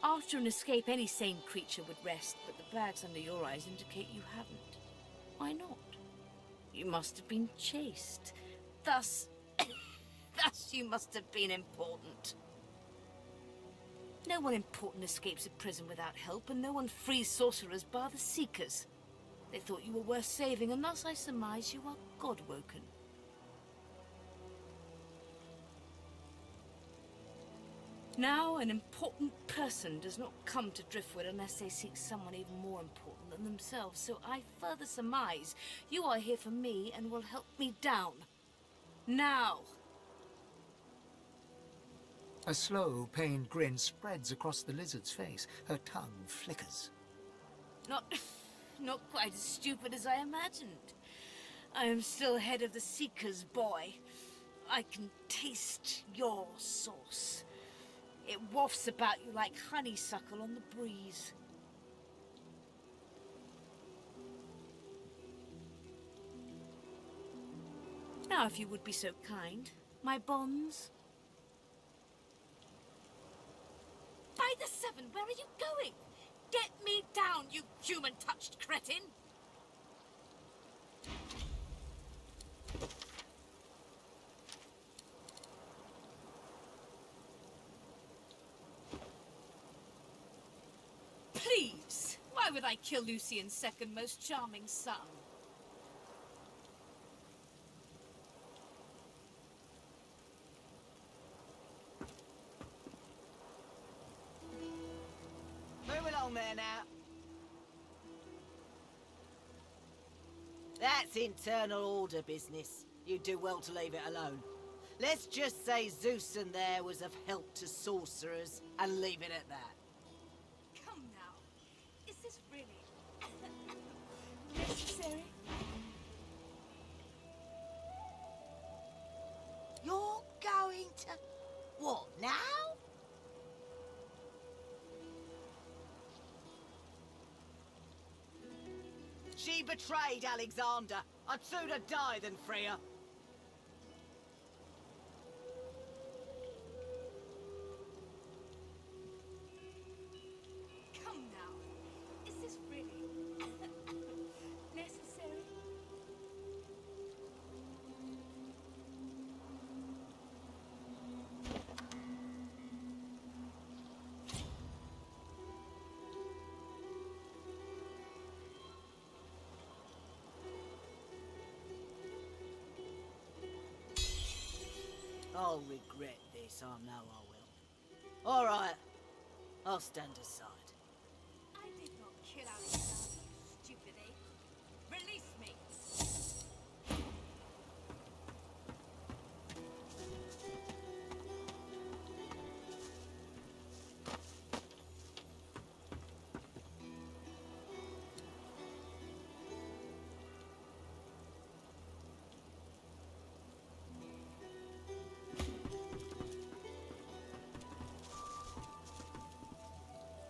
After an escape, any sane creature would rest, but the bags under your eyes indicate you haven't. Why not? You must have been chased. Thus... thus you must have been important. No one important escapes a prison without help, and no one frees sorcerers bar the Seekers. They thought you were worth saving, and thus I surmise you are Godwoken. Now, an important person does not come to Driftwood unless they seek someone even more important than themselves, so I further surmise you are here for me and will help me down. Now! A slow, pained grin spreads across the lizard's face. Her tongue flickers. Not quite as stupid as I imagined. I am still head of the Seekers, boy. I can taste your sauce. It wafts about you like honeysuckle on the breeze. Now, if you would be so kind, my bonds. By the seven, where are you going? Get me down, you human-touched cretin! Please! Why would I kill Lucian's second most charming son? Move along there now. That's internal order business. You'd do well to leave it alone. Let's just say Zeus and there was of help to sorcerers and leave it at that. Come now. Is this really necessary? You're going to... what, now? She betrayed Alexander. I'd sooner die than free her. Come now. Is this really necessary? I'll regret this, I know I will. All right, I'll stand aside. I did not kill Alexander, you stupid ape. Release me!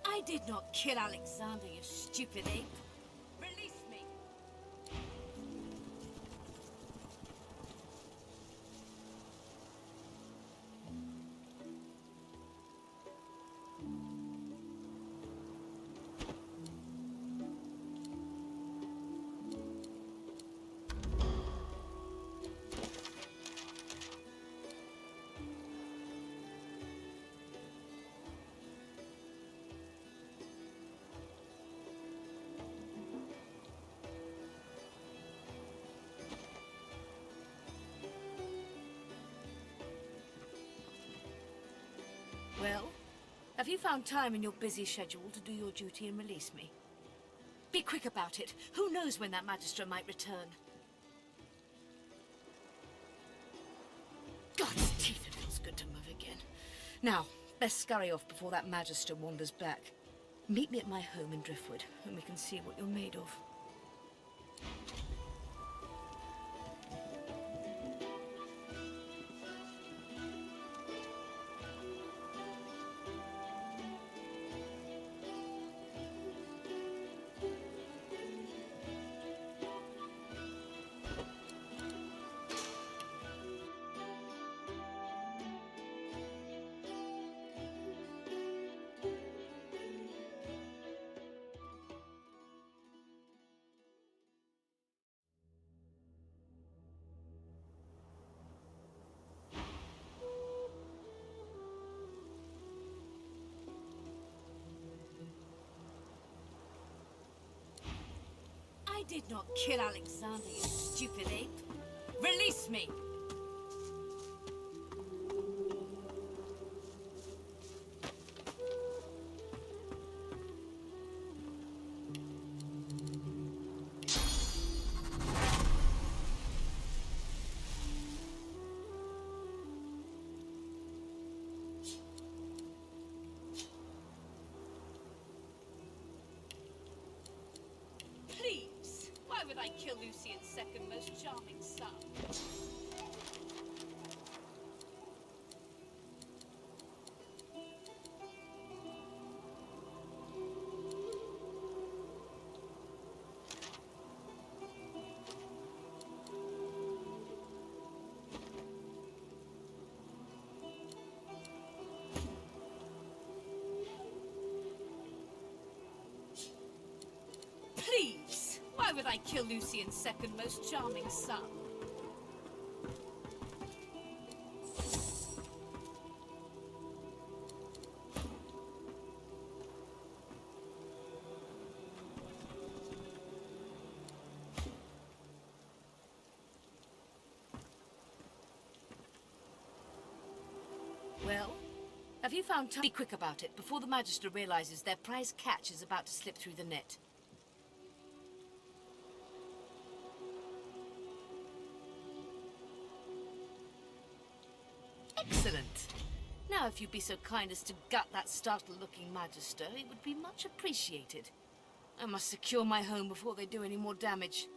I did not kill Alexander, you stupid ape. Release me! Have you found time in your busy schedule to do your duty and release me? Be quick about it. Who knows when that Magister might return? God's teeth, it feels good to move again. Now, best scurry off before that Magister wanders back. Meet me at my home in Driftwood, and we can see what you're made of. I did not kill Alexander, you stupid ape. Release me! Why would I kill Lucian's second most charming son? Please! Why would I kill Lucian's second most charming son? Well, have you found time? Be quick about it before the Magister realizes their prize catch is about to slip through the net. Excellent. Now, if you'd be so kind as to gut that startled-looking Magister, it would be much appreciated. I must secure my home before they do any more damage.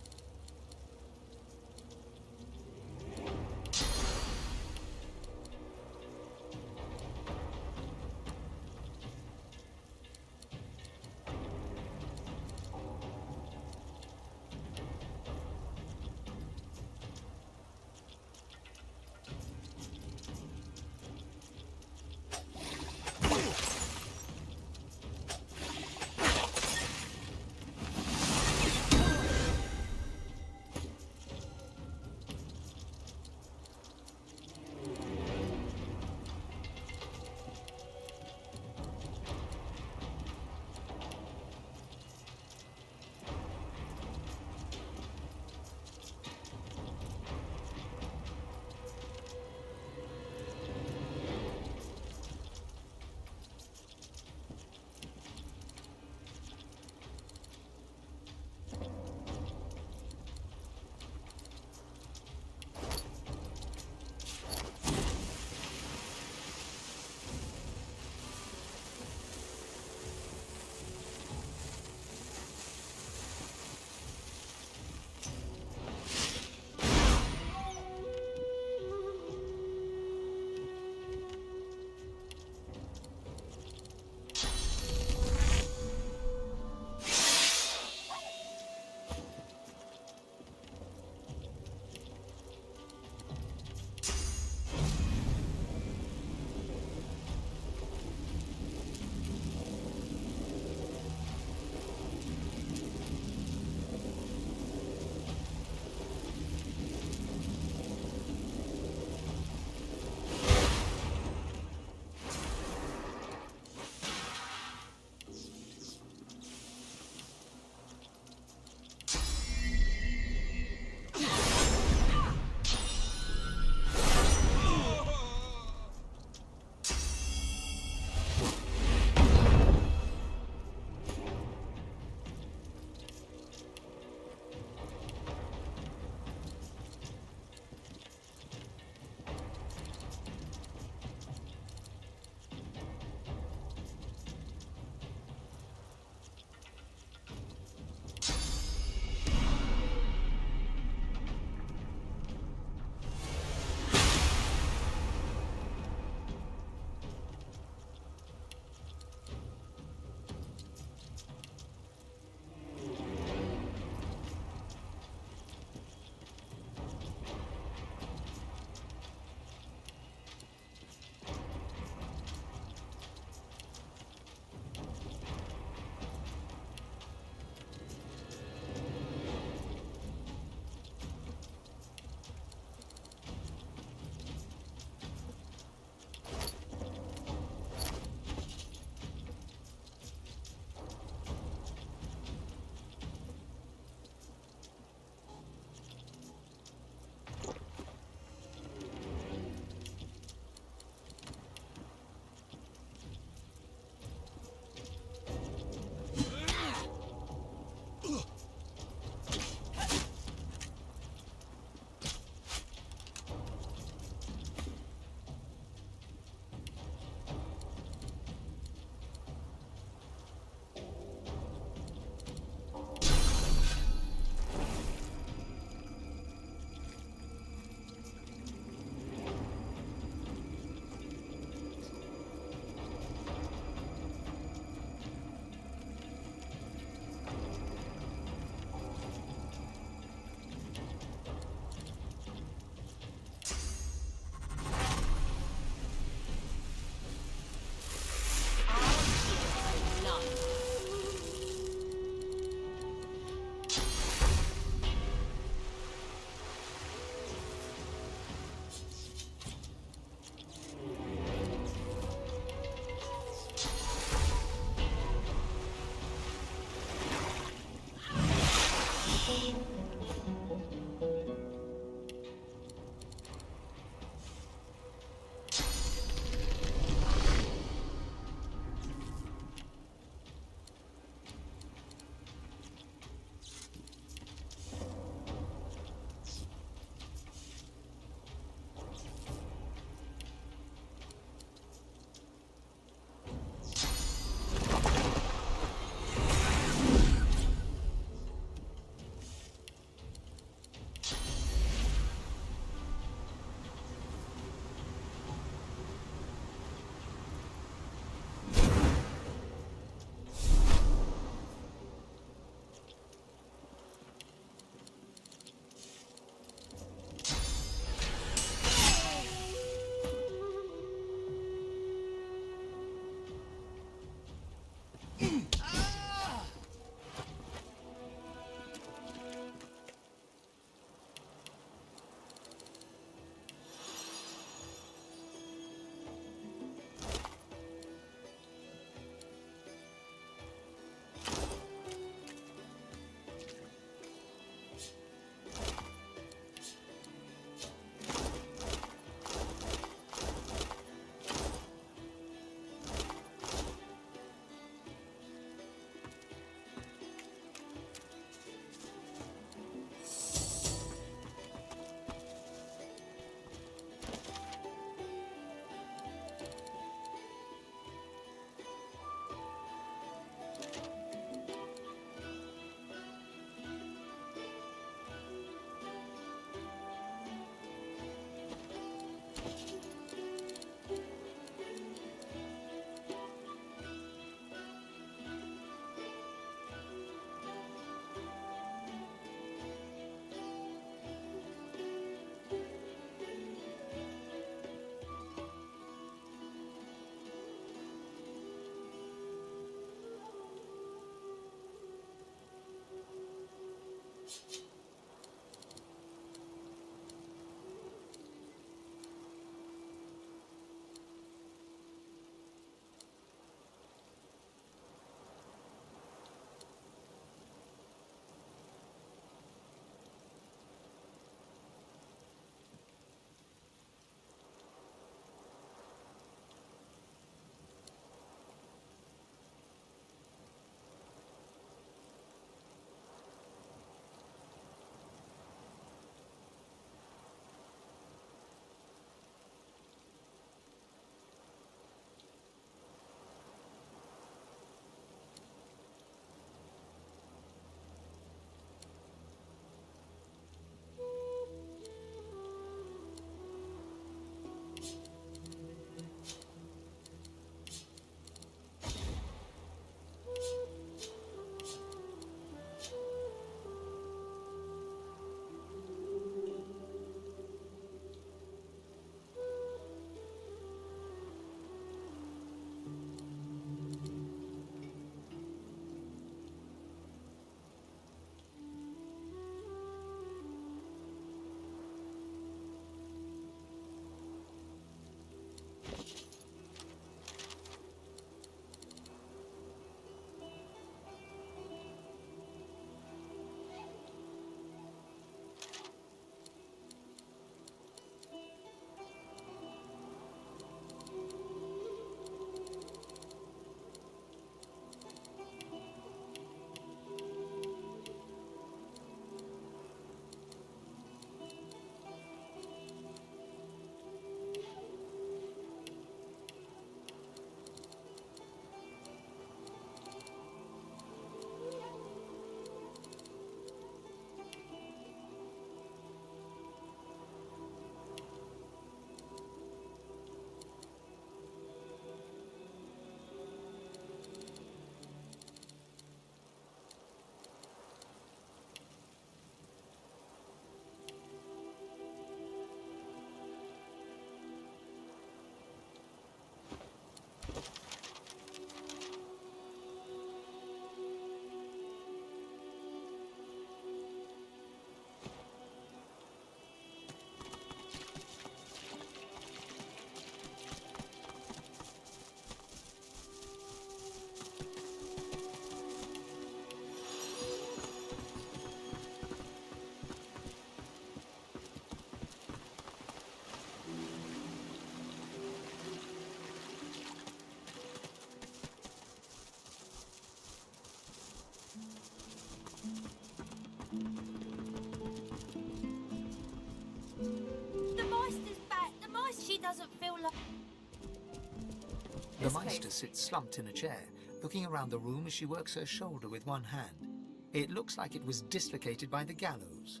The Meister sits slumped in a chair, looking around the room as she works her shoulder with one hand. It looks like it was dislocated by the gallows.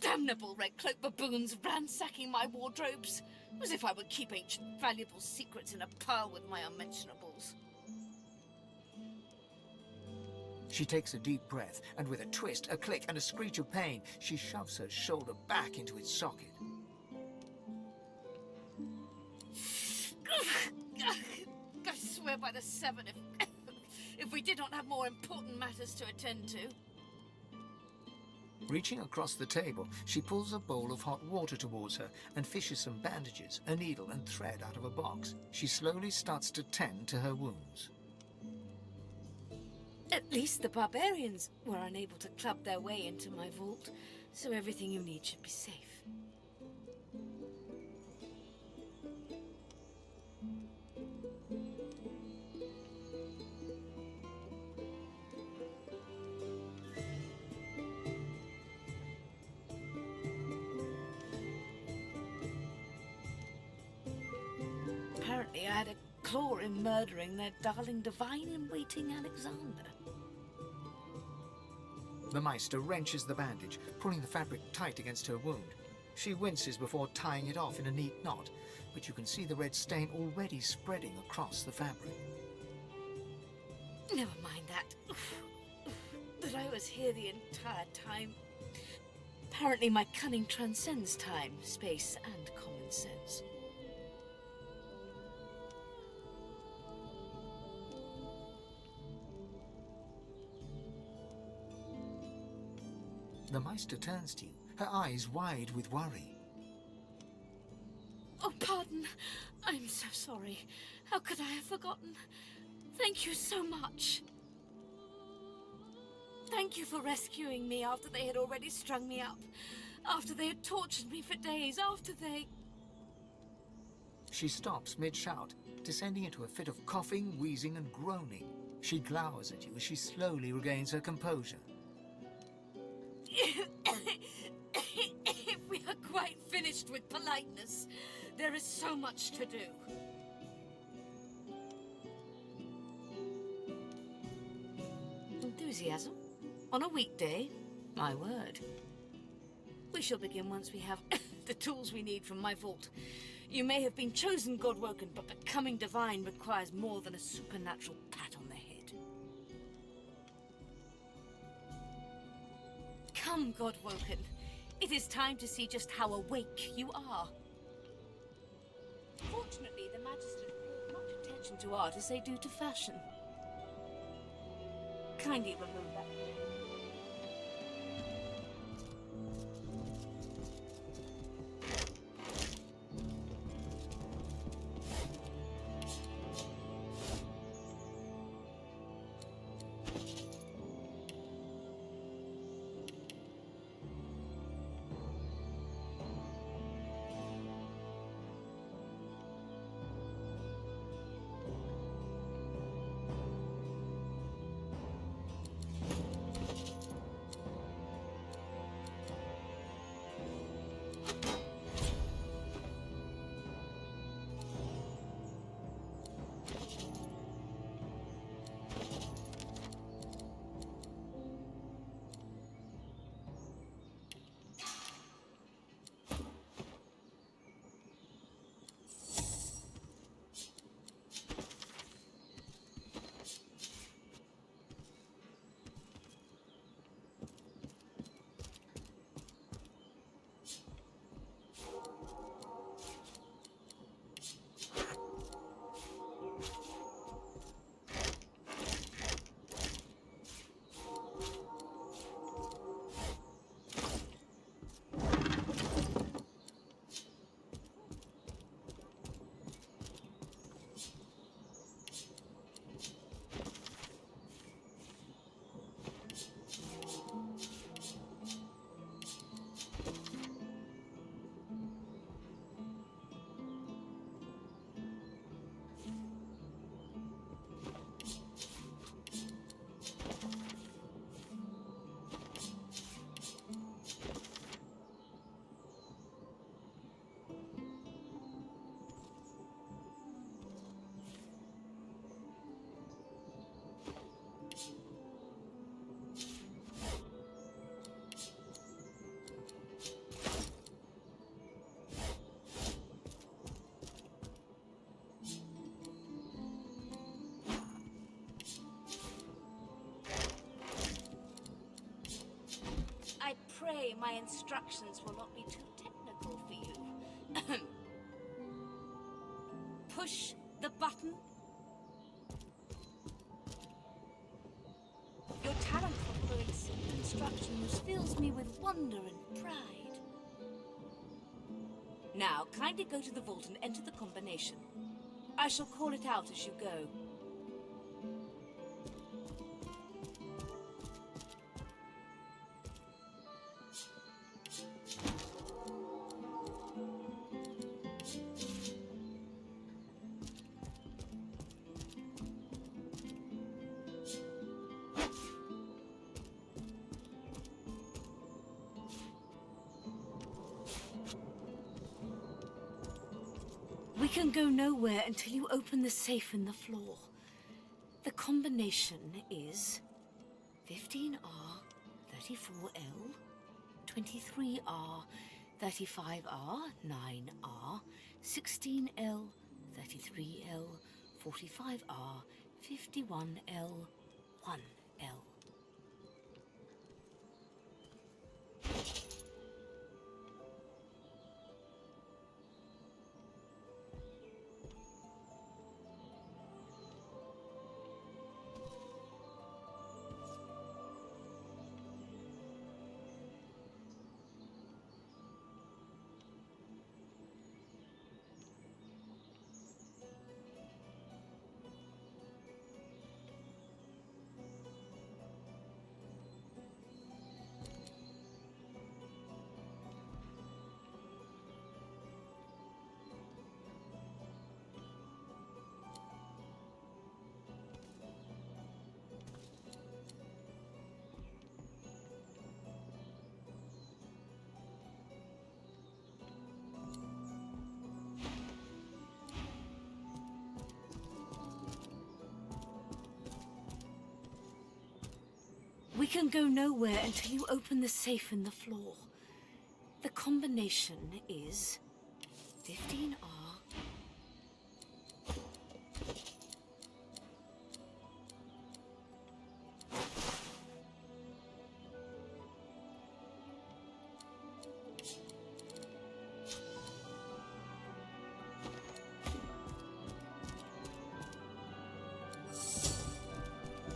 Damnable red-cloaked baboons ransacking my wardrobes, as if I would keep ancient valuable secrets in a pile with my unmentionables. She takes a deep breath, and with a twist, a click, and a screech of pain, she shoves her shoulder back into its socket. I swear by the seven, if we did not have more important matters to attend to. Reaching across the table, she pulls a bowl of hot water towards her and fishes some bandages, a needle and thread out of a box. She slowly starts to tend to her wounds. At least the barbarians were unable to club their way into my vault, so everything you need should be safe. Apparently I had a claw in murdering their darling divine-in-waiting Alexander. The Meister wrenches the bandage, pulling the fabric tight against her wound. She winces before tying it off in a neat knot, but you can see the red stain already spreading across the fabric. Never mind that. That I was here the entire time. Apparently my cunning transcends time, space, and common sense. The Meister turns to you, her eyes wide with worry. Oh, pardon. I'm so sorry. How could I have forgotten? Thank you so much. Thank you for rescuing me after they had already strung me up. After they had tortured me for days. After they... She stops mid-shout, descending into a fit of coughing, wheezing, and groaning. She glowers at you as she slowly regains her composure. If we are quite finished with politeness, there is so much to do. Enthusiasm? On a weekday? My word. We shall begin once we have the tools we need from my vault. You may have been chosen Godwoken, but becoming divine requires more than a supernatural pat on the head. Come, Godwoken. It is time to see just how awake you are. Fortunately, the Magister paid much attention to art as they do to fashion. Kindly remove that. pray my instructions will not be too technical for you. Push the button. Your talent for following simple instructions fills me with wonder and pride. Now, kindly go to the vault and enter the combination. I shall call it out as you go. We can go nowhere until you open the safe in the floor. The combination is 15R, 34L, 23R, 35R, 9R, 16L, 33L, 45R, 51L, 1L. We can go nowhere until you open the safe in the floor. The combination is 15R.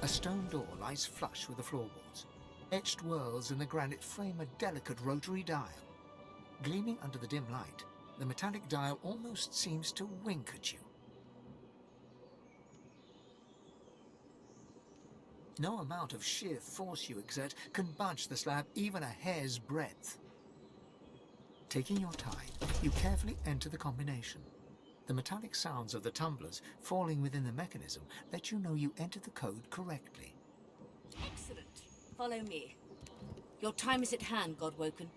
A stone door lies flush with the floorboards. Etched whorls in the granite frame a delicate rotary dial. Gleaming under the dim light, the metallic dial almost seems to wink at you. No amount of sheer force you exert can budge the slab even a hair's breadth. Taking your time, you carefully enter the combination. The metallic sounds of the tumblers falling within the mechanism let you know you entered the code correctly. Excellent. Follow me. Your time is at hand, Godwoken.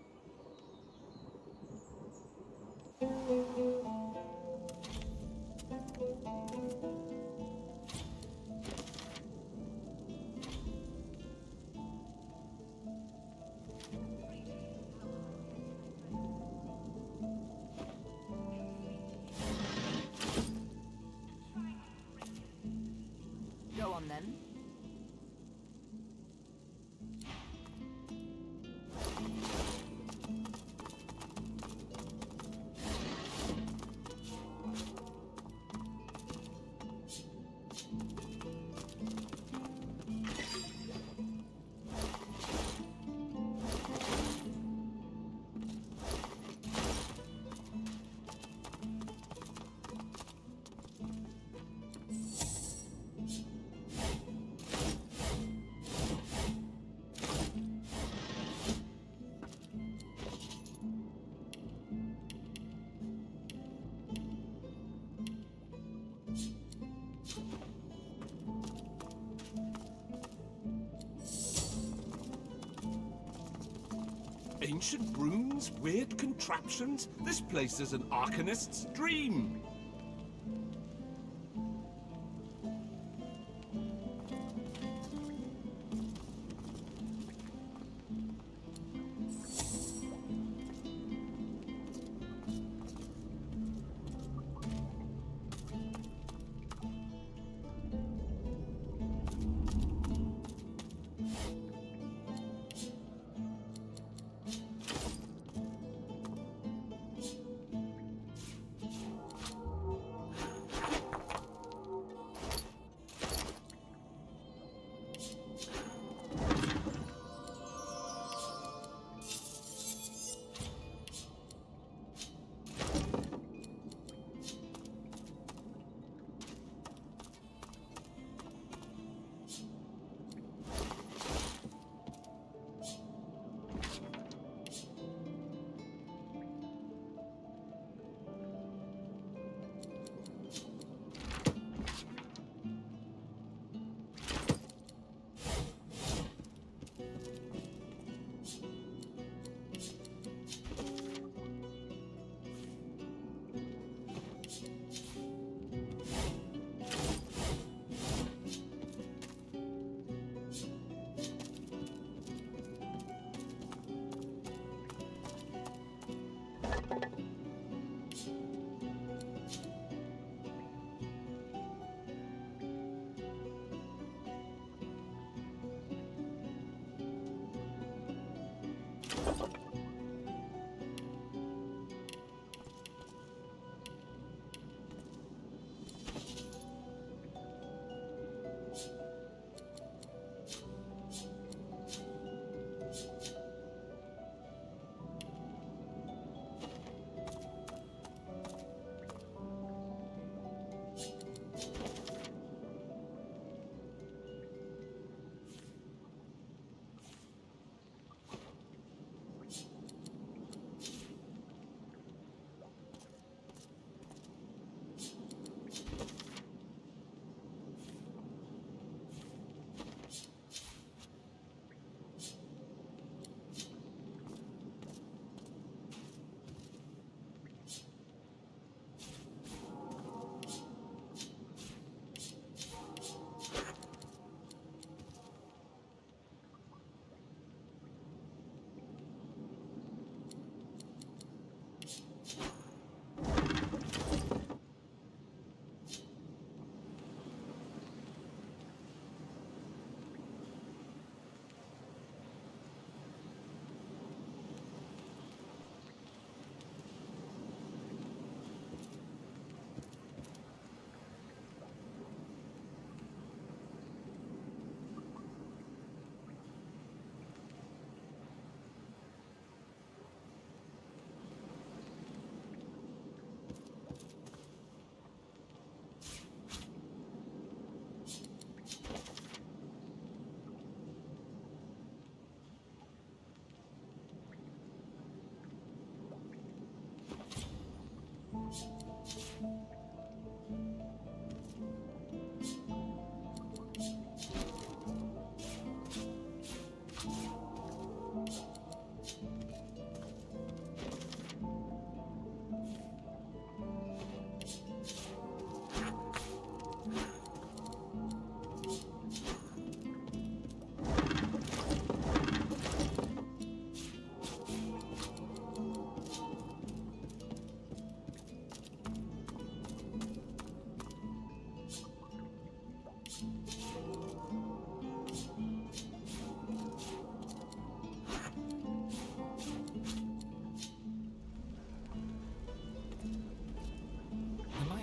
Go on then. Ancient runes, weird contraptions. This place is an arcanist's dream.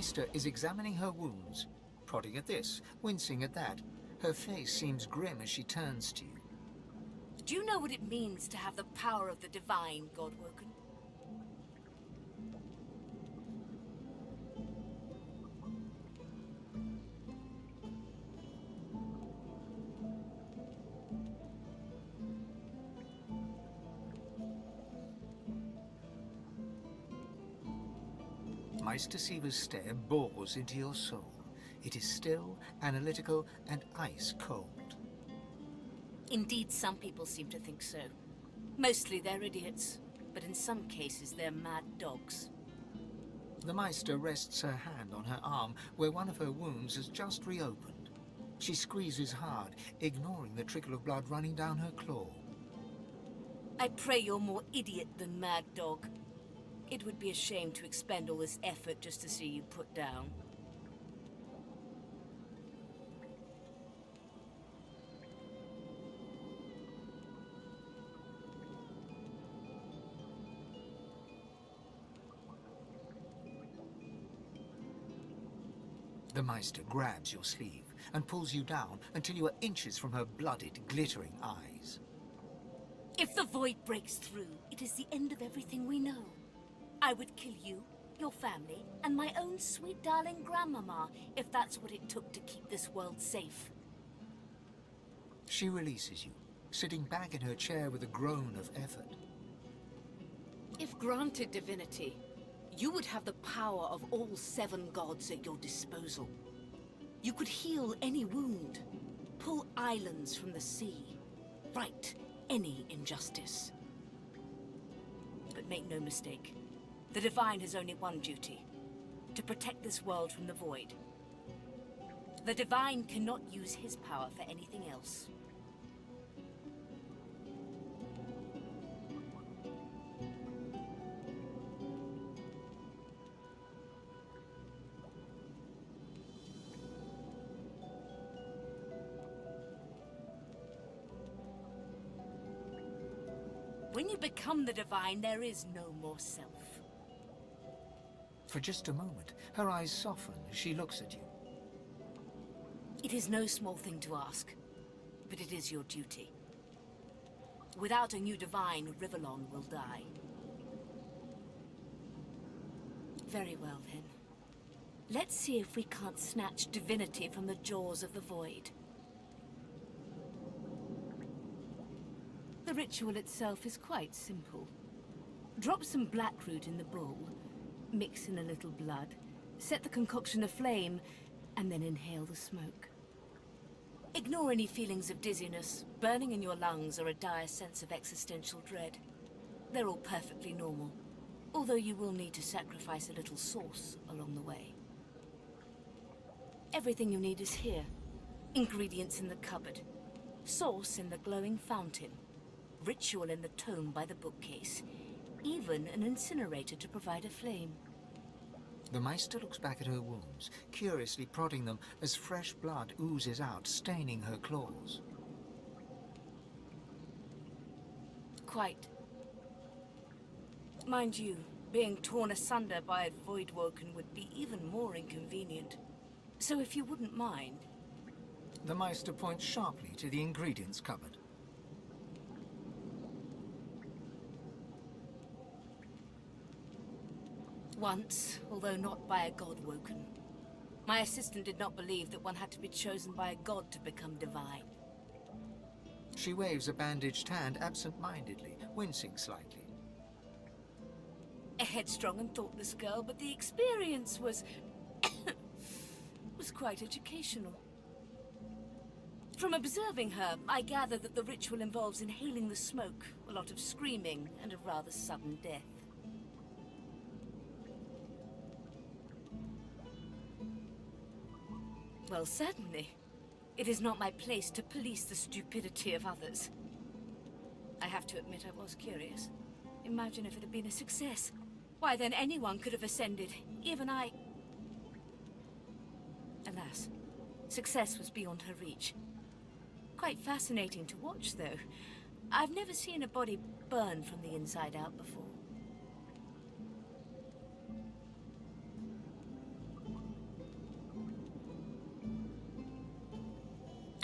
Meister is examining her wounds, prodding at this, wincing at that. Her face seems grim as she turns to you. Do you know what it means to have the power of the divine, Godwoken? Meister Siever's stare bores into your soul. It is still, analytical, and ice cold. Indeed, some people seem to think so. Mostly they're idiots, but in some cases they're mad dogs. The Meister rests her hand on her arm, where one of her wounds has just reopened. She squeezes hard, ignoring the trickle of blood running down her claw. I pray you're more idiot than mad dog. It would be a shame to expend all this effort just to see you put down. The Meister grabs your sleeve and pulls you down until you are inches from her blooded, glittering eyes. If the void breaks through, it is the end of everything we know. I would kill you, your family, and my own sweet darling grandmama if that's what it took to keep this world safe. She releases you, sitting back in her chair with a groan of effort. If granted divinity, you would have the power of all 7 gods at your disposal. You could heal any wound, pull islands from the sea, right any injustice. But make no mistake, the Divine has only one duty: to protect this world from the void. The Divine cannot use his power for anything else. When you become the Divine, there is no more self. For just a moment, her eyes soften as she looks at you. It is no small thing to ask, but it is your duty. Without a new Divine, Rivellon will die. Very well, then. Let's see if we can't snatch divinity from the jaws of the void. The ritual itself is quite simple. Drop some blackroot in the bowl, mix in a little blood, set the concoction aflame, and then inhale the smoke. Ignore any feelings of dizziness, burning in your lungs, or a dire sense of existential dread. They're all perfectly normal, although you will need to sacrifice a little sauce along the way. Everything you need is here. Ingredients in the cupboard, sauce in the glowing fountain, ritual in the tome by the bookcase, even an incinerator to provide a flame. The Meister looks back at her wounds, curiously prodding them as fresh blood oozes out, staining her claws. Quite. Mind you, being torn asunder by a Voidwoken would be even more inconvenient. So if you wouldn't mind... The Meister points sharply to the ingredients cupboard. Once, although not by a Godwoken. My assistant did not believe that one had to be chosen by a god to become divine. She waves a bandaged hand absent-mindedly, wincing slightly. A headstrong and thoughtless girl, but the experience was... was quite educational. From observing her, I gather that the ritual involves inhaling the smoke, a lot of screaming, and a rather sudden death. Well, certainly. It is not my place to police the stupidity of others. I have to admit I was curious. Imagine if it had been a success. Why, then anyone could have ascended, even I... Alas, success was beyond her reach. Quite fascinating to watch, though. I've never seen a body burn from the inside out before.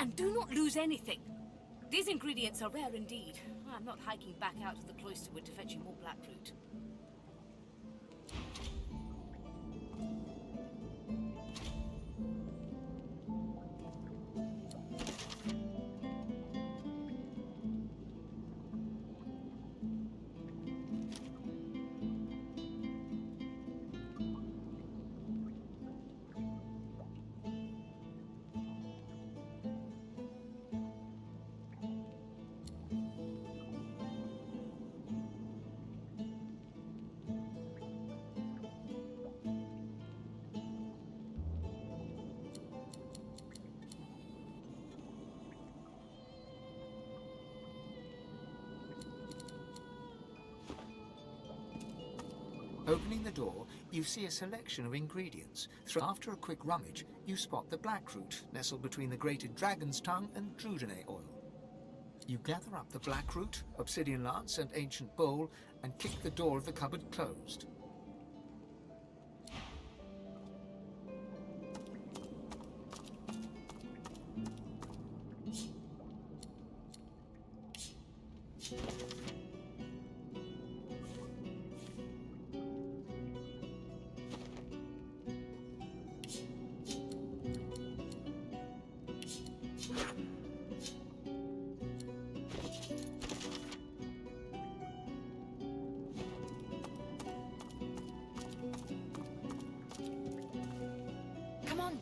And do not lose anything. These ingredients are rare indeed. I'm not hiking back out of the cloisterwood to fetch you more blackroot. Opening the door, you see a selection of ingredients. After a quick rummage, you spot the blackroot nestled between the grated dragon's tongue and drudene oil. You gather up the blackroot, obsidian lance, and ancient bowl, and kick the door of the cupboard closed.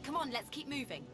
Come on, let's keep moving.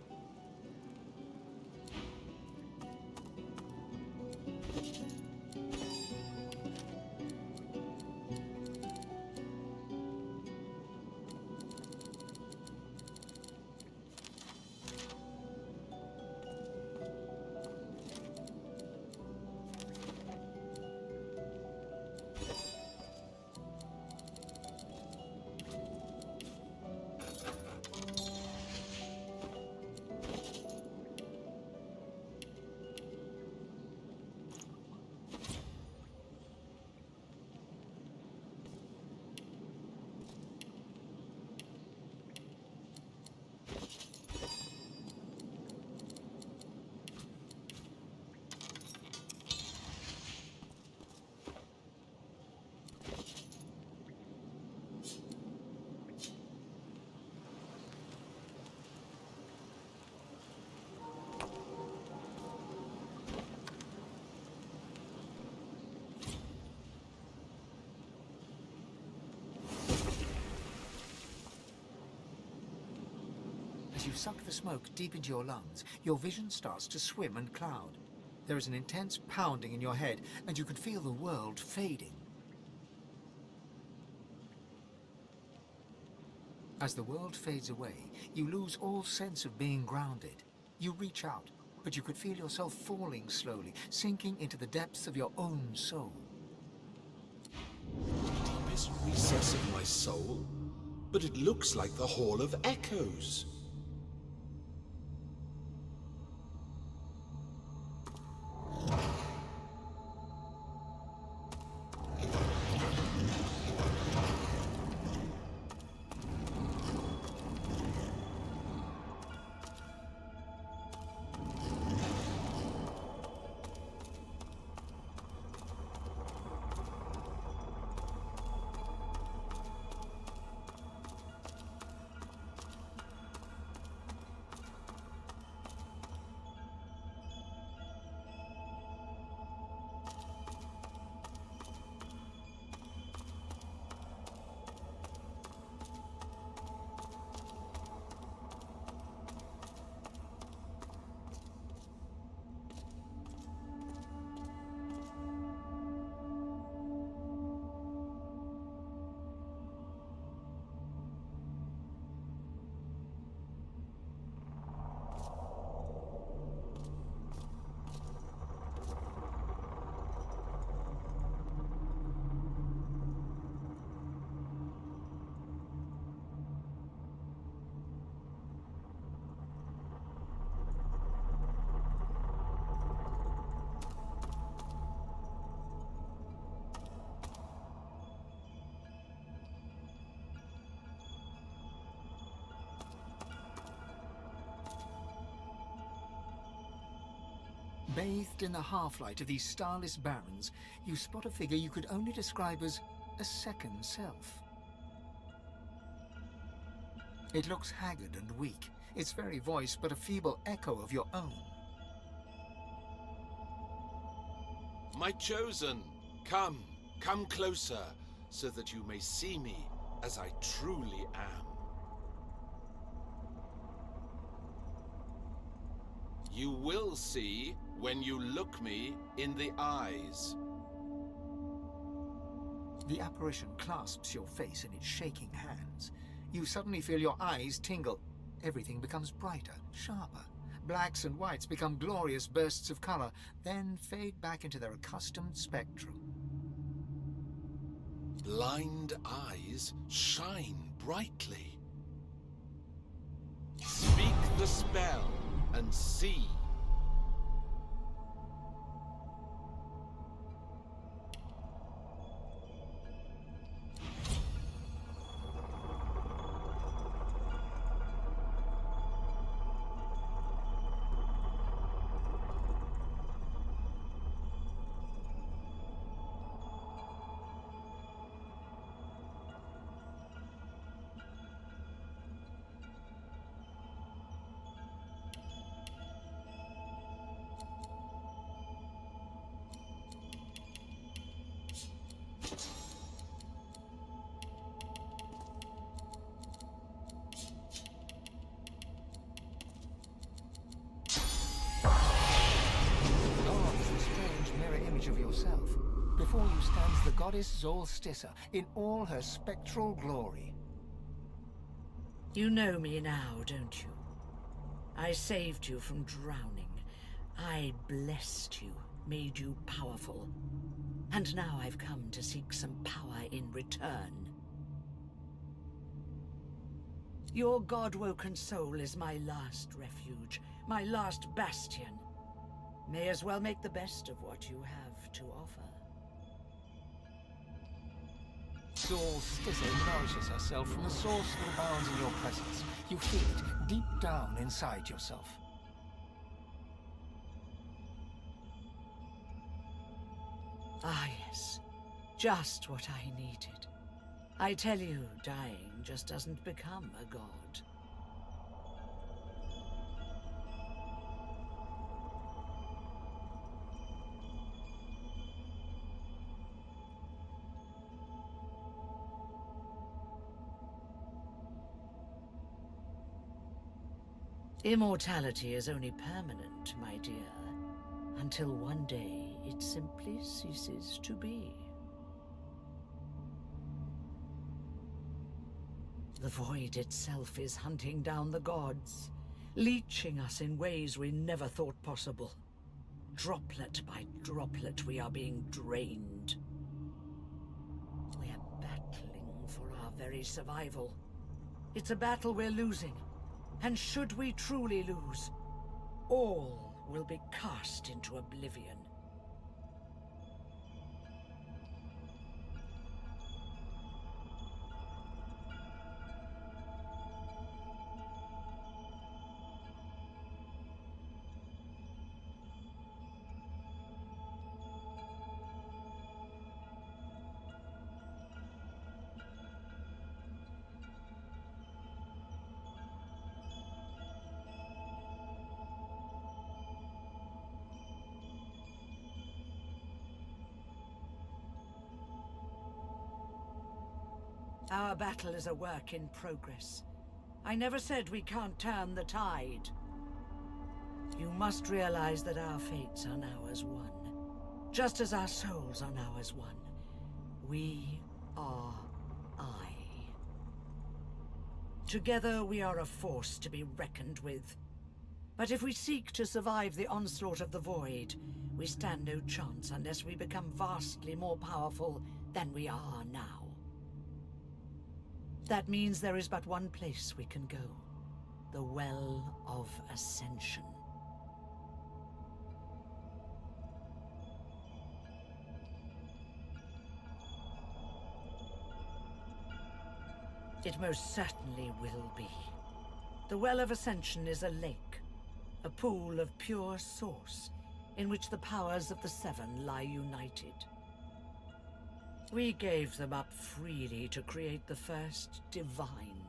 As you suck the smoke deep into your lungs, your vision starts to swim and cloud. There is an intense pounding in your head, and you can feel the world fading. As the world fades away, you lose all sense of being grounded. You reach out, but you could feel yourself falling slowly, sinking into the depths of your own soul. Deepest recess of my soul? But it looks like the Hall of Echoes. Bathed in the half-light of these starless barrens, you spot a figure you could only describe as a second self. It looks haggard and weak, its very voice but a feeble echo of your own. My chosen, come closer, so that you may see me as I truly am. You will see when you look me in the eyes. The apparition clasps your face in its shaking hands. You suddenly feel your eyes tingle. Everything becomes brighter, sharper. Blacks and whites become glorious bursts of color, then fade back into their accustomed spectrum. Blind eyes shine brightly. Speak the spell and see. Of yourself. Before you stands the goddess Zolstissa in all her spectral glory. You know me now, don't you? I saved you from drowning. I blessed you, made you powerful. And now I've come to seek some power in return. Your god-woken soul is my last refuge, my last bastion. May as well make the best of what you have to offer. Zolstissa nourishes herself from the source that abounds in your presence. You feel it deep down inside yourself. Ah, yes. Just what I needed. I tell you, dying just doesn't become a god. Immortality is only permanent, my dear, until one day it simply ceases to be. The void itself is hunting down the gods, leeching us in ways we never thought possible. Droplet by droplet, we are being drained. We are battling for our very survival. It's a battle we're losing. And should we truly lose, all will be cast into oblivion. Our battle is a work in progress. I never said we can't turn the tide. You must realize that our fates are now as one. Just as our souls are now as one. We are I. Together we are a force to be reckoned with. But if we seek to survive the onslaught of the Void, we stand no chance unless we become vastly more powerful than we are now. That means there is but one place we can go. The Well of Ascension. It most certainly will be. The Well of Ascension is a lake, a pool of pure source. in which the powers of the Seven lie united. We gave them up freely to create the first divine.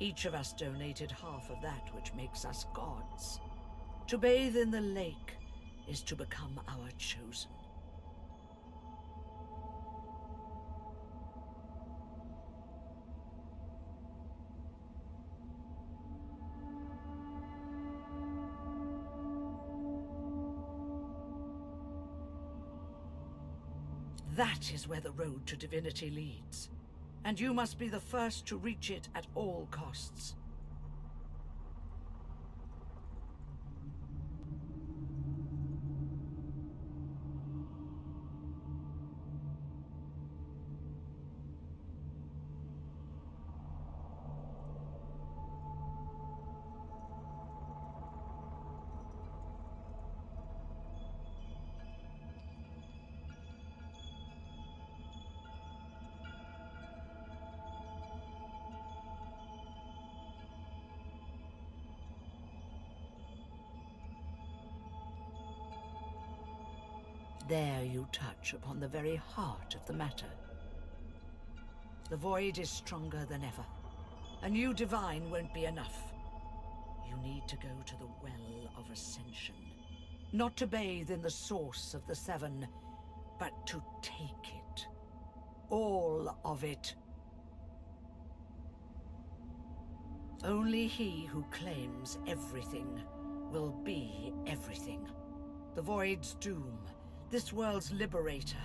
Each of us donated half of that which makes us gods. To bathe in the lake is to become our chosen. That is where the road to divinity leads, and you must be the first to reach it at all costs. There you touch upon the very heart of the matter. The void is stronger than ever. A new divine won't be enough. You need to go to the Well of Ascension. Not to bathe in the source of the Seven, but to take it. All of it. Only he who claims everything will be everything. The void's doom. This world's liberator.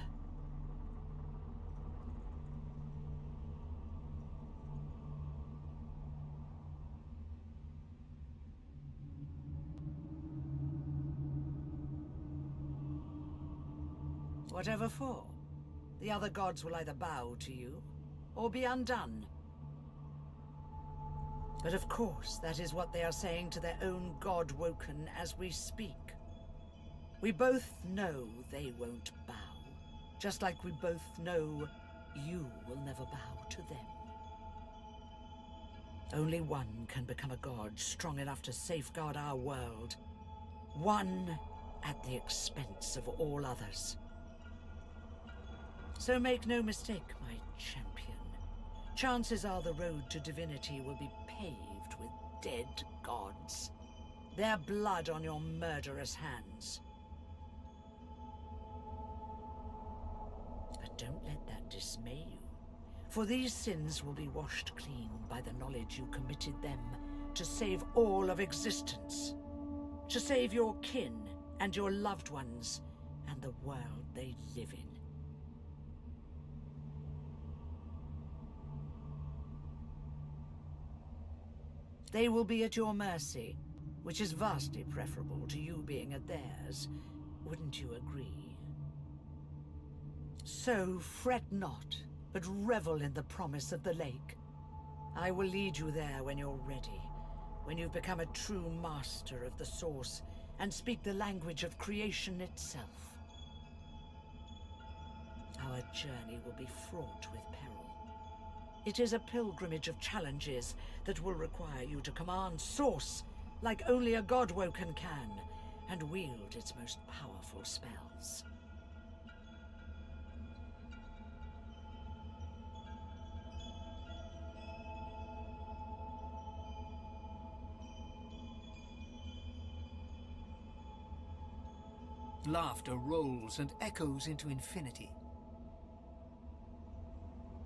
Whatever for? The other gods will either bow to you, or be undone. But of course, that is what they are saying to their own god Woken as we speak. We both know they won't bow, just like we both know you will never bow to them. Only one can become a god strong enough to safeguard our world. One at the expense of all others. So make no mistake, my champion. Chances are the road to divinity will be paved with dead gods. Their blood on your murderous hands. Don't let that dismay you, for these sins will be washed clean by the knowledge you committed them to save all of existence, to save your kin and your loved ones and the world they live in. They will be at your mercy, which is vastly preferable to you being at theirs. Wouldn't you agree? So fret not, but revel in the promise of the lake. I will lead you there when you're ready, when you've become a true master of the Source and speak the language of creation itself. Our journey will be fraught with peril. It is a pilgrimage of challenges that will require you to command Source like only a god Woken can, and wield its most powerful spells. Laughter rolls and echoes into infinity.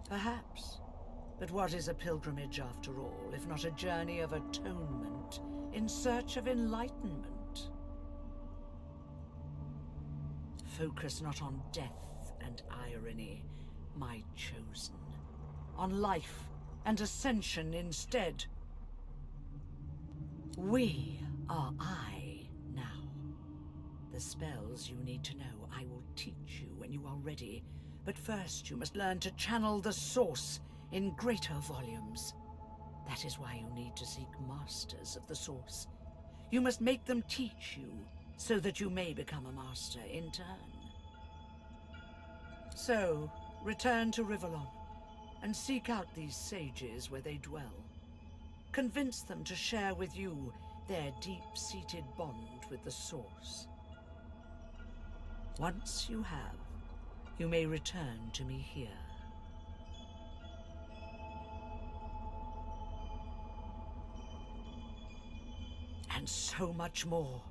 Perhaps. But what is a pilgrimage after all, if not a journey of atonement in search of enlightenment? Focus not on death and irony, my chosen. On life and ascension instead. We are I now. The spells you need to know I will teach you when you are ready. But first you must learn to channel the Source in greater volumes. That is why you need to seek masters of the Source. You must make them teach you, so that you may become a master in turn. So, return to Rivellon, and seek out these sages where they dwell. Convince them to share with you their deep-seated bond with the Source. Once you have, you may return to me here. And so much more.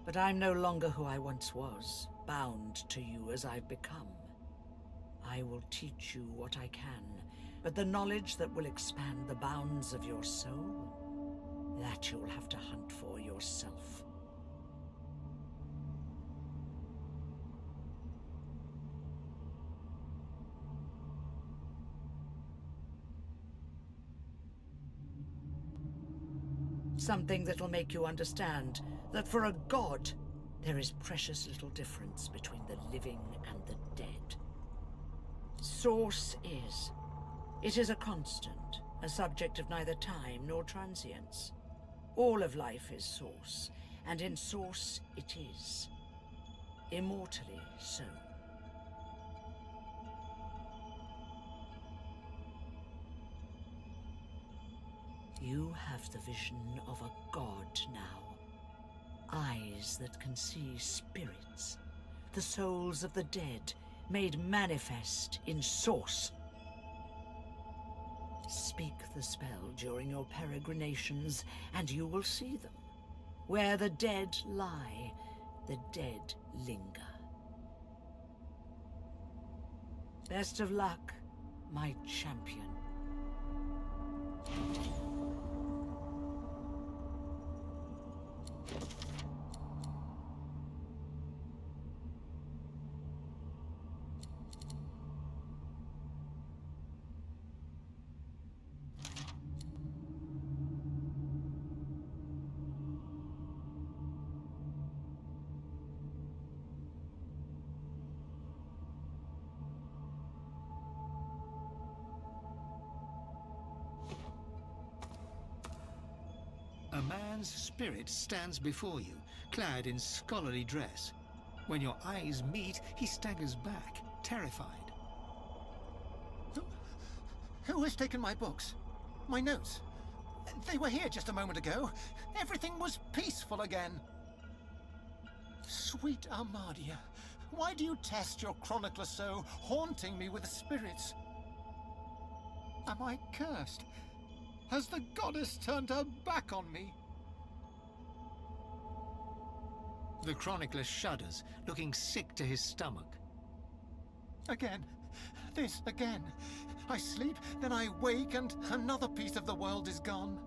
But I'm no longer who I once was, bound to you as I've become. I will teach you what I can, but the knowledge that will expand the bounds of your soul, that you'll have to hunt for yourself. Something that'll make you understand that for a god, there is precious little difference between the living and the dead. Source is. It is a constant, a subject of neither time nor transience. All of life is source, and in source it is. Immortally so. You have the vision of a god now. Eyes that can see spirits, the souls of the dead, made manifest in source. Speak the spell during your peregrinations, and you will see them. Where the dead lie, the dead linger. Best of luck, my champion. A man's spirit stands before you, clad in scholarly dress. When your eyes meet, he staggers back, terrified. Who has taken my books? My notes? They were here just a moment ago. Everything was peaceful again. Sweet Armadia, why do you test your chronicler so, haunting me with spirits? Am I cursed? Has the goddess turned her back on me? The chronicler shudders, looking sick to his stomach. Again. This again. I sleep, then I wake, and another piece of the world is gone.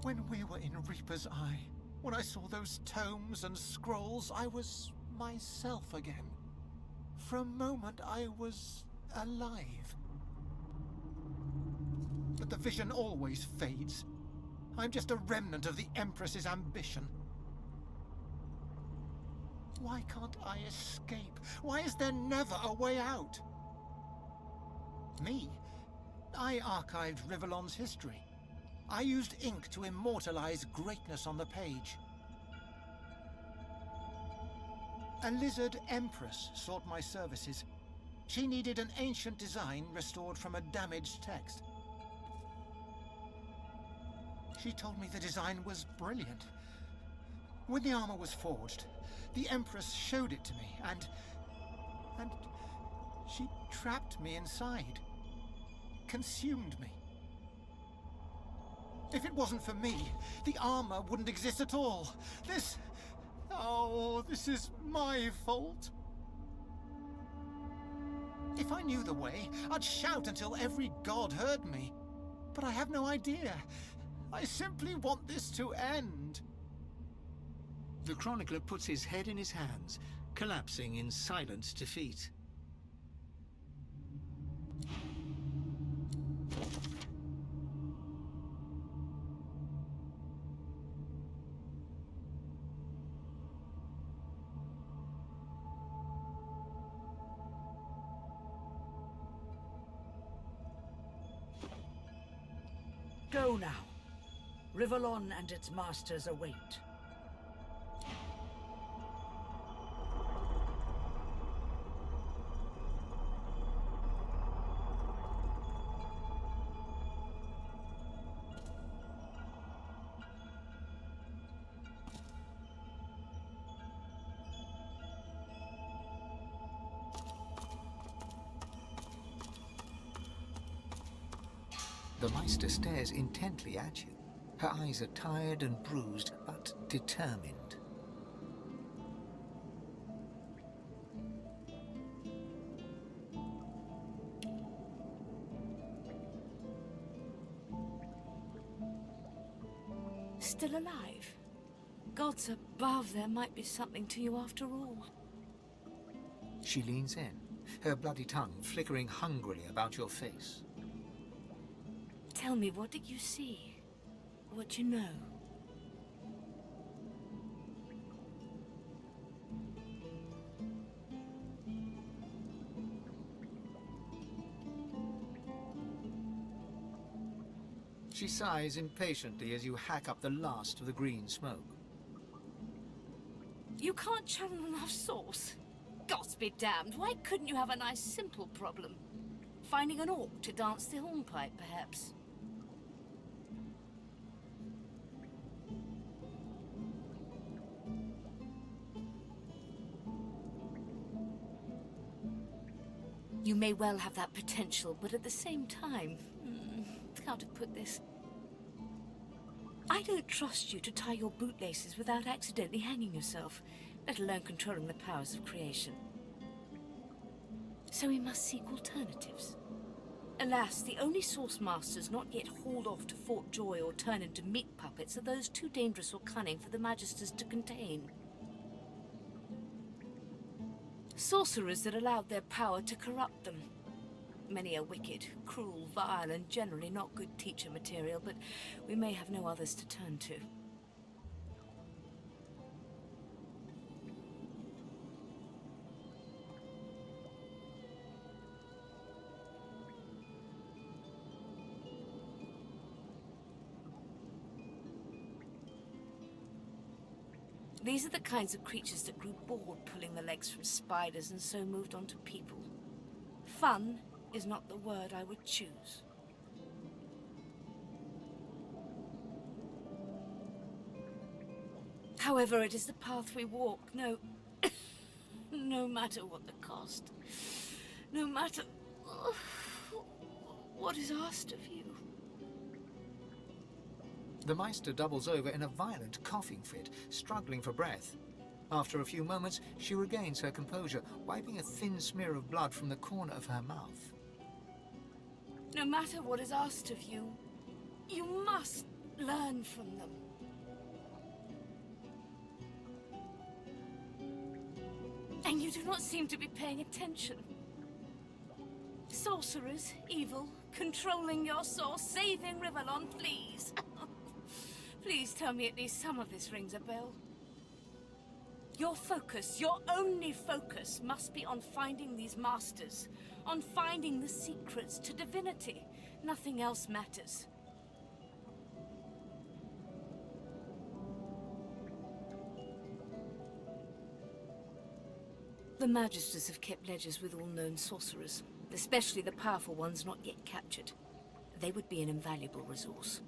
When we were in Reaper's Eye, when I saw those tomes and scrolls, I was myself again. For a moment, I was alive. But the vision always fades. I'm just a remnant of the Empress's ambition. Why can't I escape? Why is there never a way out? Me? I archived Rivellon's history. I used ink to immortalize greatness on the page. A lizard empress sought my services. She needed an ancient design restored from a damaged text. She told me the design was brilliant. When the armor was forged, the Empress showed it to me, and she trapped me inside. Consumed me. If it wasn't for me, the armor wouldn't exist at all. This is my fault. If I knew the way, I'd shout until every god heard me. But I have no idea. I simply want this to end. The chronicler puts his head in his hands, collapsing in silent defeat. Go now. Rivellon and its masters await. The Meister stares intently at you. Her eyes are tired and bruised, but determined. Still alive? Gods above, there might be something to you after all. She leans in, her bloody tongue flickering hungrily about your face. Tell me, what did you see? What you know? She sighs impatiently as you hack up the last of the green smoke. You can't channel enough sauce? Gods be damned, why couldn't you have a nice simple problem? Finding an orc to dance the hornpipe, perhaps? You may well have that potential, but at the same time, how to put this? I don't trust you to tie your bootlaces without accidentally hanging yourself, let alone controlling the powers of creation. So we must seek alternatives. Alas, the only source masters not yet hauled off to Fort Joy or turned into meat puppets are those too dangerous or cunning for the Magisters to contain. Sorcerers that allowed their power to corrupt them. Many are wicked, cruel, vile, and generally not good teacher material, but we may have no others to turn to. These are the kinds of creatures that grew bored pulling the legs from spiders and so moved on to people. Fun is not the word I would choose. However, it is the path we walk, no matter what the cost. No matter what is asked of you. The Meister doubles over in a violent coughing fit, struggling for breath. After a few moments, she regains her composure, wiping a thin smear of blood from the corner of her mouth. No matter what is asked of you, you must learn from them. And you do not seem to be paying attention. Sorcerers, evil, controlling your source, saving Rivellon, please. Please tell me at least some of this rings a bell. Your focus, your only focus, must be on finding these masters, on finding the secrets to divinity. Nothing else matters. The Magisters have kept ledgers with all known sorcerers, especially the powerful ones not yet captured. They would be an invaluable resource.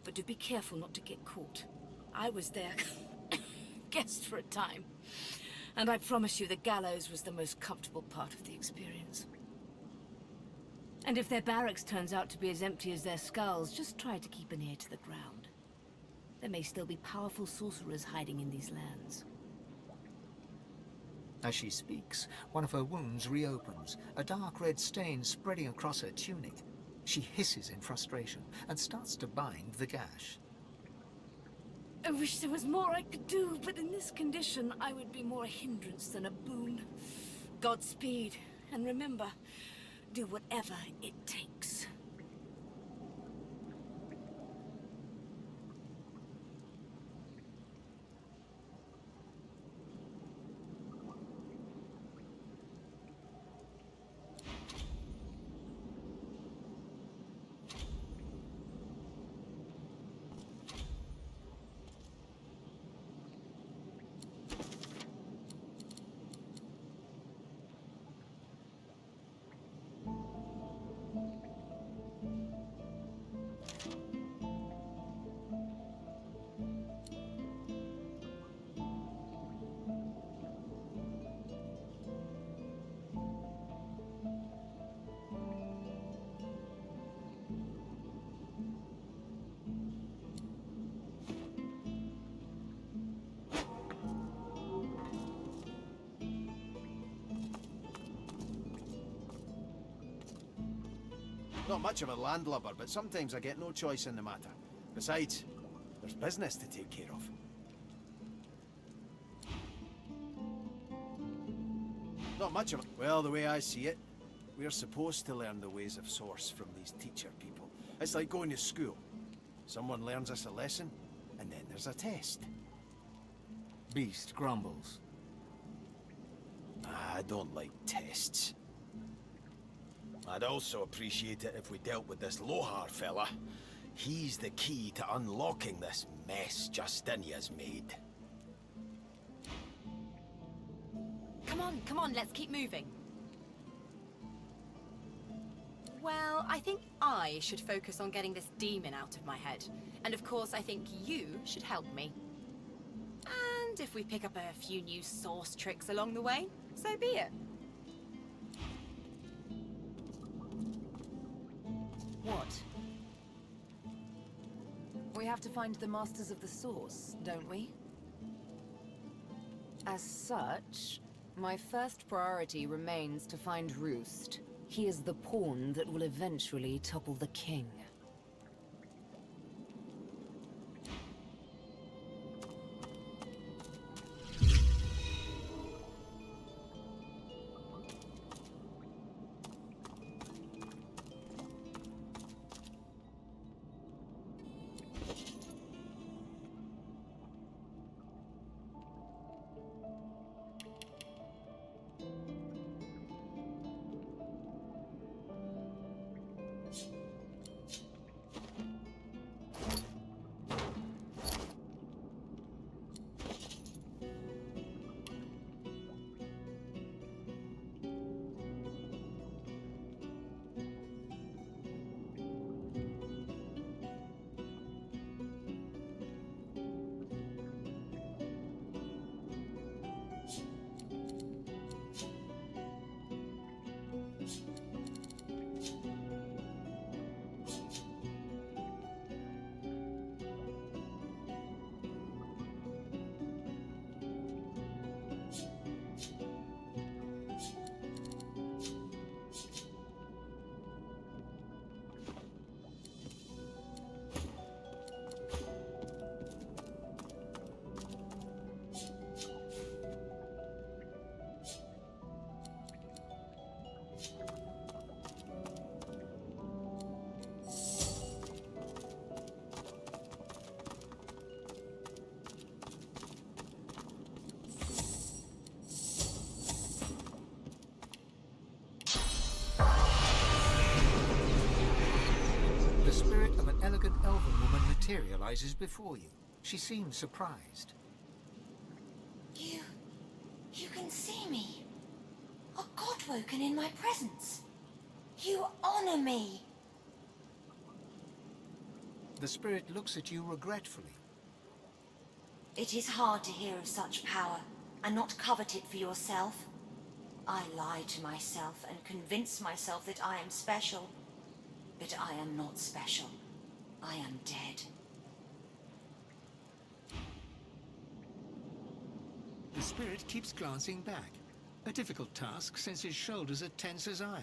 But do be careful not to get caught. I was their guest for a time, and I promise you the gallows was the most comfortable part of the experience. And if their barracks turns out to be as empty as their skulls, just try to keep an ear to the ground. There may still be powerful sorcerers hiding in these lands. As she speaks, one of her wounds reopens, a dark red stain spreading across her tunic. She hisses in frustration and starts to bind the gash. I wish there was more I could do, but in this condition, I would be more a hindrance than a boon. Godspeed, and remember, do whatever it takes. Not much of a landlubber, but sometimes I get no choice in the matter. Besides, there's business to take care of. Not much of it. Well, the way I see it, we're supposed to learn the ways of Source from these teacher people. It's like going to school. Someone learns us a lesson, and then there's a test. Beast grumbles. I don't like tests. I'd also appreciate it if we dealt with this Lohar fella. He's the key to unlocking this mess Justinia's made. Come on, let's keep moving. Well, I think I should focus on getting this demon out of my head. And of course, I think you should help me. And if we pick up a few new Source tricks along the way, so be it. What? We have to find the Masters of the Source, don't we? As such, my first priority remains to find Roost. He is the pawn that will eventually topple the king. The spirit of an elegant elven woman materializes before you. She seems surprised. You can see me. A god woken in my presence. You honor me. The spirit looks at you regretfully. It is hard to hear of such power and not covet it for yourself. I lie to myself and convince myself that I am special. But I am not special. I am dead. The spirit keeps glancing back. A difficult task since his shoulders are tense as iron.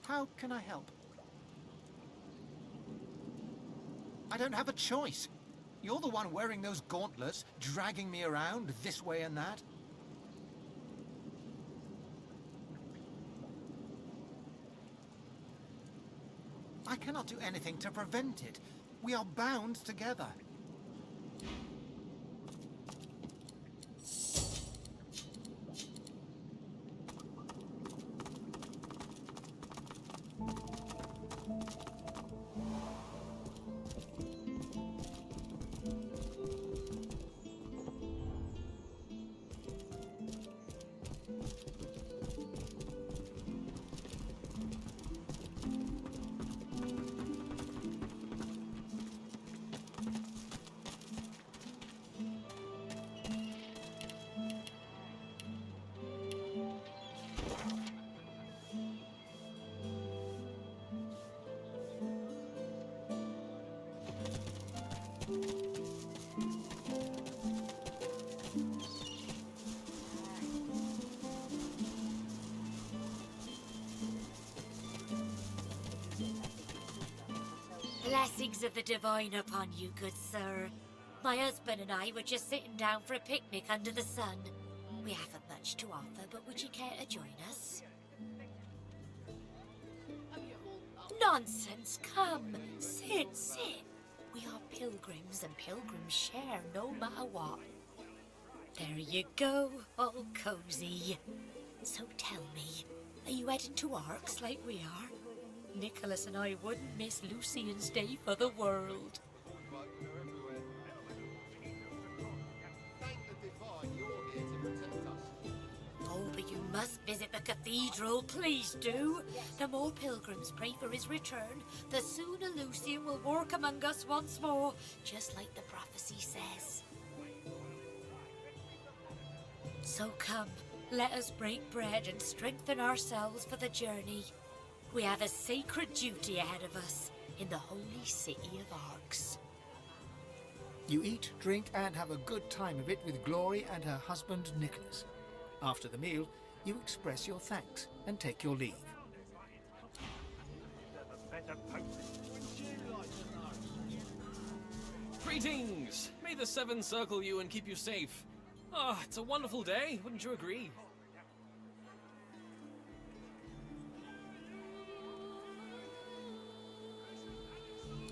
How can I help? I don't have a choice. You're the one wearing those gauntlets, dragging me around this way and that. I cannot do anything to prevent it. We are bound together. Blessings of the divine upon you, good sir. My husband and I were just sitting down for a picnic under the sun. We haven't much to offer, but would you care to join us? Nonsense, come. Sit. We are pilgrims, and pilgrims share no matter what. There you go, all cozy. So tell me, are you heading to Arx like we are? Nicholas and I wouldn't miss Lucian's day for the world. Oh, but you must visit the cathedral, please do. The more pilgrims pray for his return, the sooner Lucian will walk among us once more, just like the prophecy says. So come, let us break bread and strengthen ourselves for the journey. We have a sacred duty ahead of us in the holy city of Arx. You eat, drink, and have a good time of it with Glory and her husband Nicholas. After the meal, you express your thanks and take your leave. Greetings! May the Seven circle you and keep you safe. Ah, it's a wonderful day, wouldn't you agree?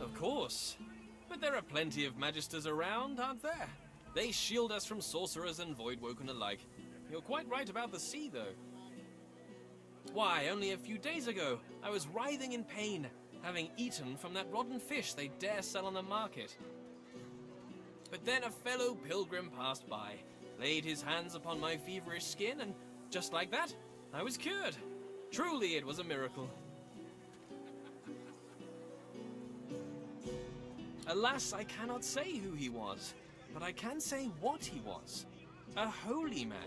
Of course. But there are plenty of Magisters around, aren't there? They shield us from sorcerers and Voidwoken alike. You're quite right about the sea, though. Why, only a few days ago, I was writhing in pain, having eaten from that rotten fish they dare sell on the market. But then a fellow pilgrim passed by, laid his hands upon my feverish skin, and just like that, I was cured. Truly, it was a miracle. Alas, I cannot say who he was, but I can say what he was. A holy man.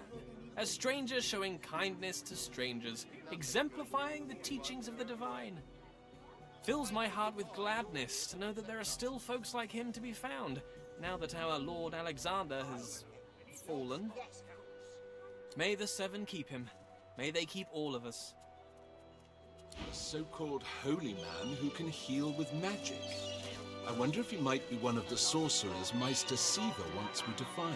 A stranger showing kindness to strangers, exemplifying the teachings of the divine. Fills my heart with gladness to know that there are still folks like him to be found, now that our Lord Alexander has fallen. May the Seven keep him. May they keep all of us. A so-called holy man who can heal with magic. I wonder if he might be one of the sorcerers Meister Siva wants me to find.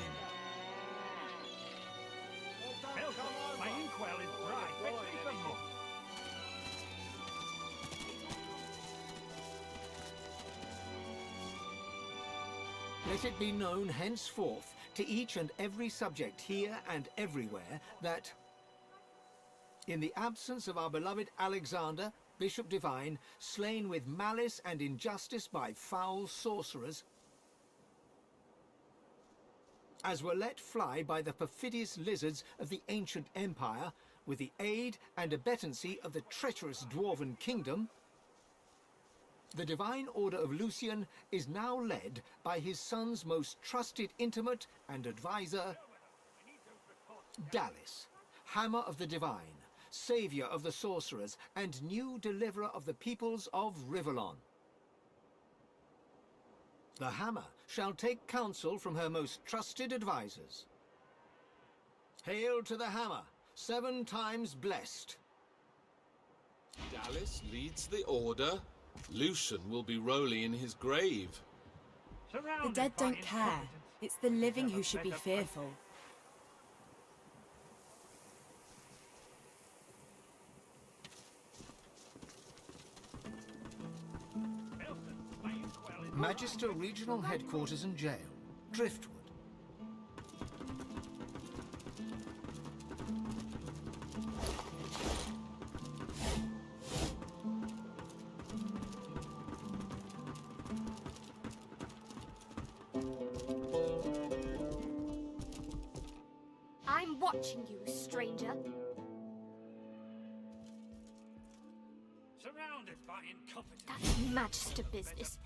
Let it be known henceforth to each and every subject here and everywhere that, in the absence of our beloved Alexander, Bishop Divine, slain with malice and injustice by foul sorcerers, as were let fly by the perfidious lizards of the ancient empire, with the aid and abettancy of the treacherous dwarven kingdom, the divine order of Lucian is now led by his son's most trusted intimate and advisor, Dallis, Hammer of the Divine, Saviour of the Sorcerers, and new deliverer of the peoples of Rivellon. The Hammer shall take counsel from her most trusted advisors. Hail to the Hammer, 7 times blessed. Dallis leads the order. Lucian will be rolling in his grave. The dead don't care. It's the living who should be fearful. Magister Regional Headquarters and Jail, Driftwood. I'm watching you, stranger. Surrounded by incompetence. That's Magister business.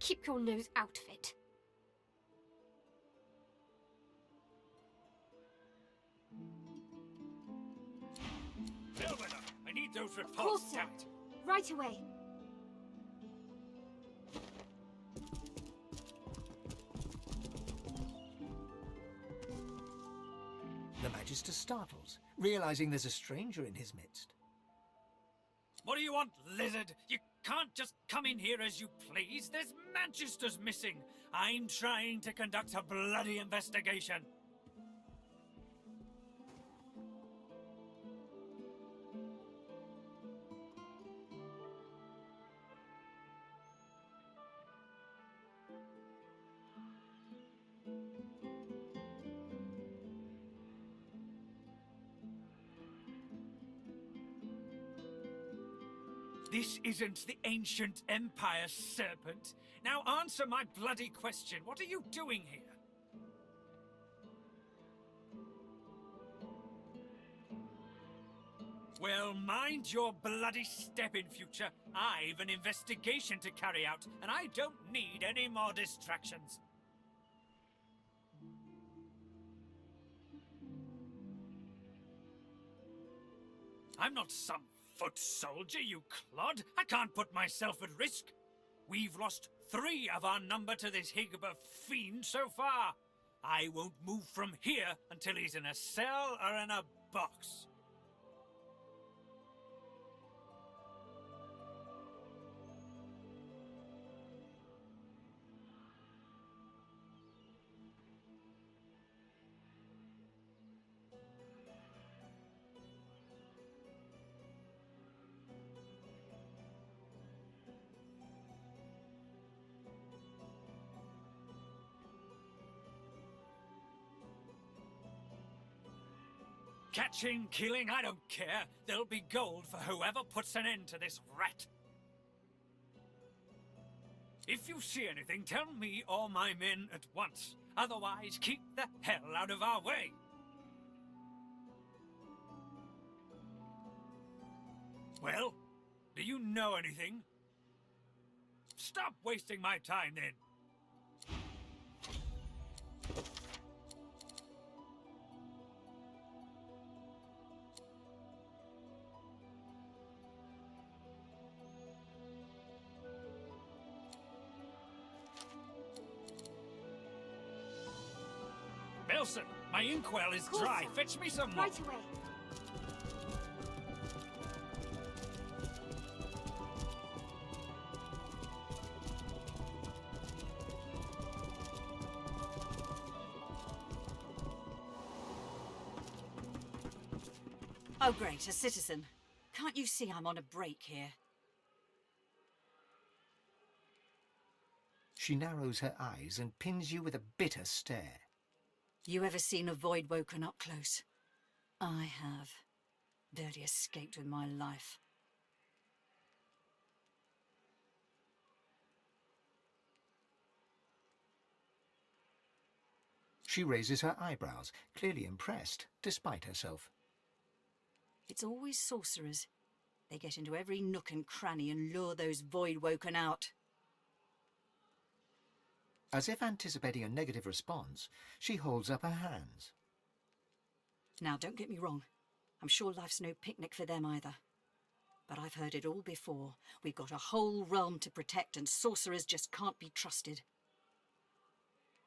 Keep your nose out of it. Belvedere, I need those Of course, reports. sir. Right away. The Magister startles, realizing there's a stranger in his midst. What do you want, lizard? You can't just come in here as you please. There's magisters missing. I'm trying to conduct a bloody investigation. This isn't the ancient empire, serpent. Now answer my bloody question. What are you doing here? Well, mind your bloody step in future. I've an investigation to carry out, and I don't need any more distractions. I'm not some foot soldier, you clod. I can't put myself at risk. We've lost 3 of our number to this Higba fiend so far. I won't move from here until he's in a cell or in a box. Catching, killing, I don't care. There'll be gold for whoever puts an end to this rat. If you see anything, tell me or my men at once. Otherwise, keep the hell out of our way. Well, do you know anything? Stop wasting my time then. Belson, my inkwell is dry. Fetch me some more. Right away. Oh, great, a citizen. Can't you see I'm on a break here? She narrows her eyes and pins you with a bitter stare. You ever seen a void woken up close? I have. Barely escaped with my life. She raises her eyebrows, clearly impressed, despite herself. It's always sorcerers. They get into every nook and cranny and lure those void woken out. As if anticipating a negative response, she holds up her hands. Now, don't get me wrong. I'm sure life's no picnic for them either. But I've heard it all before. We've got a whole realm to protect, and sorcerers just can't be trusted.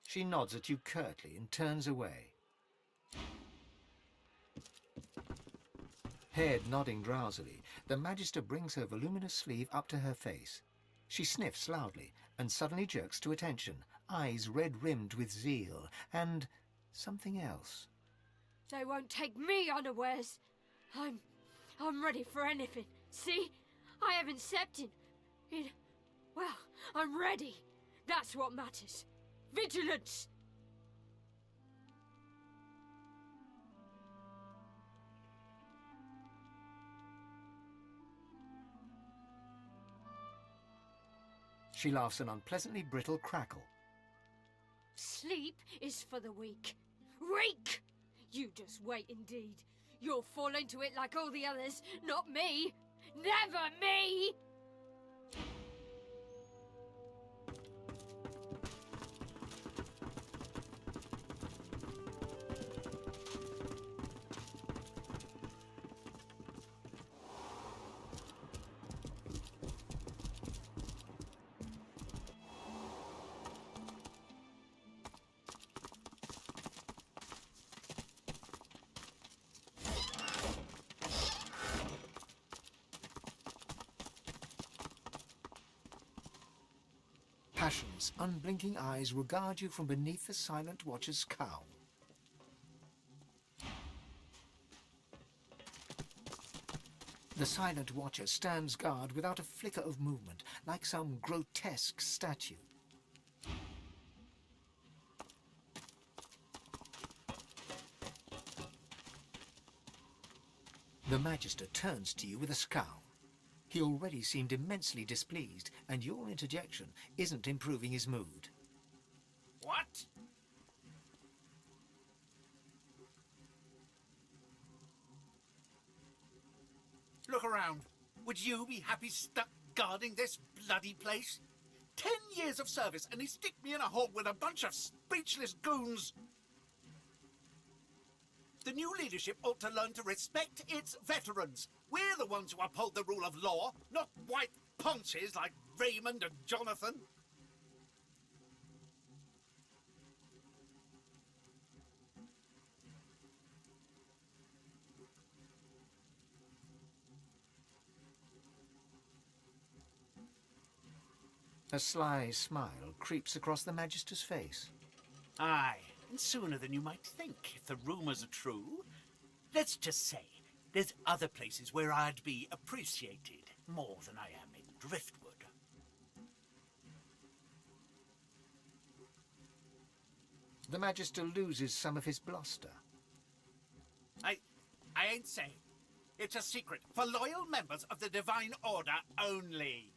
She nods at you curtly and turns away. Head nodding drowsily, the Magister brings her voluminous sleeve up to her face. She sniffs loudly and suddenly jerks to attention, eyes red-rimmed with zeal, and something else. They won't take me unawares. I'm ready for anything. See? I haven't stepped in... Well, I'm ready. That's what matters. Vigilance! She laughs an unpleasantly brittle crackle. Sleep is for the weak. Weak! You just wait indeed. You'll fall into it like all the others, not me. Never me! Passion's unblinking eyes regard you from beneath the Silent Watcher's cowl. The Silent Watcher stands guard without a flicker of movement, like some grotesque statue. The Magister turns to you with a scowl. He already seemed immensely displeased, and your interjection isn't improving his mood. What? Look around. Would you be happy stuck guarding this bloody place? 10 years of service and he stick me in a hole with a bunch of speechless goons. The new leadership ought to learn to respect its veterans. We're the ones who uphold the rule of law, not white ponces like Raymond and Jonathan. A sly smile creeps across the Magister's face. Aye, and sooner than you might think, if the rumours are true. Let's just say, there's other places where I'd be appreciated more than I am in Driftwood. The Magister loses some of his bluster. I ain't saying. It's a secret for loyal members of the Divine Order only.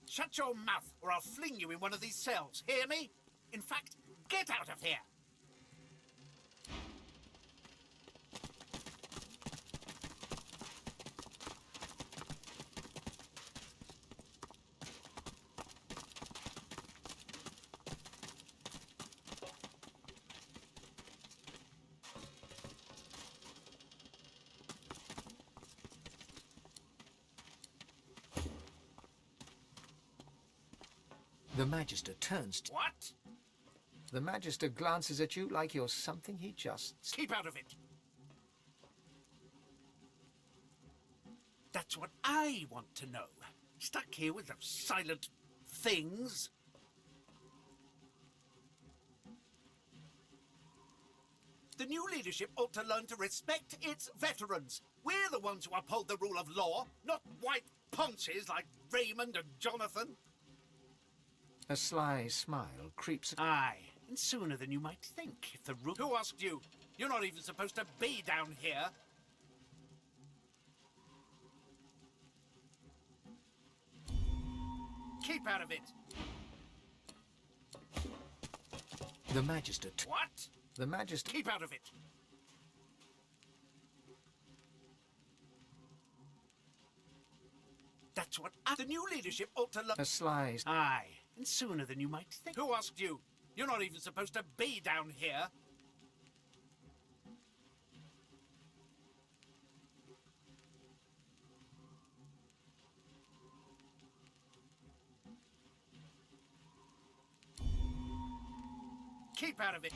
Shut your mouth, or I'll fling you in one of these cells. Hear me? In fact, get out of here! The Magister turns to... What? The Magister glances at you like you're something he just... Keep out of it! That's what I want to know. Stuck here with those silent things. The new leadership ought to learn to respect its veterans. We're the ones who uphold the rule of law, not white ponces like Raymond and Jonathan. A sly smile creeps... Aye, and sooner than you might think, if the room... Who asked you? You're not even supposed to be down here. Keep out of it. The Magister... What? The Magister... Keep out of it. That's what... The new leadership ought to... A sly... Aye. And sooner than you might think. Who asked you? You're not even supposed to be down here. Keep out of it.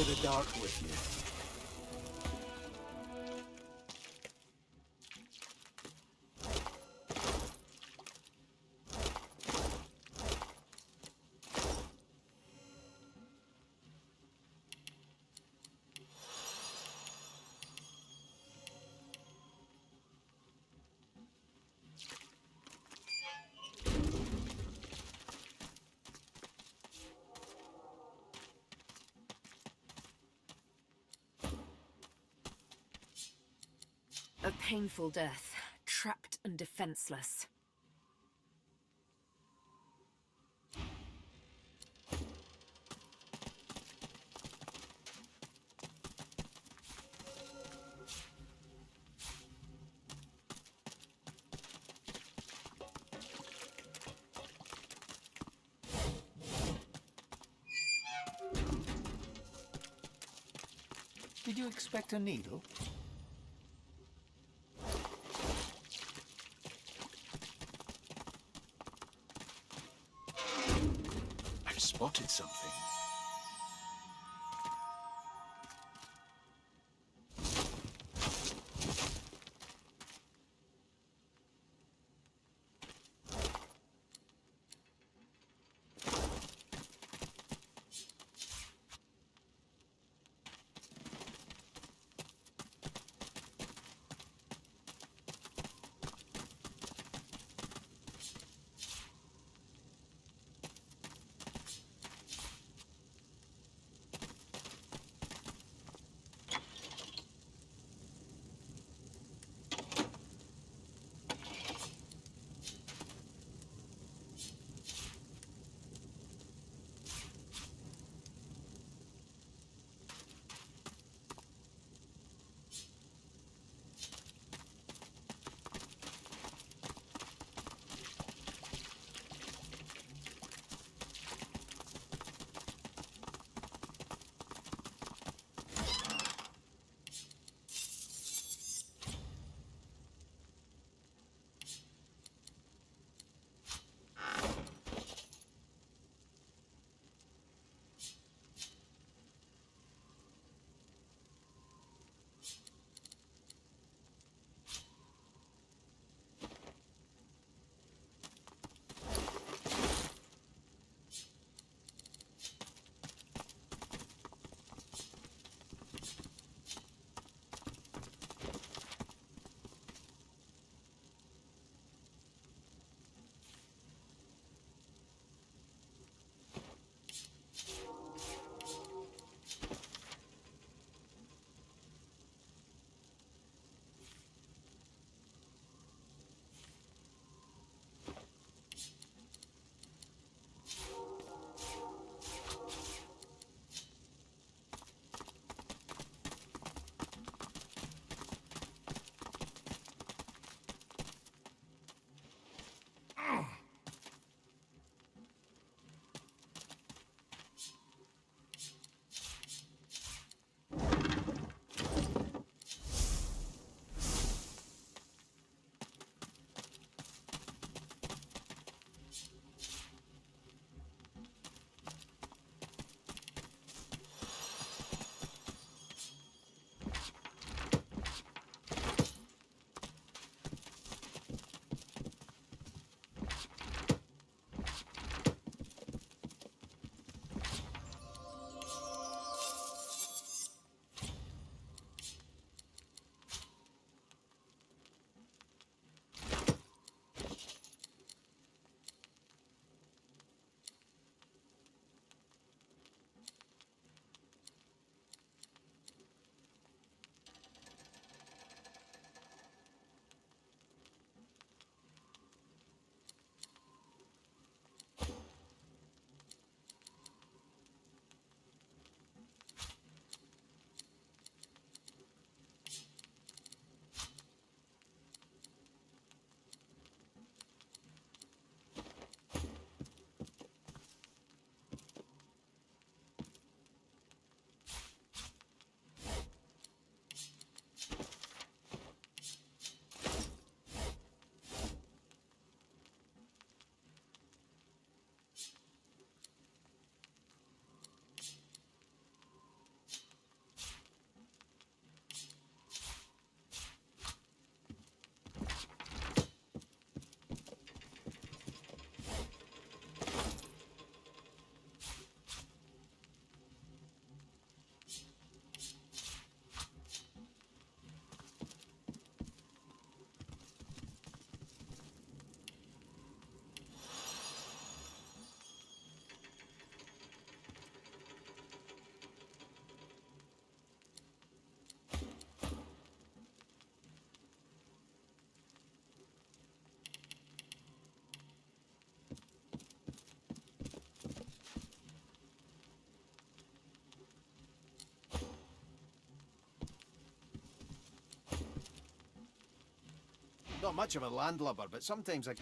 into the dark with you. A painful death, trapped and defenseless. Did you expect a needle? I've spotted something. Not much of a landlubber, but sometimes I...